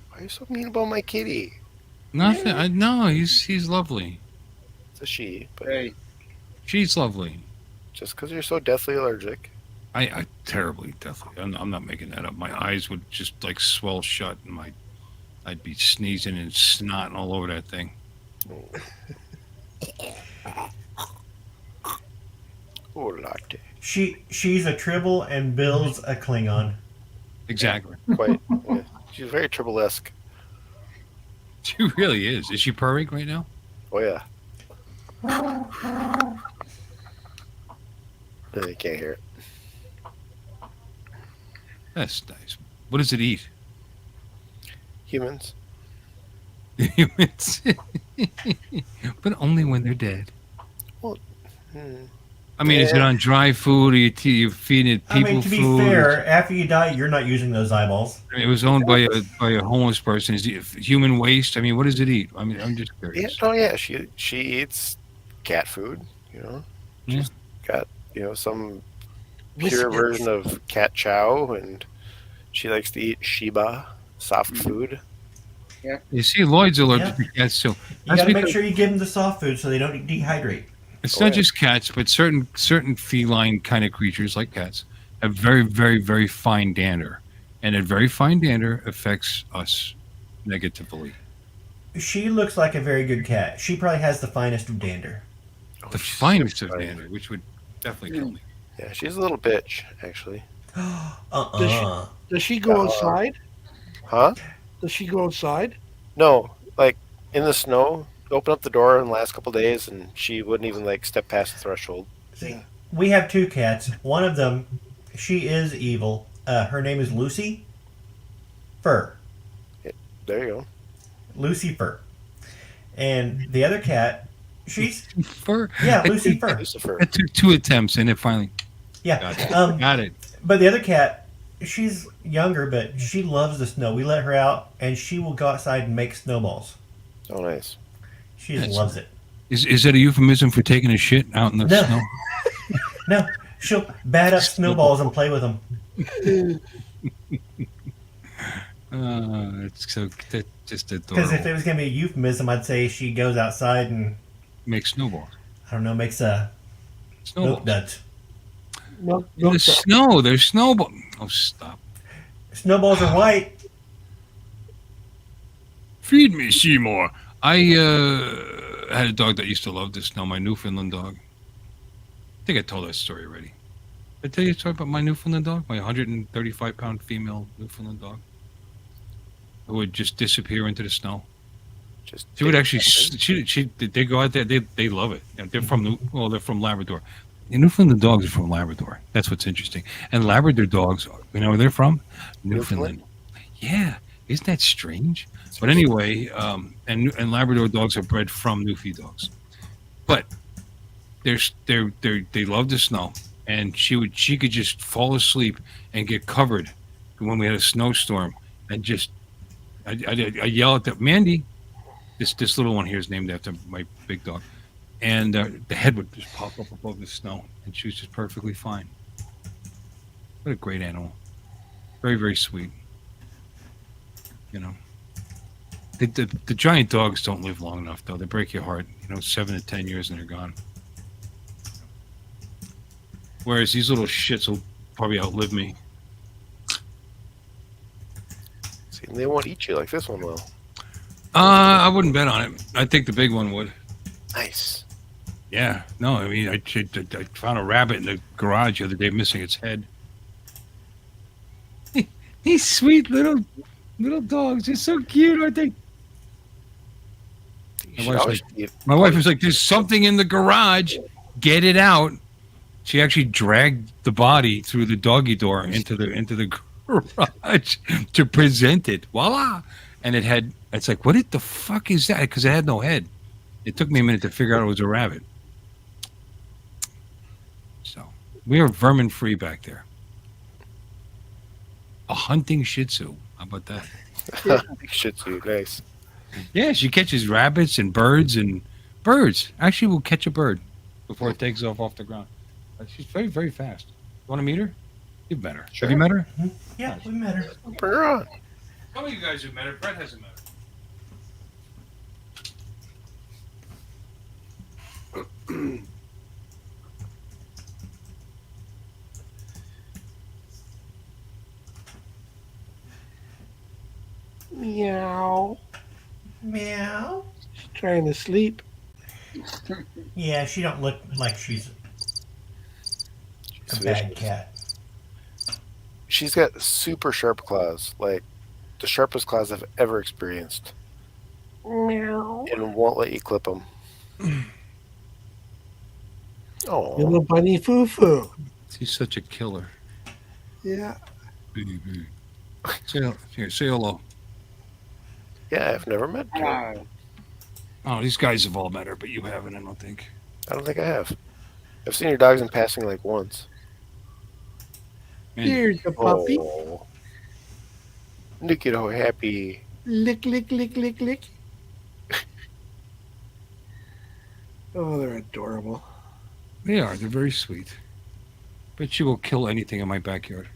Why are you so mean about my kitty? Nothing. No, he's lovely. It's a she, but she's lovely. Just because you're so deathly allergic. I terribly deathly. I'm not making that up. My eyes would just like swell shut, and I'd be sneezing and snotting all over that thing. Oh, latte. She's a Tribble and Bill's a Klingon. Exactly. Quite. Yeah. She's very Tribble-esque. She really is. Is she purring right now? Oh yeah. You can't hear it. That's nice. What does it eat? Humans. Humans. But only when they're dead. Well, I mean, is it on dry food, or you feed it people food? I mean, to be fair, after you die, you're not using those eyeballs. It was owned by a homeless person. Is it human waste? I mean, what does it eat? I mean, I'm just curious. Yeah, she eats cat food. She's got some pure version of cat chow, and she likes to eat Shiba soft food. Yeah. You see, Lloyd's allergic to cats too. You got to make sure you give them the soft food so they don't dehydrate. It's not just cats, but certain feline kind of creatures like cats have very, very, very fine dander, and that very fine dander affects us negatively. She looks like a very good cat. She probably has the finest of dander. The finest of dander, which would definitely kill me. Yeah, she's a little bitch, actually. Does she go outside? Huh? Does she go outside? No, like in the snow. Open up the door in the last couple of days, and she wouldn't even like step past the threshold. See, we have two cats. One of them, she is evil. Her name is Lucy Fur. There you go. Lucy Fur. And the other cat, she's Fur. Yeah, Lucy Fur. Lucifer. It took 2 attempts, and it finally. Yeah. Got it. But the other cat, she's younger, but she loves the snow. We let her out, and she will go outside and make snowballs. Oh, nice. She just loves it. Is that a euphemism for taking a shit out in the snow? No, she'll bat up snowballs and play with them. It's so just adorable. Because if it was going to be a euphemism, I'd say she goes outside and makes snowballs. I don't know, makes a milk duds. The snow, there's snowball. Oh, stop. Snowballs are white. Feed me, Seymour. I had a dog that used to love the snow, my Newfoundland dog. I think I told that story already. Did I tell you a story about my Newfoundland dog? My 135-pound female Newfoundland dog? Who would just disappear into the snow. She would actually, they go out there, they love it. They're from Labrador. The Newfoundland dogs are from Labrador. That's what's interesting. And Labrador dogs, you know where they're from? Newfoundland. Yeah. Isn't that strange? But anyway, and Labrador dogs are bred from Newfie dogs. But they love the snow, and she could just fall asleep and get covered when we had a snowstorm, and just I yell at the Mandy. This little one here is named after my big dog, and the head would just pop up above the snow, and she was just perfectly fine. What a great animal! Very, very sweet. You know, the giant dogs don't live long enough, though. They break your heart. 7 to 10 years and they're gone. Whereas these little shits will probably outlive me. See, they won't eat you like this one will. I wouldn't bet on it. I think the big one would. Nice. Yeah. No, I mean, I found a rabbit in the garage the other day missing its head. These sweet little dogs. They're so cute, aren't they? My wife was like, there's something in the garage. Get it out. She actually dragged the body through the doggy door into the garage to present it. Voila! And it's like, what the fuck is that? Because it had no head. It took me a minute to figure out it was a rabbit. So we are vermin free back there. A hunting Shih Tzu. How about that? Shih Tzu, nice. Yeah, she catches rabbits and birds. Actually, will catch a bird before it takes off the ground. She's very, very fast. You want to meet her? You've met her. Sure. Have you met her? Mm-hmm. Yeah, we met her. Bring her on. Some of you guys have met her. Brett hasn't met her. Meow. Meow. She's trying to sleep. Yeah, she don't look like she's a bad cat. She's got super sharp claws, like the sharpest claws I've ever experienced. Meow. And won't let you clip them. Oh, Little bunny foo-foo. She's such a killer. Yeah. Baby. Say hello. Yeah, I've never met her. Oh, these guys have all met her, but you haven't, I don't think. I don't think I have. I've seen your dogs in passing like once. Here's the puppy. Oh. Look at how happy. Lick, lick, lick, lick, lick. Oh, they're adorable. They are. They're very sweet. But she will kill anything in my backyard.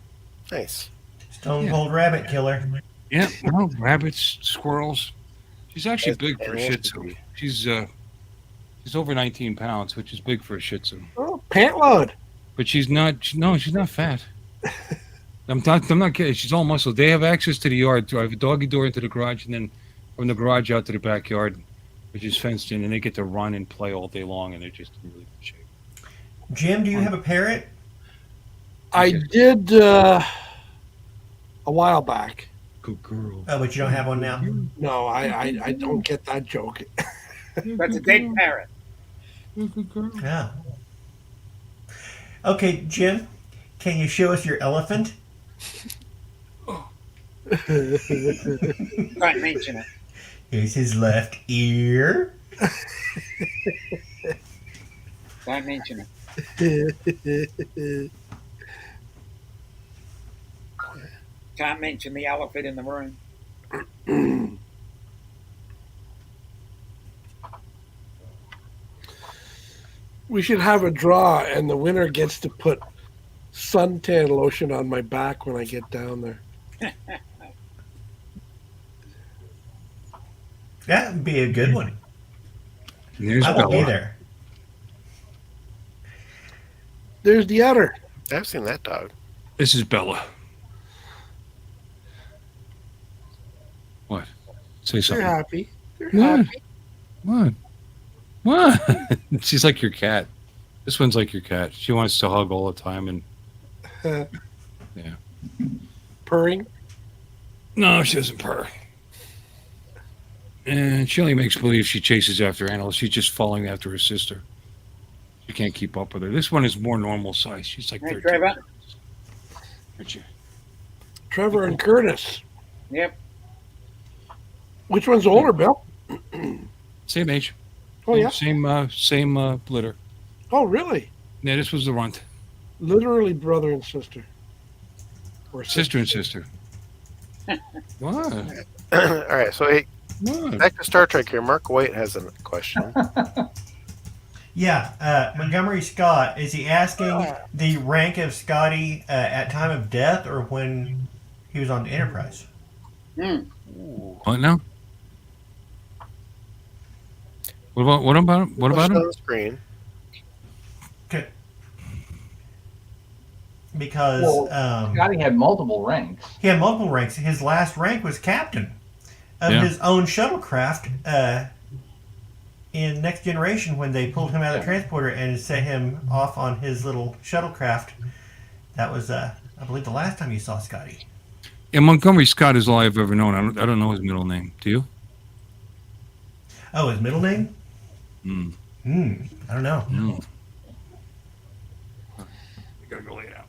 Nice. Stone Cold Rabbit Killer. Yeah, well, rabbits, squirrels. She's actually big for a Shih Tzu. She's over 19 pounds, which is big for a Shih Tzu. Oh, pant load. But she's not fat. I'm not kidding. She's all muscle. They have access to the yard. I have a doggy door into the garage, and then from the garage out to the backyard, which is fenced in, and they get to run and play all day long, and they're just in really good shape. Jim, do you have a parrot? I did a while back. Typical girl. Oh, but you don't have one now? No, I don't get that joke. That's a dead parrot. Yeah. Okay, Jim, can you show us your elephant? Don't mention it. Here's his left ear. Don't mention it. Can't mention the elephant in the room. We should have a draw, and the winner gets to put suntan lotion on my back when I get down there. That would be a good one. There's I won't be Bella. there. There's the udder. I've seen that dog. This is Bella. What? Say They're something. happy. They're What? happy. What? What? She's like your cat. This one's like your cat. She wants to hug all the time and yeah. Purring. No, she doesn't purr. And she only makes believe she chases after animals. She's just following after her sister. She can't keep up with her. This one is more normal size. She's like Hey, 13. Trevor. Trevor and Curtis. Yep. Which one's older, Bill? Same age. Oh, yeah? Same litter. Oh, really? Yeah, this was the runt. Literally brother and sister. Or Sister and sister. What? All right, so hey, What? back to Star Trek here. Mark White has a question. Yeah, Montgomery Scott, is he asking the rank of Scotty at time of death or when he was on the Enterprise? What now? What about him? On the screen. Okay. Because Scotty had multiple ranks. he had multiple ranks. His last rank was captain of Yeah. his own shuttlecraft in Next Generation when they pulled him out of the transporter and set him off on his little shuttlecraft. That was, I believe, the last time you saw Scotty. Yeah, Montgomery Scott is all I've ever known. I don't know his middle name. Do you? Oh, his middle name? Hmm. I don't know. No. You gotta go lay it out.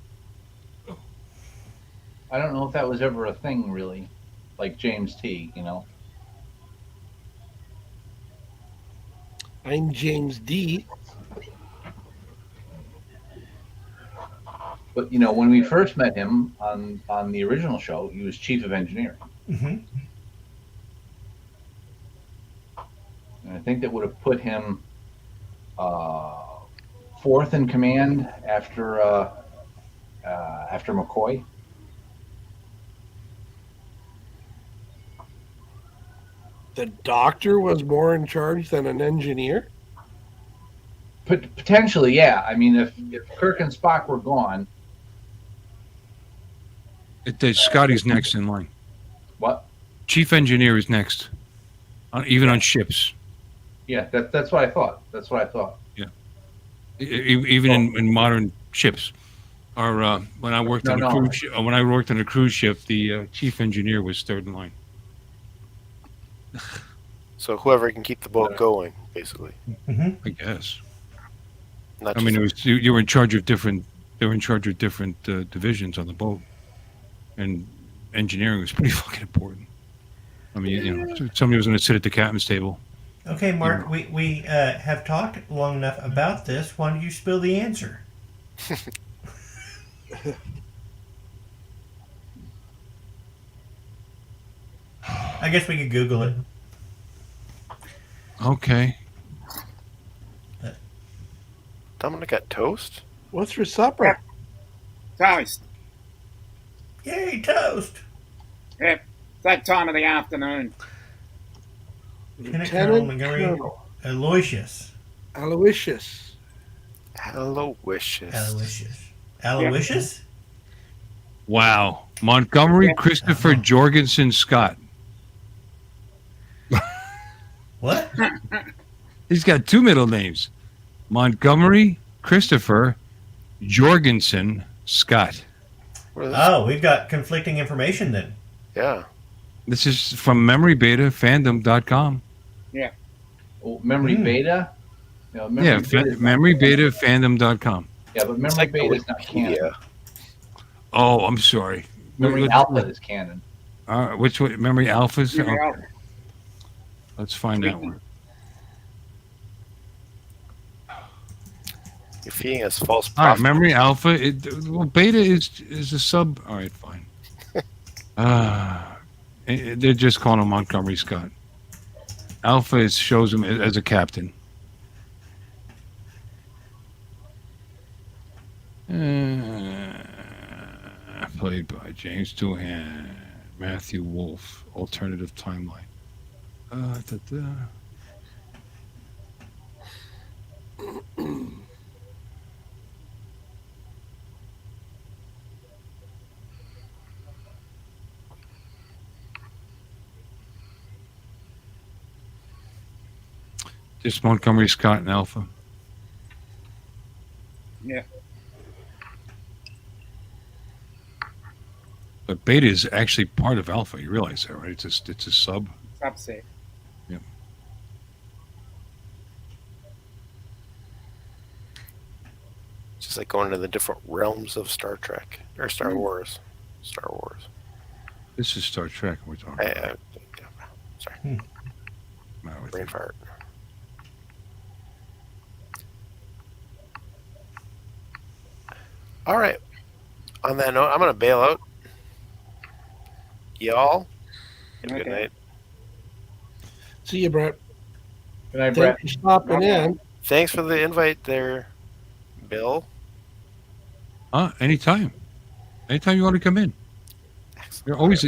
I don't know if that was ever a thing, really, like James T. You know. I'm James D. But you know, when we first met him on the original show, he was chief of engineering, Mm-hmm. and I think that would have put him fourth in command after McCoy. The doctor was more in charge than an engineer? Potentially, yeah. I mean, if Kirk and Spock were gone, Scotty's next in line. what? Chief engineer is next, even on ships. Yeah, that's what I thought. That's what I thought. Even in modern ships. Or when I worked on a cruise ship, when I worked on a cruise ship, the chief engineer was third in line. So whoever can keep the boat going, basically. Mm-hmm. I guess. Not I mean, just- you were in charge of different. They were in charge of different divisions on the boat, and engineering was pretty fucking important. I mean, you know, somebody was going to sit at the captain's table. Okay, Mark, we have talked long enough about this. Why don't you spill the answer? I guess we could Google it. Okay. Dominic got toast? What's for supper? Toast. Yay, toast! Yep. It's that time of the afternoon. Lieutenant Colonel Montgomery Colonel Aloysius. Aloysius. Aloysius. Aloysius. Aloysius? Wow. Montgomery Christopher Jorgensen Scott. What? He's got two middle names. Montgomery Christopher Jorgensen Scott. Oh, we've got conflicting information then. Yeah. This is from memorybetafandom.com. Yeah. Oh, memory beta. No, Yeah, beta is not canon. memorybetafandom.com. Yeah, but memory like beta is not canon. Oh, I'm sorry. Memory alpha is canon. Which one? Memory alphas? Memory Okay. alpha. Let's find that one. You're feeding us false All right, prophecy. memory alpha. Well, beta is a sub. All right, fine. They're just calling him Montgomery Scott. Alpha shows him as a captain. Played by James Doohan, Matthew Wolfe. Alternative timeline. Just Montgomery Scott and Alpha. Yeah. But Beta is actually part of Alpha. You realize that, right? It's a sub. Subset. Yep. It's just like going to the different realms of Star Trek or Star Wars. Star Wars. This is Star Trek we're talking about. Sorry. Brain fart. All right. On that note, I'm going to bail out. Y'all, have a good night. See you, Brett. Good night, Brett. Thanks for stopping in. Thanks for the invite there, Bill. Anytime. Anytime you want to come in. You're always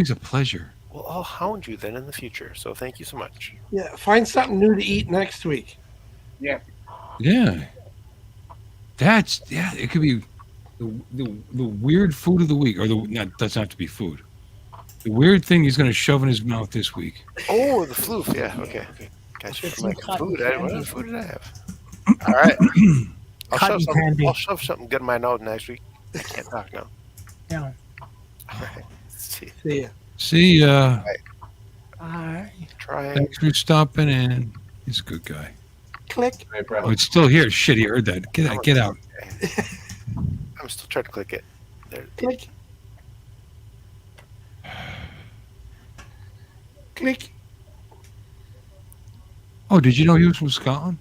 a pleasure. Well, I'll hound you then in the future. So thank you so much. Yeah, find something new to eat next week. Yeah. Yeah. It could be the weird food of the week, or doesn't have to be food. The weird thing he's going to shove in his mouth this week. Oh, the floof. Yeah. Okay. Gotcha. It's For my cotton food. candy. What other food did I have? All right. Cotton I'll shove something good in my nose next week. I can't talk now. Yeah. All right. See ya. See ya. Bye. Try. Thanks for stopping in. He's a good guy. Click. Right, Brett. Oh, it's still here. Shit, he heard that. Get out. I'm still trying to click it. There. Click. Click. Oh, did you know he was from Scotland?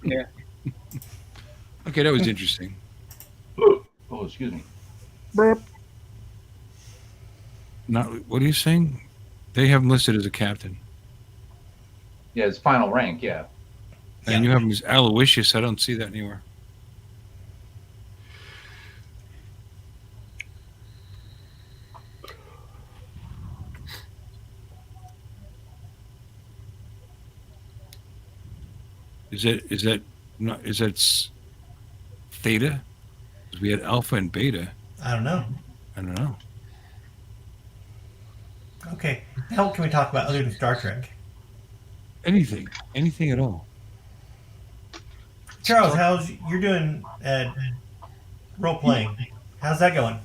Yeah. Okay, that was interesting. Oh, excuse me. Burp. Not what are you saying? They have him listed as a captain, Yeah, it's final rank. Yeah. and you have him as Aloysius. I don't see that anywhere. Is that theta? 'Cause we had alpha and beta. I don't know. I don't know. Okay. What the hell can we talk about other than Star Trek? Anything at all. Charles, you're doing role playing? How's that going?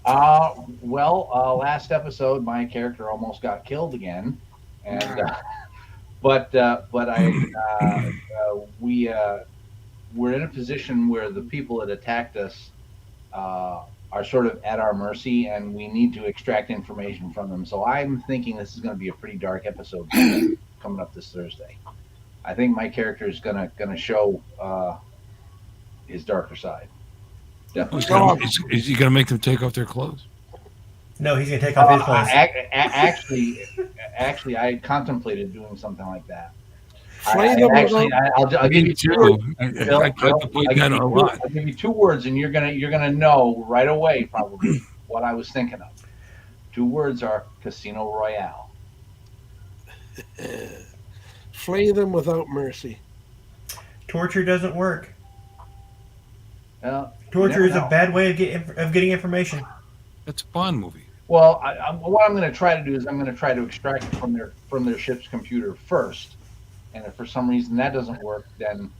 Last episode my character almost got killed again, and but we're in a position where the people that attacked us are sort of at our mercy, and we need to extract information from them. So I'm thinking this is going to be a pretty dark episode coming up this Thursday. I think my character is gonna show his darker side. Definitely. Is he going to make them take off their clothes? No, he's gonna take off his clothes. Actually, I had contemplated doing something like that. I'll give you two. I'll give you 2 words, and you're gonna know right away probably what I was thinking of. 2 words are Casino Royale. Flay them without mercy. Torture doesn't work. Well, Torture is never a bad way of getting information. That's a Bond movie. Well, what I'm going to try to do is I'm going to try to extract it from their ship's computer first, and if for some reason that doesn't work, then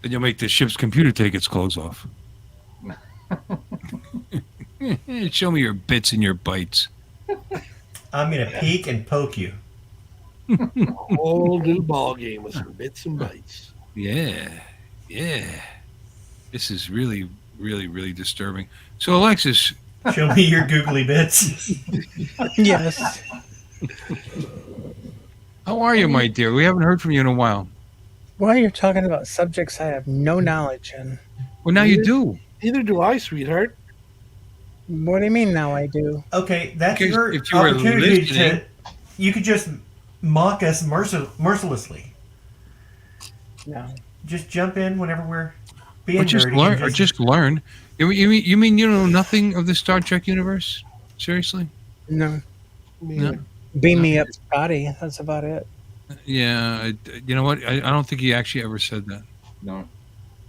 Then you'll make the ship's computer take its clothes off. Show me your bits and your bites. I'm gonna peek and poke you. Whole new ball game with some bits and bites. Yeah. This is really, really, really disturbing. So, Alexis, Show me your googly bits. Yes. how are you, my dear? We haven't heard from you in a while. Well, you're talking about subjects I have no knowledge in. Well, now you do. Neither do I, sweetheart. What do you mean now I do? Okay, that's Because your if you were opportunity listening- to. You could just mock us mercilessly. No. Just jump in whenever we're being Or just dirty. learn. and Or just learn. You mean you know nothing of the Star Trek universe? Seriously? No. No. Beam me up, Scotty. That's about it. Yeah. You know what? I don't think he actually ever said that. No.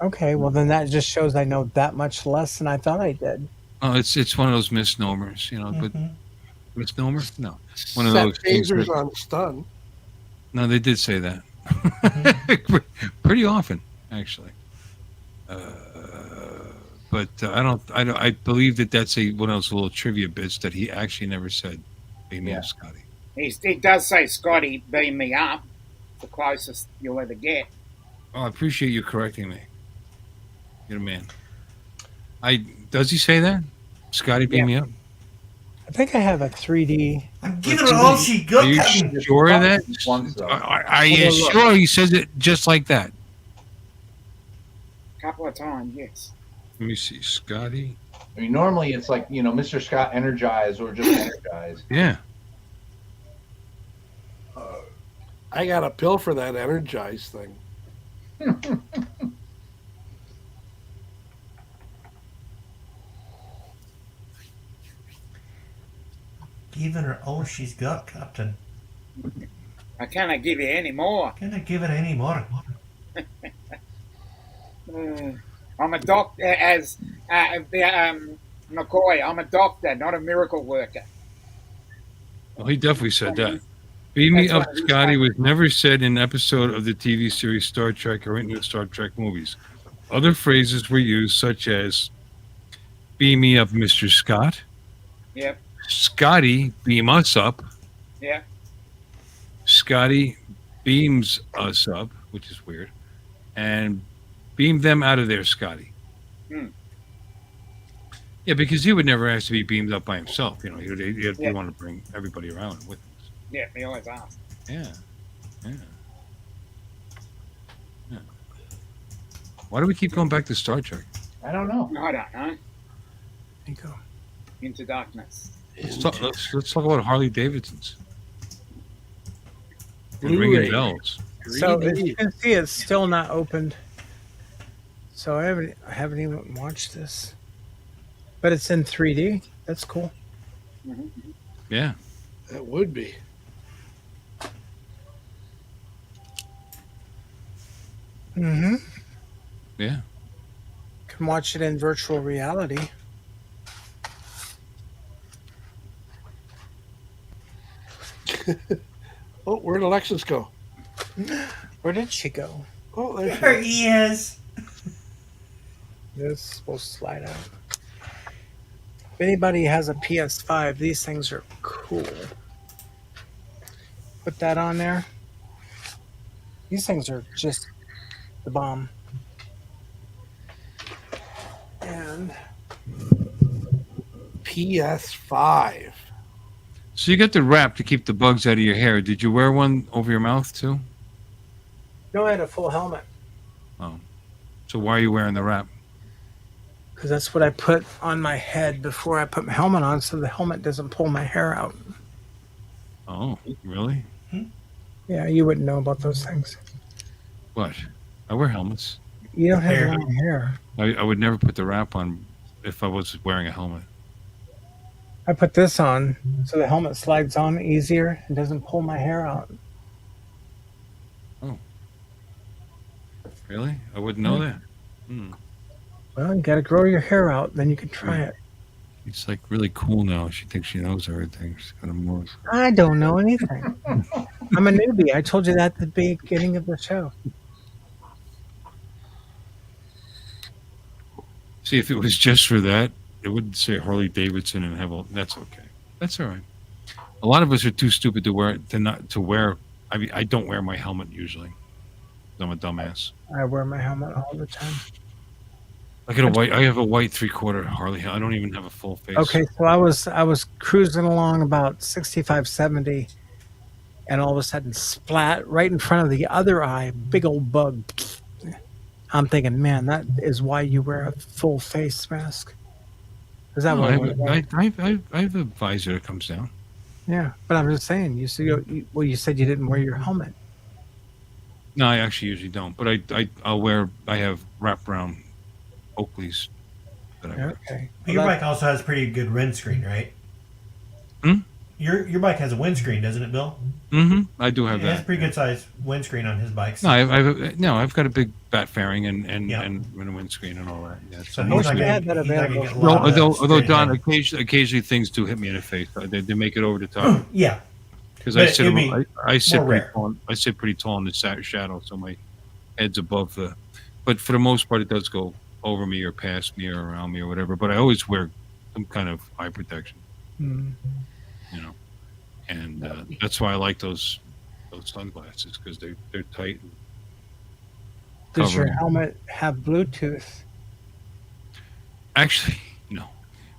Okay, well then that just shows I know that much less than I thought I did. Oh, it's one of those misnomers, you know. But misnomer? No, one of Set those things. phasers That, on stun. no, they did say that pretty often, actually. But I believe that's one of those little trivia bits that he actually never said. Beam me up, Scotty. He does say, Scotty, beam me up. The closest you'll ever get. Oh, I appreciate you correcting me. You're a man. Does he say that? Scotty, beam me up. I think I have a 3D. I'm giving her all she got. Are you sure of that? Once, though. Are you sure he says it just like that? A couple of times, yes. Let me see, Scotty. I mean, normally it's like, Mr. Scott energized or just energized. Yeah. I got a pill for that energized thing. Giving her all she's got, Captain. I cannot give you any more. Can I give it any more? I'm a doctor, as McCoy, I'm a doctor, not a miracle worker. Well, he definitely said that. Beam me That's up, what he Scotty said. was never said in an episode of the TV series Star Trek or in the Star Trek movies. Other phrases were used, such as beam me up, Mr. Scott. Yep, Scotty, beam us up. yep. Scotty beams us up, which is weird. And beam them out of there, Scotty. Hmm. Yeah, because he would never ask to be beamed up by himself. He'd Yeah. want to bring everybody around with him. Yeah, he always asks. Yeah. Why do we keep going back to Star Trek? I don't know. I don't know. There you go. Into darkness. Let's talk about Harley Davidsons. And Blu-ray. ringing bells. So as you can see, it's still not opened. So I haven't even watched this, but it's in 3D. That's cool. Yeah. That would be. Mm-hmm. Yeah. Can watch it in virtual reality. Oh, where'd Alexis go? Where did she go? Oh, there she There is. he is. This is supposed to slide out. If anybody has a PS5, these things are cool. Put that on there. These things are just the bomb. And PS5. So you got the wrap to keep the bugs out of your hair. Did you wear one over your mouth too? no, I had a full helmet Oh. So why are you wearing the wrap? because that's what I put on my head before I put my helmet on, so the helmet doesn't pull my hair out. Oh, really? Yeah, you wouldn't know about those things. What? I wear helmets. You don't have Hair. long hair. I would never put the wrap on if I was wearing a helmet. I put this on so the helmet slides on easier and doesn't pull my hair out. Really? I wouldn't know that. Well, you got to grow your hair out, then you can try it. It's like really cool now. She thinks she knows everything. She's got a more. I don't know anything. I'm a newbie. I told you that at the beginning of the show. See, if it was just for that, say Harley Davidson and have all. That's okay. That's all right. A lot of us are too stupid to wear. I mean, I don't wear my helmet usually. I'm a dumbass. I wear my helmet all the time. I have a white 3/4 Harley. I don't even have a full face. Okay, so I was cruising along about 65, 70, and all of a sudden, splat right in front of the other eye, big old bug. I'm thinking, man, that is why you wear a full face mask. Is that No, what? I have a visor that comes down. Yeah, but I'm just saying. You said you didn't wear your helmet. No, I actually usually don't. But I have wraparound Oakleys that I wear. Okay. Your bike also has pretty good windscreen, right? Hmm? Your bike has a windscreen, doesn't it, Bill? Mm-hmm. I do have He has a that. pretty good size windscreen on his bikes. No, I've got a big bat fairing and a windscreen and all that. Yeah. So he's not had that available. Although Don, occasionally things do hit me in the face. They make it over the top. Yeah. Because But I sit it'd be I sit more pretty rare. tall. I sit pretty tall in the shadow, so my head's above the. But for the most part, it does go over me or past me or around me or whatever. But I always wear some kind of eye protection. Mm. You know, and that's why I like those sunglasses because they're tight. And Does your covering. helmet have Bluetooth? Actually, no.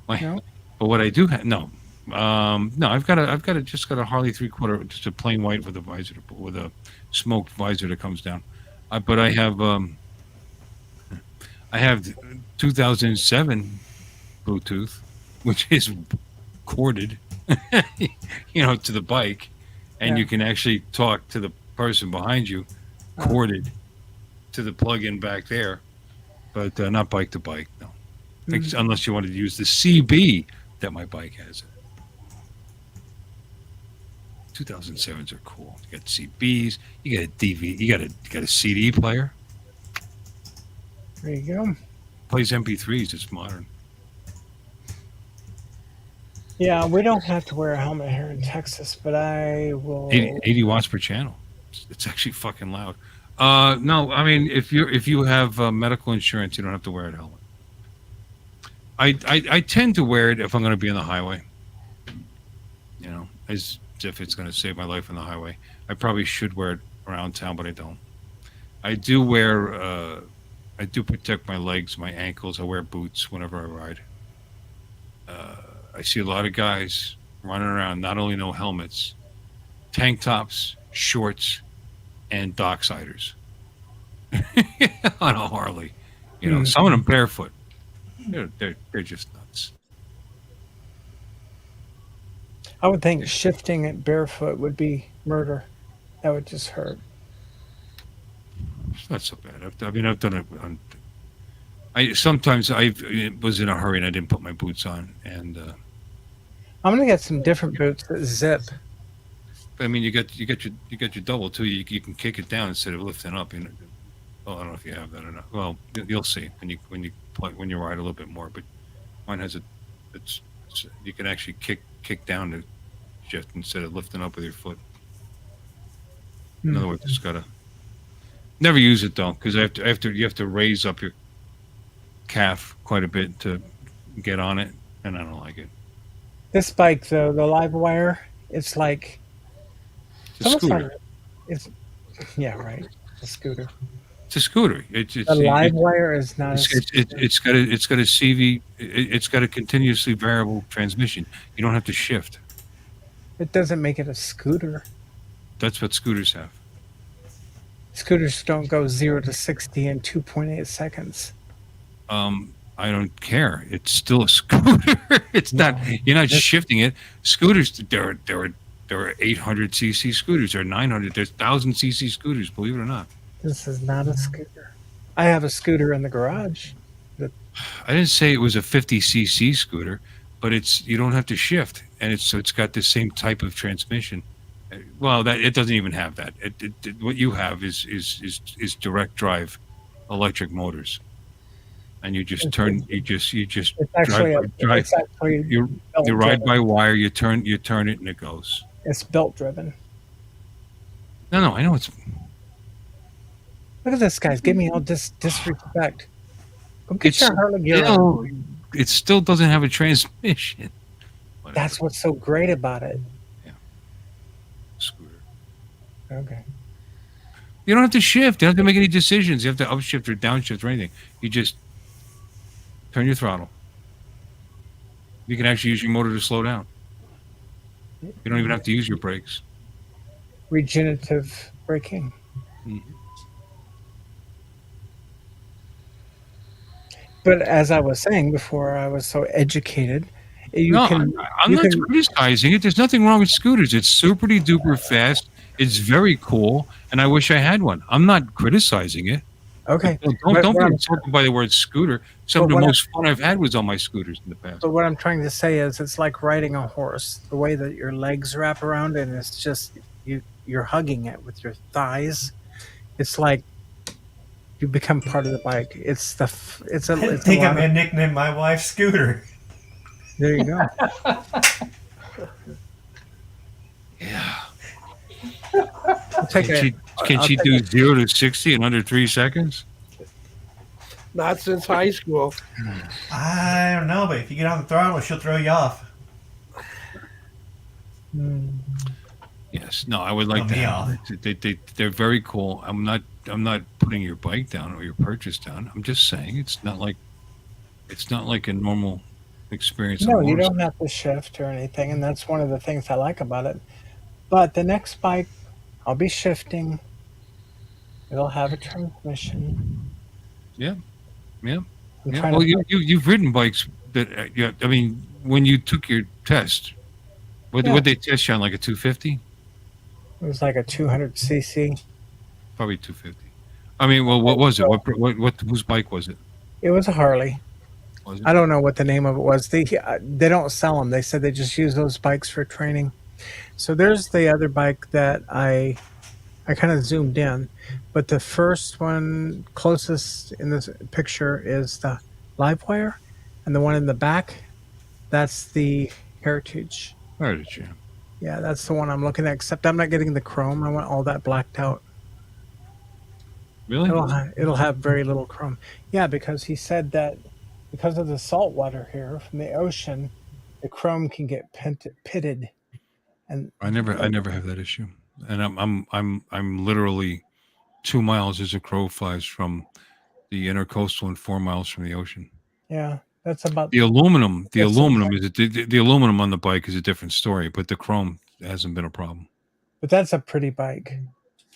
No? But what I do have, no. No, I've got a Harley 3/4, just a plain white with a visor, with a smoked visor that comes down. But I have 2007 Bluetooth, which is corded, to the bike, and you can actually talk to the person behind you, corded to the plug-in back there, but not bike to bike, no. Unless you wanted to use the CB that my bike has. 2007s are cool. You got CBs, you got a DV, you got a CD player. There you go. Plays MP3s. It's modern. Yeah, we don't have to wear a helmet here in Texas, but I will. 80 watts per channel. It's actually fucking loud. No, I mean if you have medical insurance, you don't have to wear a helmet. I tend to wear it if I'm going to be on the highway. As if it's going to save my life on the highway. I probably should wear it around town, but I don't. I do wear. I do protect my legs, my ankles. I wear boots whenever I ride. I see a lot of guys running around, not only no helmets, tank tops, shorts, and docksiders on a Harley. Some of them barefoot. They're just nuts. I would think shifting it barefoot would be murder. That would just hurt. It's not so bad. I've done it. Sometimes I was in a hurry and I didn't put my boots on, and I'm gonna get some different boots that zip. I mean, you got your double too. You can kick it down instead of lifting up. Well, I don't know if you have that or not. Well, you'll see when you ride a little bit more. But mine has you can actually kick down to shift instead of lifting up with your foot. In other words, just gotta never use it though, because you have to raise up your calf quite a bit to get on it, and I don't like it. This bike, though, the live wire, it's like It's a scooter. Yeah, right. A scooter. It's a scooter. The live wire is not. It's got a CV. It's got a continuously variable transmission. You don't have to shift. It doesn't make it a scooter. That's what scooters have. Scooters don't go 0 to 60 in 2.8 seconds. I don't care. It's still a scooter. It's not. You're not shifting it. Scooters. There are 800 cc scooters. There are 900. There's 1,000 cc scooters. Believe it or not. This is not a scooter. I have a scooter in the garage. I didn't say it was a 50 cc scooter, but you don't have to shift, and it's got the same type of transmission. Well, it doesn't even have that. What you have is direct drive, electric motors, and you just turn. You just drive. You ride by wire. You turn it, and it goes. It's belt driven. No, I know it's. Look at this guy's giving me all disrespect. Go get your Harley gear on. it still doesn't have a transmission. Whatever. That's what's so great about it. Yeah. Scooter. Okay. You don't have to shift. You don't have to make any decisions. You have to upshift or downshift or anything. You just turn your throttle. You can actually use your motor to slow down. You don't even have to use your brakes. Regenerative braking. Mm-hmm. But as I was saying before, I was so educated. I'm not criticizing it. There's nothing wrong with scooters. It's super duper fast. It's very cool, and I wish I had one. I'm not criticizing it. Okay. Don't be insulted by the word scooter. Some of the most fun I've had was on my scooters in the past. But what I'm trying to say is, it's like riding a horse. The way that your legs wrap around, and it's just you're hugging it with your thighs. It's like you become part of the bike. It's I think I'm gonna nickname my wife Scooter. There you go. Yeah. Can she do 0 to 60 in under 3 seconds? Not since high school. I don't know, but if you get on the throttle, she'll throw you off. Yes. No, I would like to. They're very cool. I'm not putting your bike down or your purchase down. I'm just saying it's not like a normal experience. No, you don't have to shift or anything, and that's one of the things I like about it. But the next bike, I'll be shifting. It'll have a transmission. Yeah. Well, to you've ridden bikes that. I mean, when you took your test, what they test you on, like a 250? It was like a 200 cc. Probably 250. I mean, well, what was it? What whose bike was it? It was a Harley. Was it? I don't know what the name of it was. They don't sell them. They said they just use those bikes for training. So there's the other bike that I kind of zoomed in, but the first one closest in this picture is the Livewire, and the one in the back, that's the Heritage. Heritage, yeah. Yeah, that's the one I'm looking at, except I'm not getting the chrome. I want all that blacked out. Really? It'll have very little chrome. Yeah, because he said that because of the salt water here from the ocean, the chrome can get pitted. And I never have that issue. And I'm literally 2 miles as a crow flies from the intercoastal and 4 miles from the ocean. Yeah, that's about the aluminum. The aluminum is the aluminum on the bike is a different story, but the chrome hasn't been a problem. But that's a pretty bike.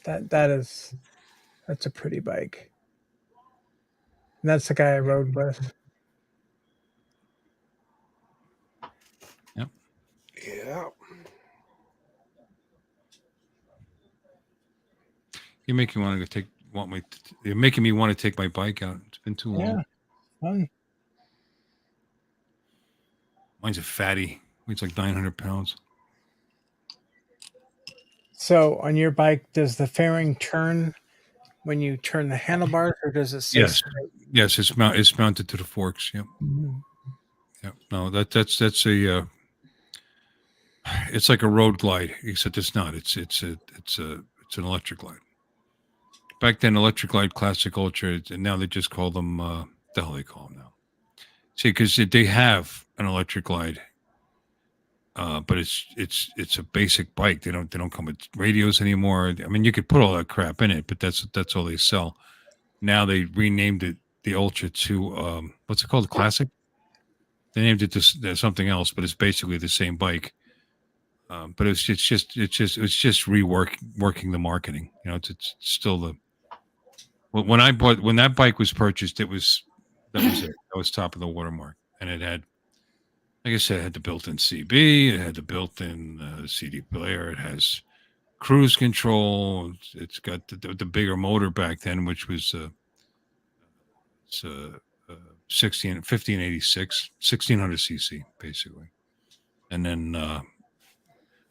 That's a pretty bike. And that's the guy I rode with. Yep. Yeah. You're making me want to take my bike out. It's been too long. Yeah, fun. Mine's a fatty. Weighs like 900 pounds. So on your bike, does the fairing turn when you turn the handlebars, or does it stay straight? Yes, it's mounted to the forks. Yep. Mm-hmm. Yep. No, that's a it's like a road glide, except it's not. It's an electric glide. Back then, electric glide, classic, ultra, and now they just call them the hell they call them now. See, because they have an electric glide, but it's a basic bike. They don't come with radios anymore. I mean, you could put all that crap in it, but that's all they sell. Now they renamed it the Ultra to what's it called? The Classic. They named it to something else, but it's basically the same bike. But it's just reworking the marketing. You know, it's still the when that bike was purchased, that was it. That was top of the watermark, and it had, like I said, it had the built-in CB, it had the built-in CD player, it has cruise control, it's got the bigger motor back then, which was 1586, 1600 cc basically, and then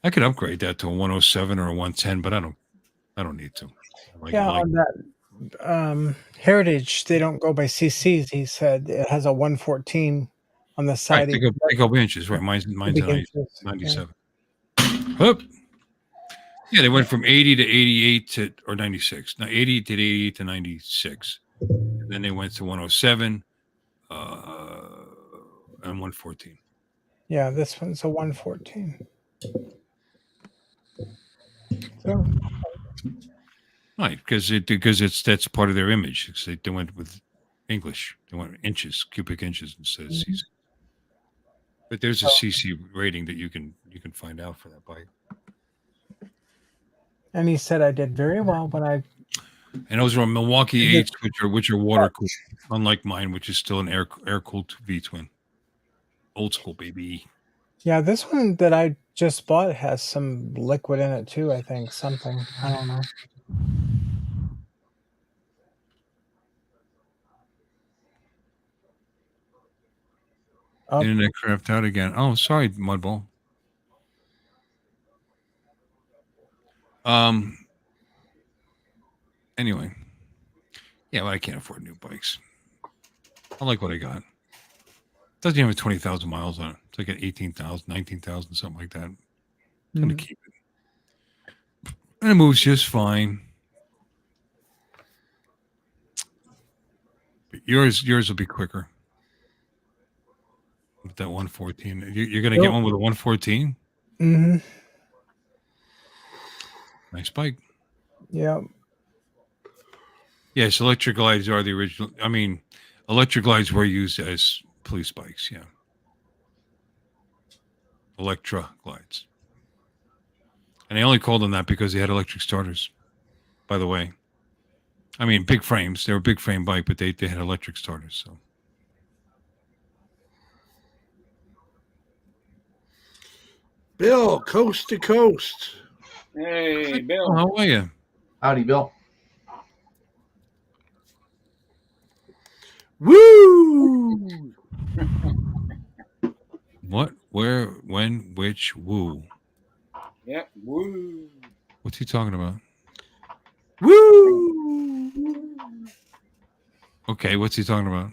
I could upgrade that to a 107 or a 110, but I don't need to. On that Heritage, they don't go by CCs. He said it has a 114 on the side. Right, they go inches, right? Mine's 97. Whoop. Yeah, they went from 80 to 88 or 96. Now 80 to 88 to 96. And then they went to 107, and 114. Yeah, this one's a 114. So, Right, because that's part of their image. They went with English. They went inches, cubic inches instead of cc. But there's a cc rating that you can find out for that bike. and he said I did very well when I. And those are Milwaukee 8s, which are water cooled, unlike mine, which is still an air cooled V twin. Old school, baby. Yeah, this one that I just bought has some liquid in it too. I think something. I don't know. Internet crapped out again. Oh, sorry, Mudball. Anyway. Yeah, well, I can't afford new bikes. I like what I got. Doesn't even have 20,000 miles on it. It's like at 18,000, 19,000, something like that. I'm going to keep it. And it moves just fine. But yours will be quicker. With that 114. You're going to get one with a 114? Mm-hmm. Nice bike. Yeah. Yes, electric glides are the original. I mean, electric glides were used as police bikes, yeah. Electra glides. And they only called them that because they had electric starters, by the way. I mean, big frames. They were a big frame bike, but they had electric starters, so. Bill, coast to coast. Hey, Bill. How are you? Howdy, Bill. Woo! What, where, when, which, woo? Yep, woo. What's he talking about? Woo! Okay, what's he talking about?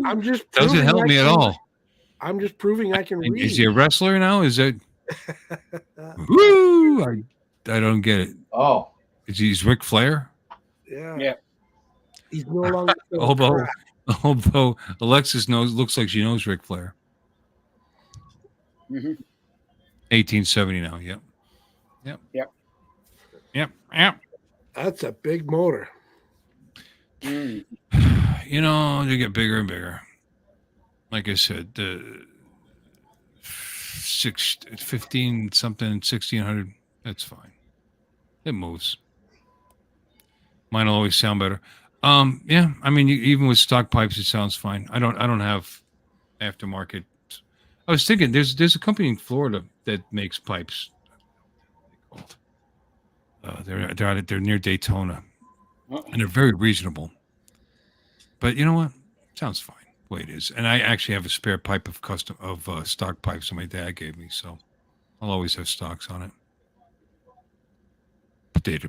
I'm just doesn't help me at all. I'm just proving I can read. Is he a wrestler now? Is that woo? I don't get it. Oh, He's Ric Flair? Yeah. He's no longer although Alexis looks like she knows Ric Flair. 1870 now. Yep. That's a big motor. You know, they get bigger and bigger. Like I said, the 15 something 1600. That's fine. It moves. Mine will always sound better. Yeah. I mean, even with stock pipes, it sounds fine. I don't have aftermarket. I was thinking there's a company in Florida that makes pipes. They're near Daytona, and they're very reasonable. But you know what? Sounds fine the way it is. And I actually have a spare pipe of stock pipes that my dad gave me, so I'll always have stocks on it. Potato.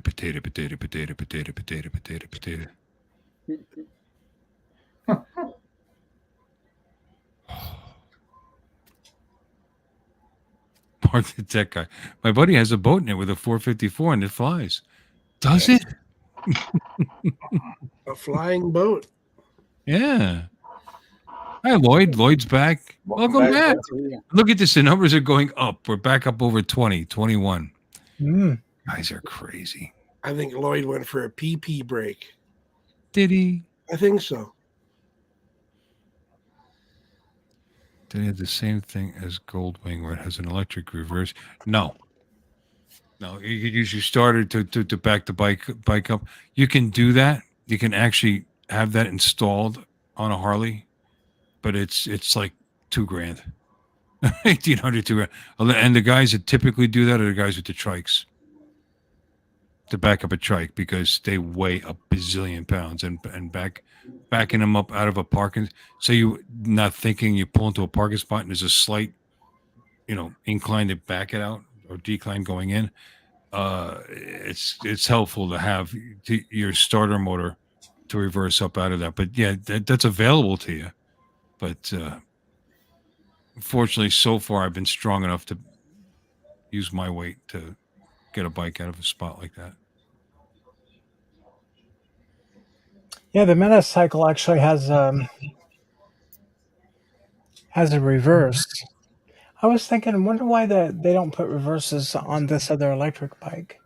Mark the tech guy. My buddy has a boat in it with a 454 and it flies. Does it? A flying boat. Yeah. Hi, Lloyd. Lloyd's back. Welcome back. Look at this. The numbers are going up. We're back up over 20, 21. Guys are crazy. I think Lloyd went for a PP break. Did he? I think so. Did he have the same thing as Goldwing where it has an electric reverse? No. You could use your starter to back the bike up. You can do that. You can actually have that installed on a Harley, but it's like $2,000. 1,800, $2,000. And the guys that typically do that are the guys with the trikes. To back up a trike because they weigh a bazillion pounds and backing them up out of a parking. So you not thinking you pull into a parking spot and there's a slight, incline to back it out or decline going in. It's helpful to have your starter motor to reverse up out of that. But yeah, that's available to you. But unfortunately, so far I've been strong enough to use my weight to get a bike out of a spot like that. Yeah, the Metacycle actually has has a reverse. I was thinking, I wonder why they don't put reverses on this other electric bike.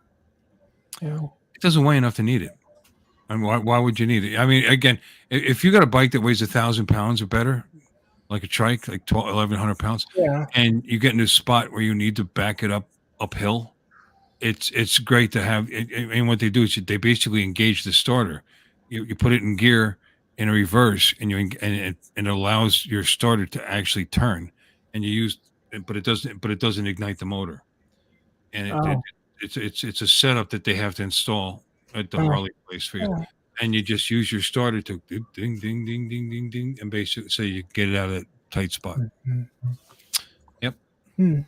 You know, It doesn't weigh enough to need it. I mean, why would you need it? I mean, again, if you got a bike that weighs 1,000 pounds or better, like a trike, like 1,100 pounds, yeah. and you get in a spot where you need to back it up uphill, it's great to have. And what they do is they basically engage the starter. You put it in gear in a reverse, and it allows your starter to actually turn, and you use, but it doesn't ignite the motor, and Oh. it's a setup that they have to install at the Oh. Harley place for you. Oh. And you just use your starter to ding, ding, ding, ding, ding, ding, and basically so you get it out of that tight spot. Mm-hmm. Yep. Hmm.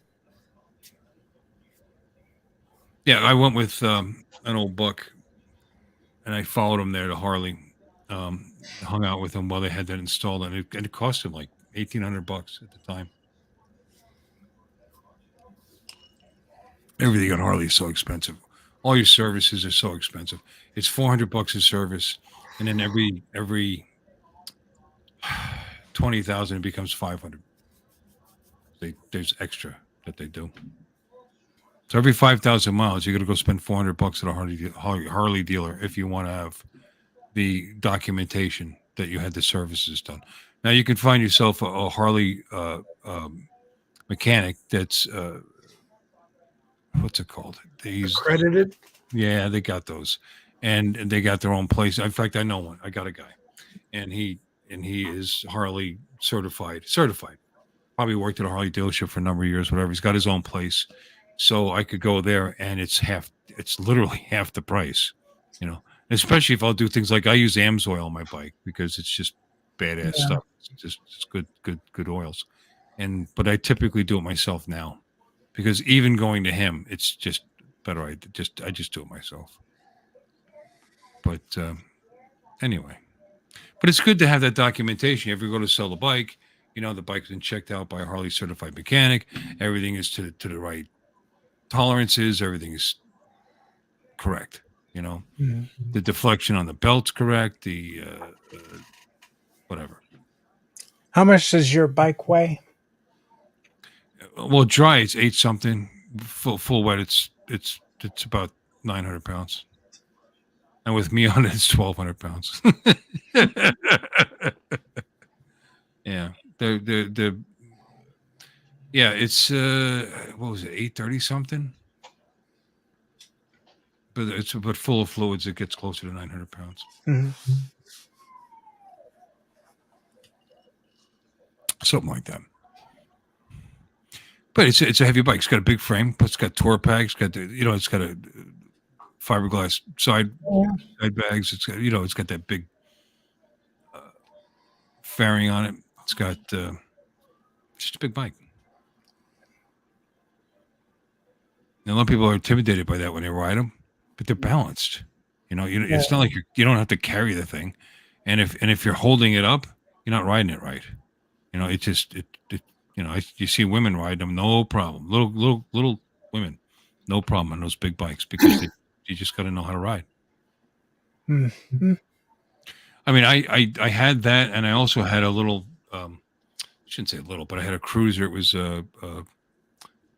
Yeah, I went with an old buck, and I followed him there to Harley. Hung out with him while they had that installed, and it cost him like $1,800 at the time. Everything on Harley is so expensive. All your services are so expensive. It's $400 a service, and then every 20,000 it becomes 500. There's extra that they do. So every 5,000 miles, you're gonna go spend $400 at a Harley dealer if you want to have the documentation that you had the services done. Now you can find yourself a Harley mechanic that's what's it called? Accredited. Yeah, they got those, and they got their own place. In fact, I know one. I got a guy, and he is Harley certified. Probably worked at a Harley dealership for a number of years, whatever. He's got his own place, so I could go there, and it's literally half the price, you know. Especially if I'll do things like I use AMSOIL on my bike because it's just badass stuff. It's just good oils, but I typically do it myself now because even going to him, it's just better. I just do it myself. But anyway, but it's good to have that documentation. If you go to sell the bike, you know the bike's been checked out by a Harley certified mechanic. Everything is to the right tolerances. Everything is correct. You know, the deflection on the belt's correct. The whatever. How much does your bike weigh? Well, dry it's 8 something. Full wet it's about 900 pounds. And with me on it, it's 1,200 pounds. Yeah, yeah, it's what was it, 830 something? But full of fluids, it gets closer to 900 pounds. Mm-hmm. Something like that. But it's a heavy bike. It's got a big frame. It's got tour packs. It's got a fiberglass side bags. It's got it's got that big fairing on it. It's got just a big bike. And a lot of people are intimidated by that when they ride them, but they're balanced. It's not like you don't have to carry the thing, and if you're holding it up, you're not riding it right. You see women ride them, no problem. Little women, no problem on those big bikes because you just got to know how to ride. Mm-hmm. I mean, I had that, and I also had a little. I shouldn't say little, but I had a cruiser. It was a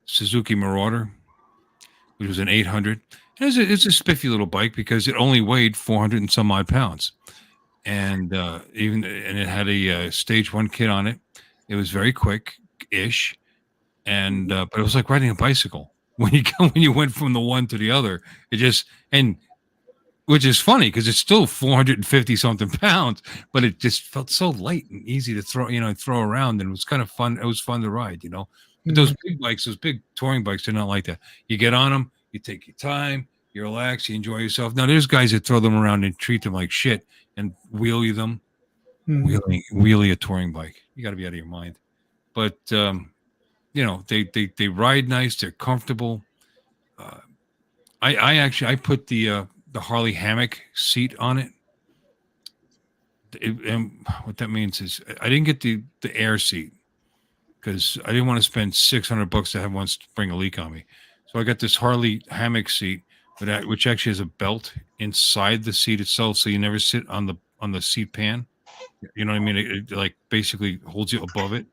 Suzuki Marauder, which was an 800. It's a spiffy little bike because it only weighed 400 and some odd pounds, and it had a stage 1 kit on it. It was very quick-ish, and but it was like riding a bicycle when you went from the one to the other. Which is funny because it's still 450 something pounds, but it just felt so light and easy to throw around, and it was kind of fun. It was fun to ride, But those big bikes, those big touring bikes, they're not like that. You get on them, you take your time, you relax, you enjoy yourself. Now there's guys that throw them around and treat them like shit and wheelie them. Wheelie a touring bike. You got to be out of your mind. But they ride nice. They're comfortable. I put the Harley hammock seat on it. And what that means is I didn't get the air seat because I didn't want to spend $600 to have one spring a leak on me. So I got this Harley hammock seat, which actually has a belt inside the seat itself, so you never sit on the seat pan. You know what I mean? It like basically holds you above it.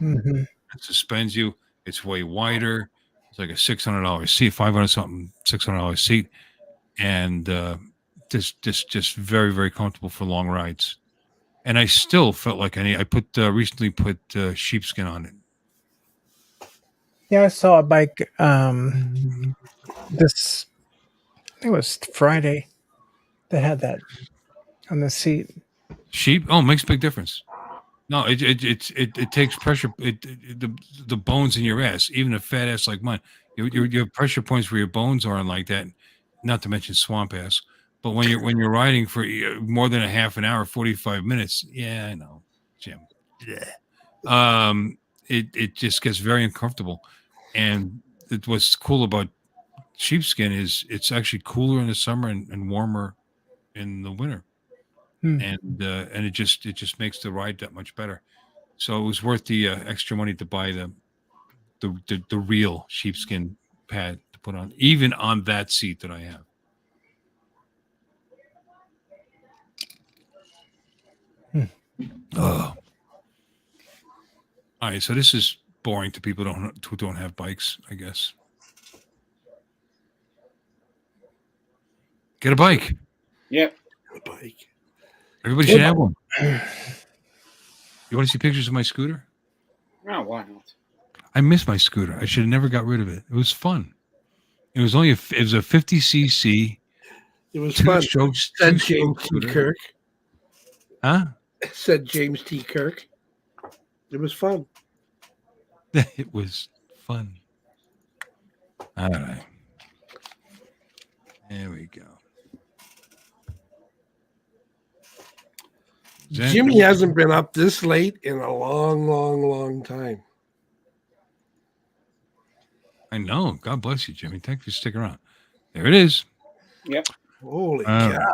Mhm. It suspends you. It's way wider. It's like a $600 seat, 500 something, $600 seat, and just very very comfortable for long rides. And I still felt like I recently put sheepskin on it. Yeah, I saw a bike this I think it was Friday that had that on the seat. Sheep? Oh, makes a big difference. No, it takes pressure. The bones in your ass, even a fat ass like mine, you have pressure points where your bones are and like that. Not to mention swamp ass. But when you're riding for more than a half an hour, 45 minutes, yeah, I know, Jim. Yeah. It just gets very uncomfortable. And what's cool about sheepskin is it's actually cooler in the summer and warmer in the winter. And it just makes the ride that much better. So it was worth the extra money to buy the real sheepskin pad to put on, even on that seat that I have. Oh. All right, so this is boring to people who don't have bikes, I guess. Get a bike. Yep. A bike. Everybody should have one. You want to see pictures of my scooter? Oh, why not? I miss my scooter. I should have never got rid of it. It was fun. It was only a 50cc. It was fun. Said James T. scooter. Kirk. Huh? Said James T. Kirk. It was fun. It was fun. All right. There we go. Jimmy hasn't been up this late in a long time. I know. God bless you, Jimmy. Thanks for sticking around. There it is. Yep. Holy cow.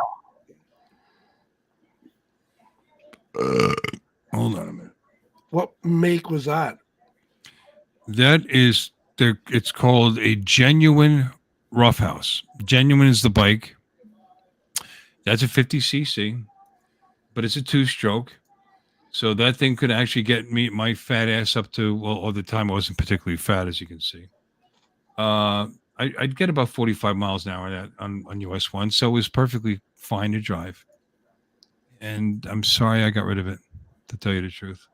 Hold on a minute. What make was that? That is it's called a genuine roughhouse. Genuine is the bike. That's a 50cc, but it's a 2-stroke. So that thing could actually get my fat ass up to, well, all the time I wasn't particularly fat, as you can see. I'd get about 45 miles an hour on US 1, so it was perfectly fine to drive. And I'm sorry I got rid of it, to tell you the truth.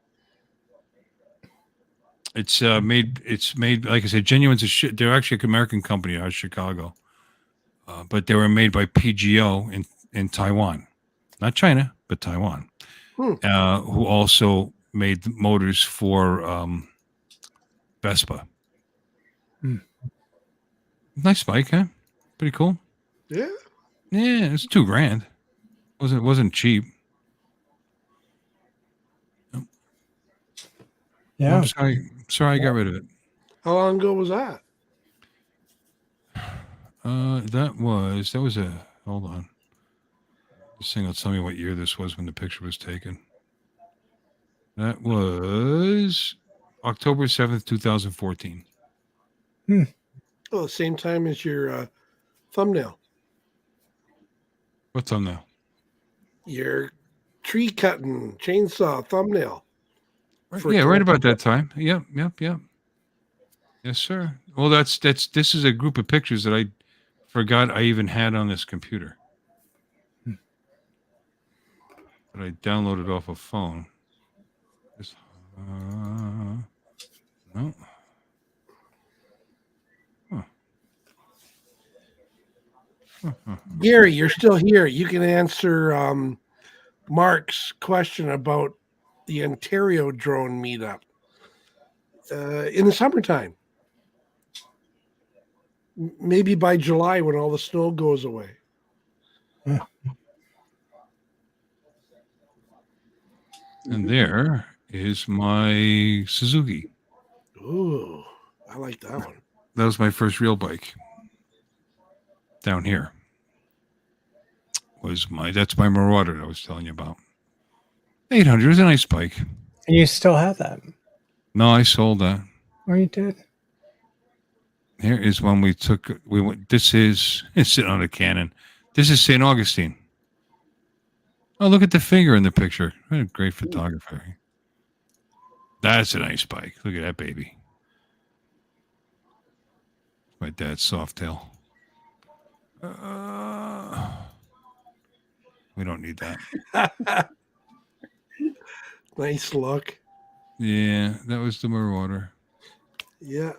It's made, like I said, Genuine's they're actually an American company out of Chicago. But they were made by PGO in Taiwan. Not China, but Taiwan. Who also made motors for Vespa. Nice bike, huh? Pretty cool. Yeah. Yeah, it's $2,000. Wasn't cheap. Yeah. I'm sorry I got rid of it. How long ago was that? That was a, hold on. This thing will tell me what year this was when the picture was taken. That was October 7th, 2014. Oh, same time as your thumbnail. What thumbnail? Your tree cutting chainsaw thumbnail. Right about that time. Yep. Yes, sir. Well, this is a group of pictures that I forgot I even had on this computer. That I downloaded off a phone. No. Gary, you're still here. You can answer Mark's question about the Ontario drone meetup in the summertime. Maybe by July when all the snow goes away. And there is my Suzuki. Ooh, I like that one. That was my first real bike. Down here. That's my Marauder that I was telling you about. 800 is a nice bike. And you still have that? No, I sold that. Oh, you did? Here is one we went. It's sitting on a Canon. This is St. Augustine. Oh, look at the finger in the picture. What a great photographer. That's a nice bike. Look at that baby. My dad's soft tail. We don't need that. Nice look. Yeah, that was the Marauder. Yeah.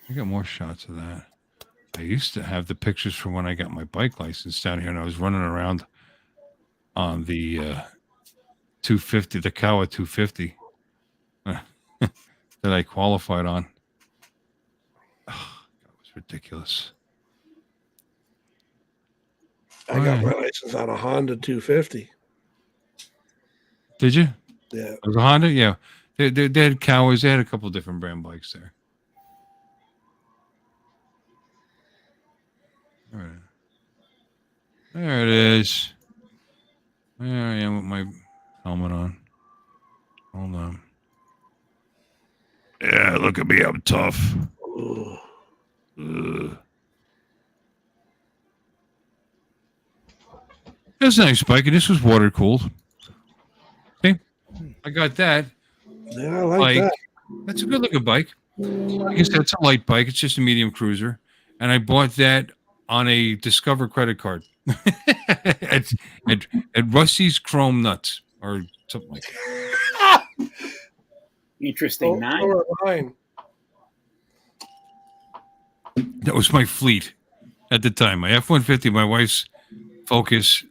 I got more shots of that. I used to have the pictures from when I got my bike license down here, and I was running around on the 250, the Kawa 250 that I qualified on. Oh, that was ridiculous. I got my license on a Honda 250. Did you? Yeah. It was a Honda? Yeah. They had Kawas. They had a couple different brand bikes there. All right. There it is. There I am with my helmet on. Hold on. Yeah, look at me. I'm tough. That's a nice bike, and this was water cooled. See? I got that. Yeah, I like that. That's a good looking bike. I guess that's a light bike. It's just a medium cruiser. And I bought that on a Discover credit card at Rusty's Chrome Nuts or something like that. Interesting name. That was my fleet at the time. My F-150, my wife's Focus,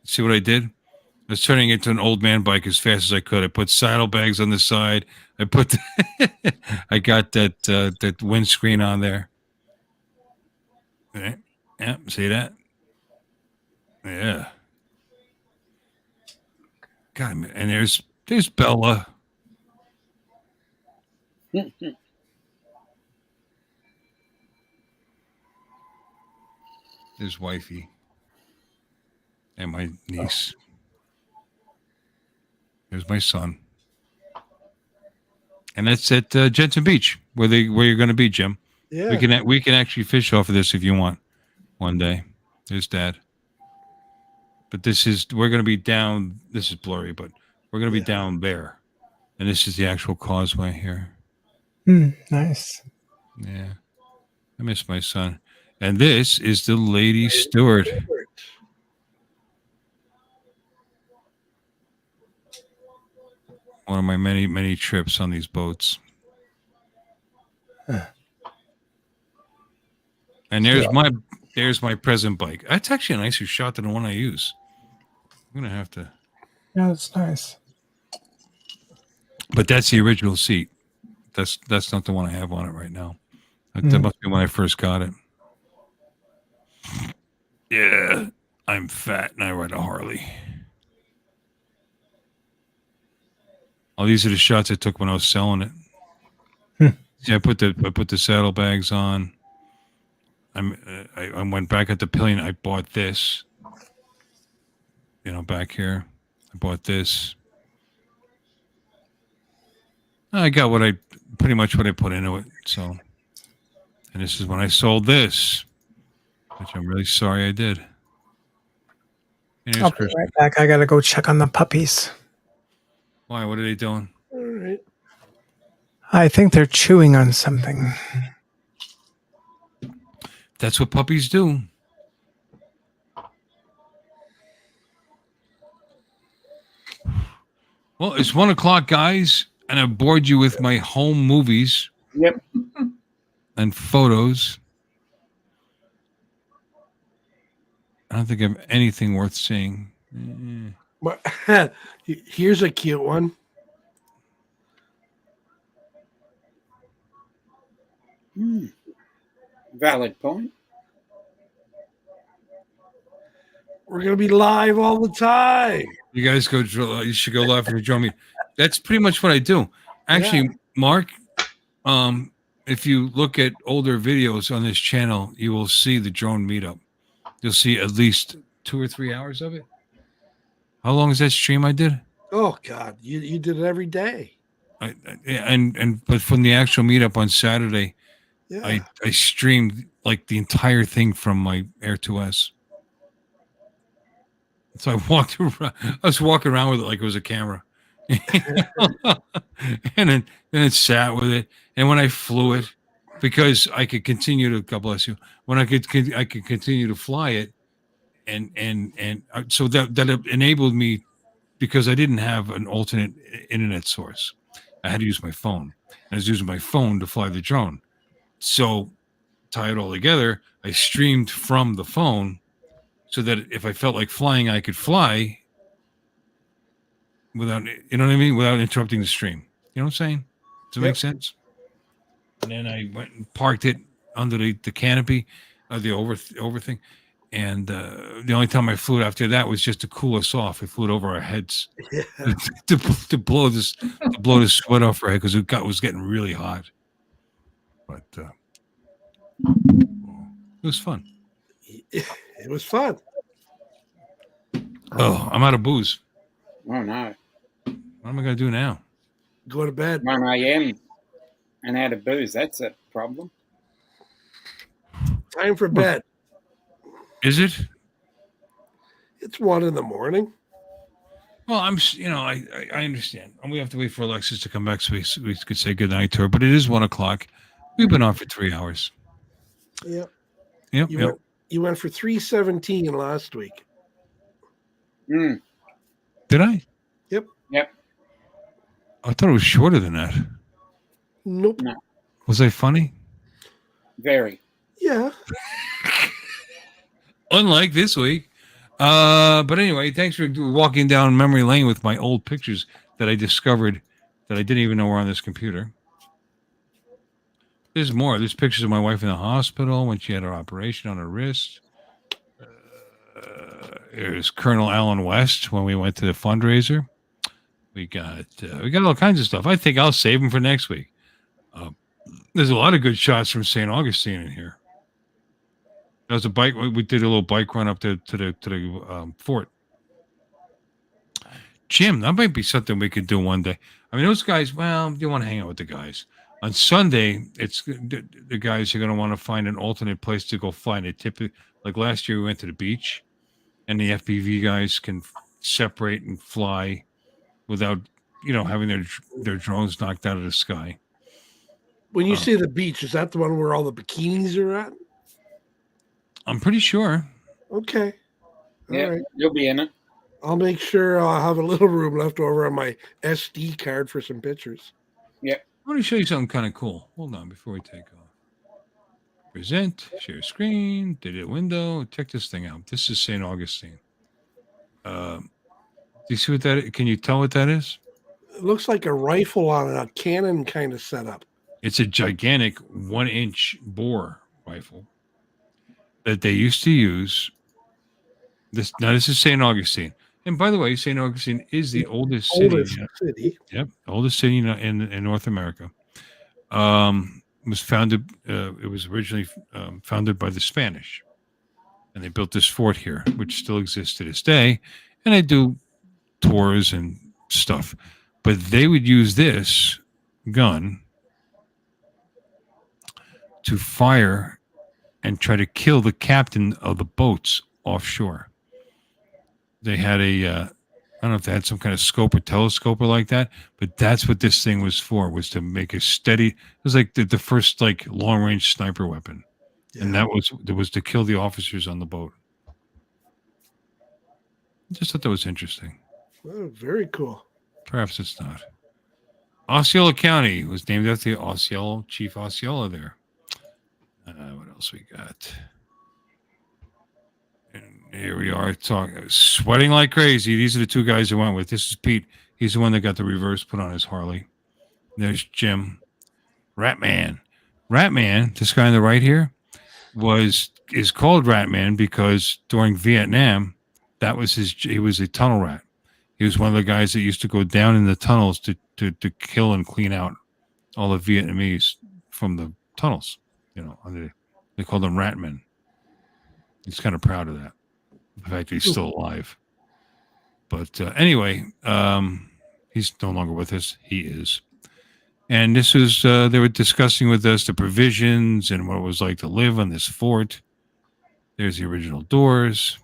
see what I did? I was turning it into an old man bike as fast as I could. I put saddlebags on the side. I got that windscreen on there. Right. Yeah, see that? Yeah. God, and there's Bella. There's wifey. And my niece. There's my son. And that's at Jensen Beach, where you're going to be, Jim. Yeah. We can actually fish off of this if you want one day. There's Dad. But we're going to be down. This is blurry, but we're going to be down there. And this is the actual causeway here. Nice. Yeah. I miss my son. And this is the Lady Stewart. One of my many, many trips on these boats. And there's my present bike. That's actually a nicer shot than the one I use. I'm gonna have to. Yeah, that's nice. But that's the original seat. That's not the one I have on it right now. That must be when I first got it. Yeah, I'm fat and I ride a Harley. Oh, these are the shots I took when I was selling it. See, I put the saddlebags on. I went back at the pillion. I bought this. Back here. I bought this. I got pretty much what I put into it. So, and this is when I sold this, which I'm really sorry I did. I'll be right back. I gotta go check on the puppies. Why? What are they doing? All right. I think they're chewing on something. That's what puppies do. Well, it's 1:00, guys, and I bored you with my home movies. Yep. And photos. I don't think I have anything worth seeing. Here's a cute one. Valid point. We're gonna be live all the time. You guys go. You should go live for join me. That's pretty much what I do. Actually, Mark, if you look at older videos on this channel, you will see the drone meetup. You'll see at least 2 or 3 hours of it. How long is that stream I did? Oh God, you did it every day. But from the actual meetup on Saturday, I streamed like the entire thing from my Air 2S. So I walked around. I was walking around with it like it was a camera. and then it sat with it. And when I flew it, because I could continue to, God bless you, when I could continue to fly it, and so that enabled me, because I didn't have an alternate internet source. I had to use my phone. I was using my phone to fly the drone. So tie it all together, I streamed from the phone so that if I felt like flying, I could fly without, you know what I mean? Without interrupting the stream. You know what I'm saying? Does it make sense? And then I went and parked it under the canopy, the over thing. And the only time I flew it after that was just to cool us off. I flew it over our heads to blow this sweat off our head, because it was getting really hot. But it was fun. It was fun. Oh, I'm out of booze. Oh no! What am I gonna do now? Go to bed. 1 a.m. and out of booze. That's a problem. Time for bed. Is it? It's 1 in the morning. Well, I understand. And we have to wait for Alexis to come back so we could say goodnight to her. But it is 1 o'clock. We've been on for 3 hours. Yep. Yep. You went for 3:17 last week. Mm. Did I? Yep. I thought it was shorter than that. Nope. No. Was I funny? Very. Yeah. Unlike this week. But anyway, thanks for walking down memory lane with my old pictures that I discovered that I didn't even know were on this computer. There's more. There's pictures of my wife in the hospital when she had her operation on her wrist. There's Colonel Alan West when we went to the fundraiser. We got all kinds of stuff. I think I'll save them for next week. There's a lot of good shots from St. Augustine in here. That was a bike. We did a little bike run up to the fort. Jim, that might be something we could do one day. I mean, those guys. Well, you want to hang out with the guys on Sunday. It's the guys are going to want to find an alternate place to go fly. And they typically, like last year, we went to the beach, and the FPV guys can separate and fly without, having their drones knocked out of the sky. When you say the beach, is that the one where all the bikinis are at? I'm pretty sure. Okay. All right. You'll be in it. I'll make sure I'll have a little room left over on my SD card for some pictures. Yeah. I want to show you something kind of cool. Hold on before we take off. Present, share screen, data window. Check this thing out. This is St. Augustine. Do you see what that is? Can you tell what that is? It looks like a rifle on a cannon kind of setup. It's a gigantic 1-inch bore rifle that they used to use. This is St. Augustine. And by the way, St. Augustine is the oldest city. Yep, oldest city in North America. Was founded. It was originally founded by the Spanish, and they built this fort here, which still exists to this day. And they do tours and stuff, but they would use this gun to fire and try to kill the captain of the boats offshore. They had I don't know if they had some kind of scope or telescope or like that, but that's what this thing was for, was to make a steady, it was like the first like long range sniper weapon. Yeah. And that was to kill the officers on the boat. I just thought that was interesting. Oh, very cool. Perhaps it's not. Osceola County was named after the Chief Osceola there. What else we got? And here we are sweating like crazy. These are the two guys I went with. This is Pete. He's the one that got the reverse put on his Harley. There's Jim. Ratman. Ratman, this guy on the right here, is called Ratman because during Vietnam, he was a tunnel rat. He was one of the guys that used to go down in the tunnels to kill and clean out all the Vietnamese from the tunnels. They called him Ratman. He's kind of proud of that. The fact that he's still alive. But anyway, he's no longer with us. He is. And this was, they were discussing with us the provisions and what it was like to live on this fort. There's the original doors.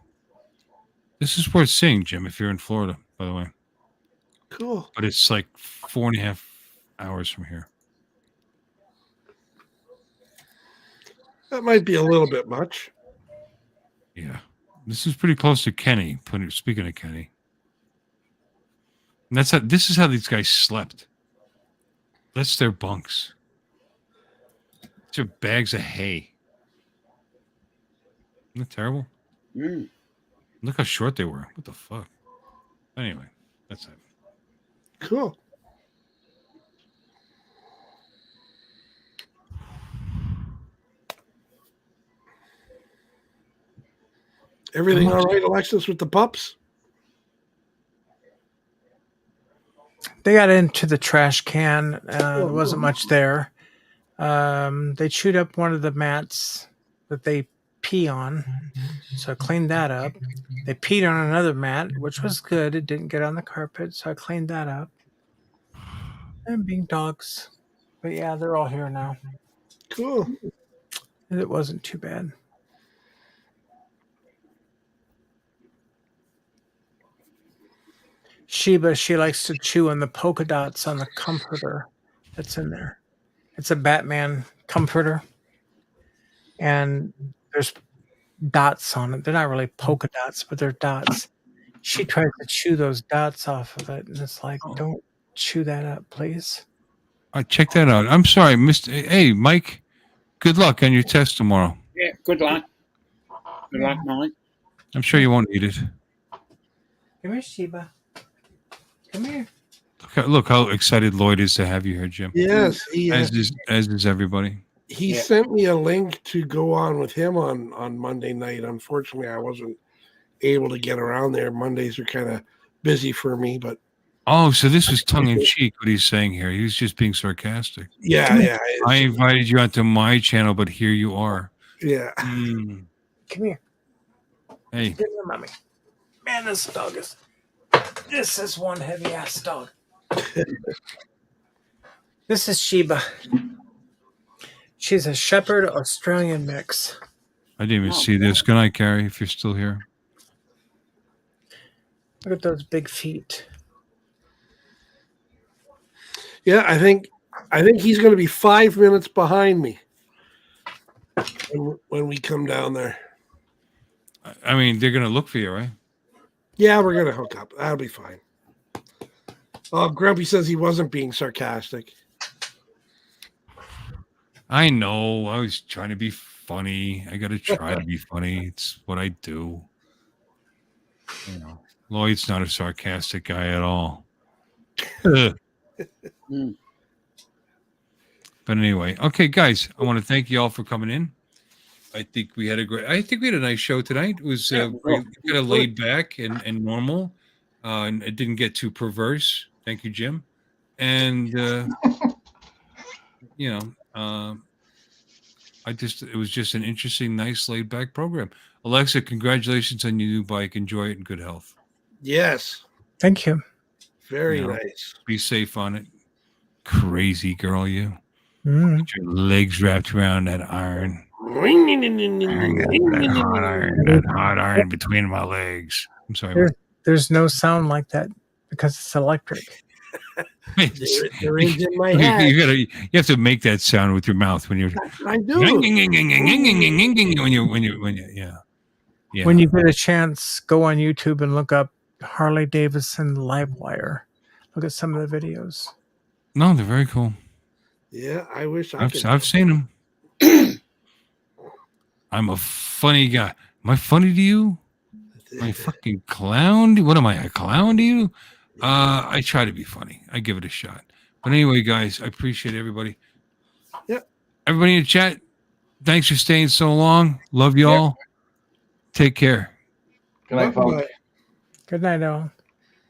This is worth seeing, Jim, if you're in Florida, by the way. Cool. But it's like 4.5 hours from here. That might be a little bit much. Yeah. This is pretty close to Kenny. Speaking of Kenny. And this is how these guys slept. That's their bunks. These are bags of hay. Isn't that terrible? Mm. Look how short they were. What the fuck? Anyway, that's it. Cool. Everything all right, Alexis, with the pups? They got into the trash can. There wasn't much there. They chewed up one of the mats that they pee on, so I cleaned that up. They peed on another mat, which was good. It didn't get on the carpet, so I cleaned that up. And being dogs. But yeah, they're all here now. Cool. It wasn't too bad. Sheba, she likes to chew on the polka dots on the comforter that's in there. It's a Batman comforter. And there's dots on it. They're not really polka dots, but they're dots. She tries to chew those dots off of it, and it's like, don't chew that up, please. Check that out. I'm sorry, Mr. Hey, Mike, good luck on your test tomorrow. Yeah, good luck. Good luck, Mike. I'm sure you won't need it. Come here, Sheba. Come here. Look how excited Lloyd is to have you here, Jim. Yes. As is everybody. He sent me a link to go on with him on Monday night. Unfortunately, I wasn't able to get around there. Mondays are kind of busy for me, but oh, so this was tongue in cheek what he's saying here. He was just being sarcastic. Yeah. I invited you onto my channel, but here you are. Yeah. Come here. Hey. Come here, mommy. Man, this is one heavy ass dog. This is Sheba. She's a Shepherd Australian mix. I didn't even see this. Good night, Carrie, if you're still here. Look at those big feet. Yeah, I think he's going to be 5 minutes behind me when we come down there. I mean, they're going to look for you, right? Yeah, we're going to hook up. That'll be fine. Grumpy says he wasn't being sarcastic. I know. I was trying to be funny. I got to try to be funny. It's what I do. You know, Lloyd's not a sarcastic guy at all. But anyway, okay, guys, I want to thank you all for coming in. I think we had a nice show tonight. It was we got a laid back and normal, and it didn't get too perverse. Thank you, Jim. And you know, it was just an interesting, nice, laid back program. Alexa, congratulations on your new bike. Enjoy it in good health. Yes. Thank you. Very nice. Be safe on it. Crazy girl, you. Mm. Get your legs wrapped around that iron. That hot iron between my legs. I'm sorry. There's no sound like that because it's electric. There is in my head. You have to make that sound with your mouth when you're. I do. When you get a chance, go on YouTube and look up Harley Davidson Livewire. Look at some of the videos. No, they're very cool. Yeah, I wish I've seen them. I'm a funny guy. Am I funny to you? Am I fucking clown? What am I, a clown to you? I try to be funny. I give it a shot. But anyway, guys, I appreciate everybody. Yep. Everybody in the chat, thanks for staying so long. Love you all. Take care. Good night, folks. Good night, all.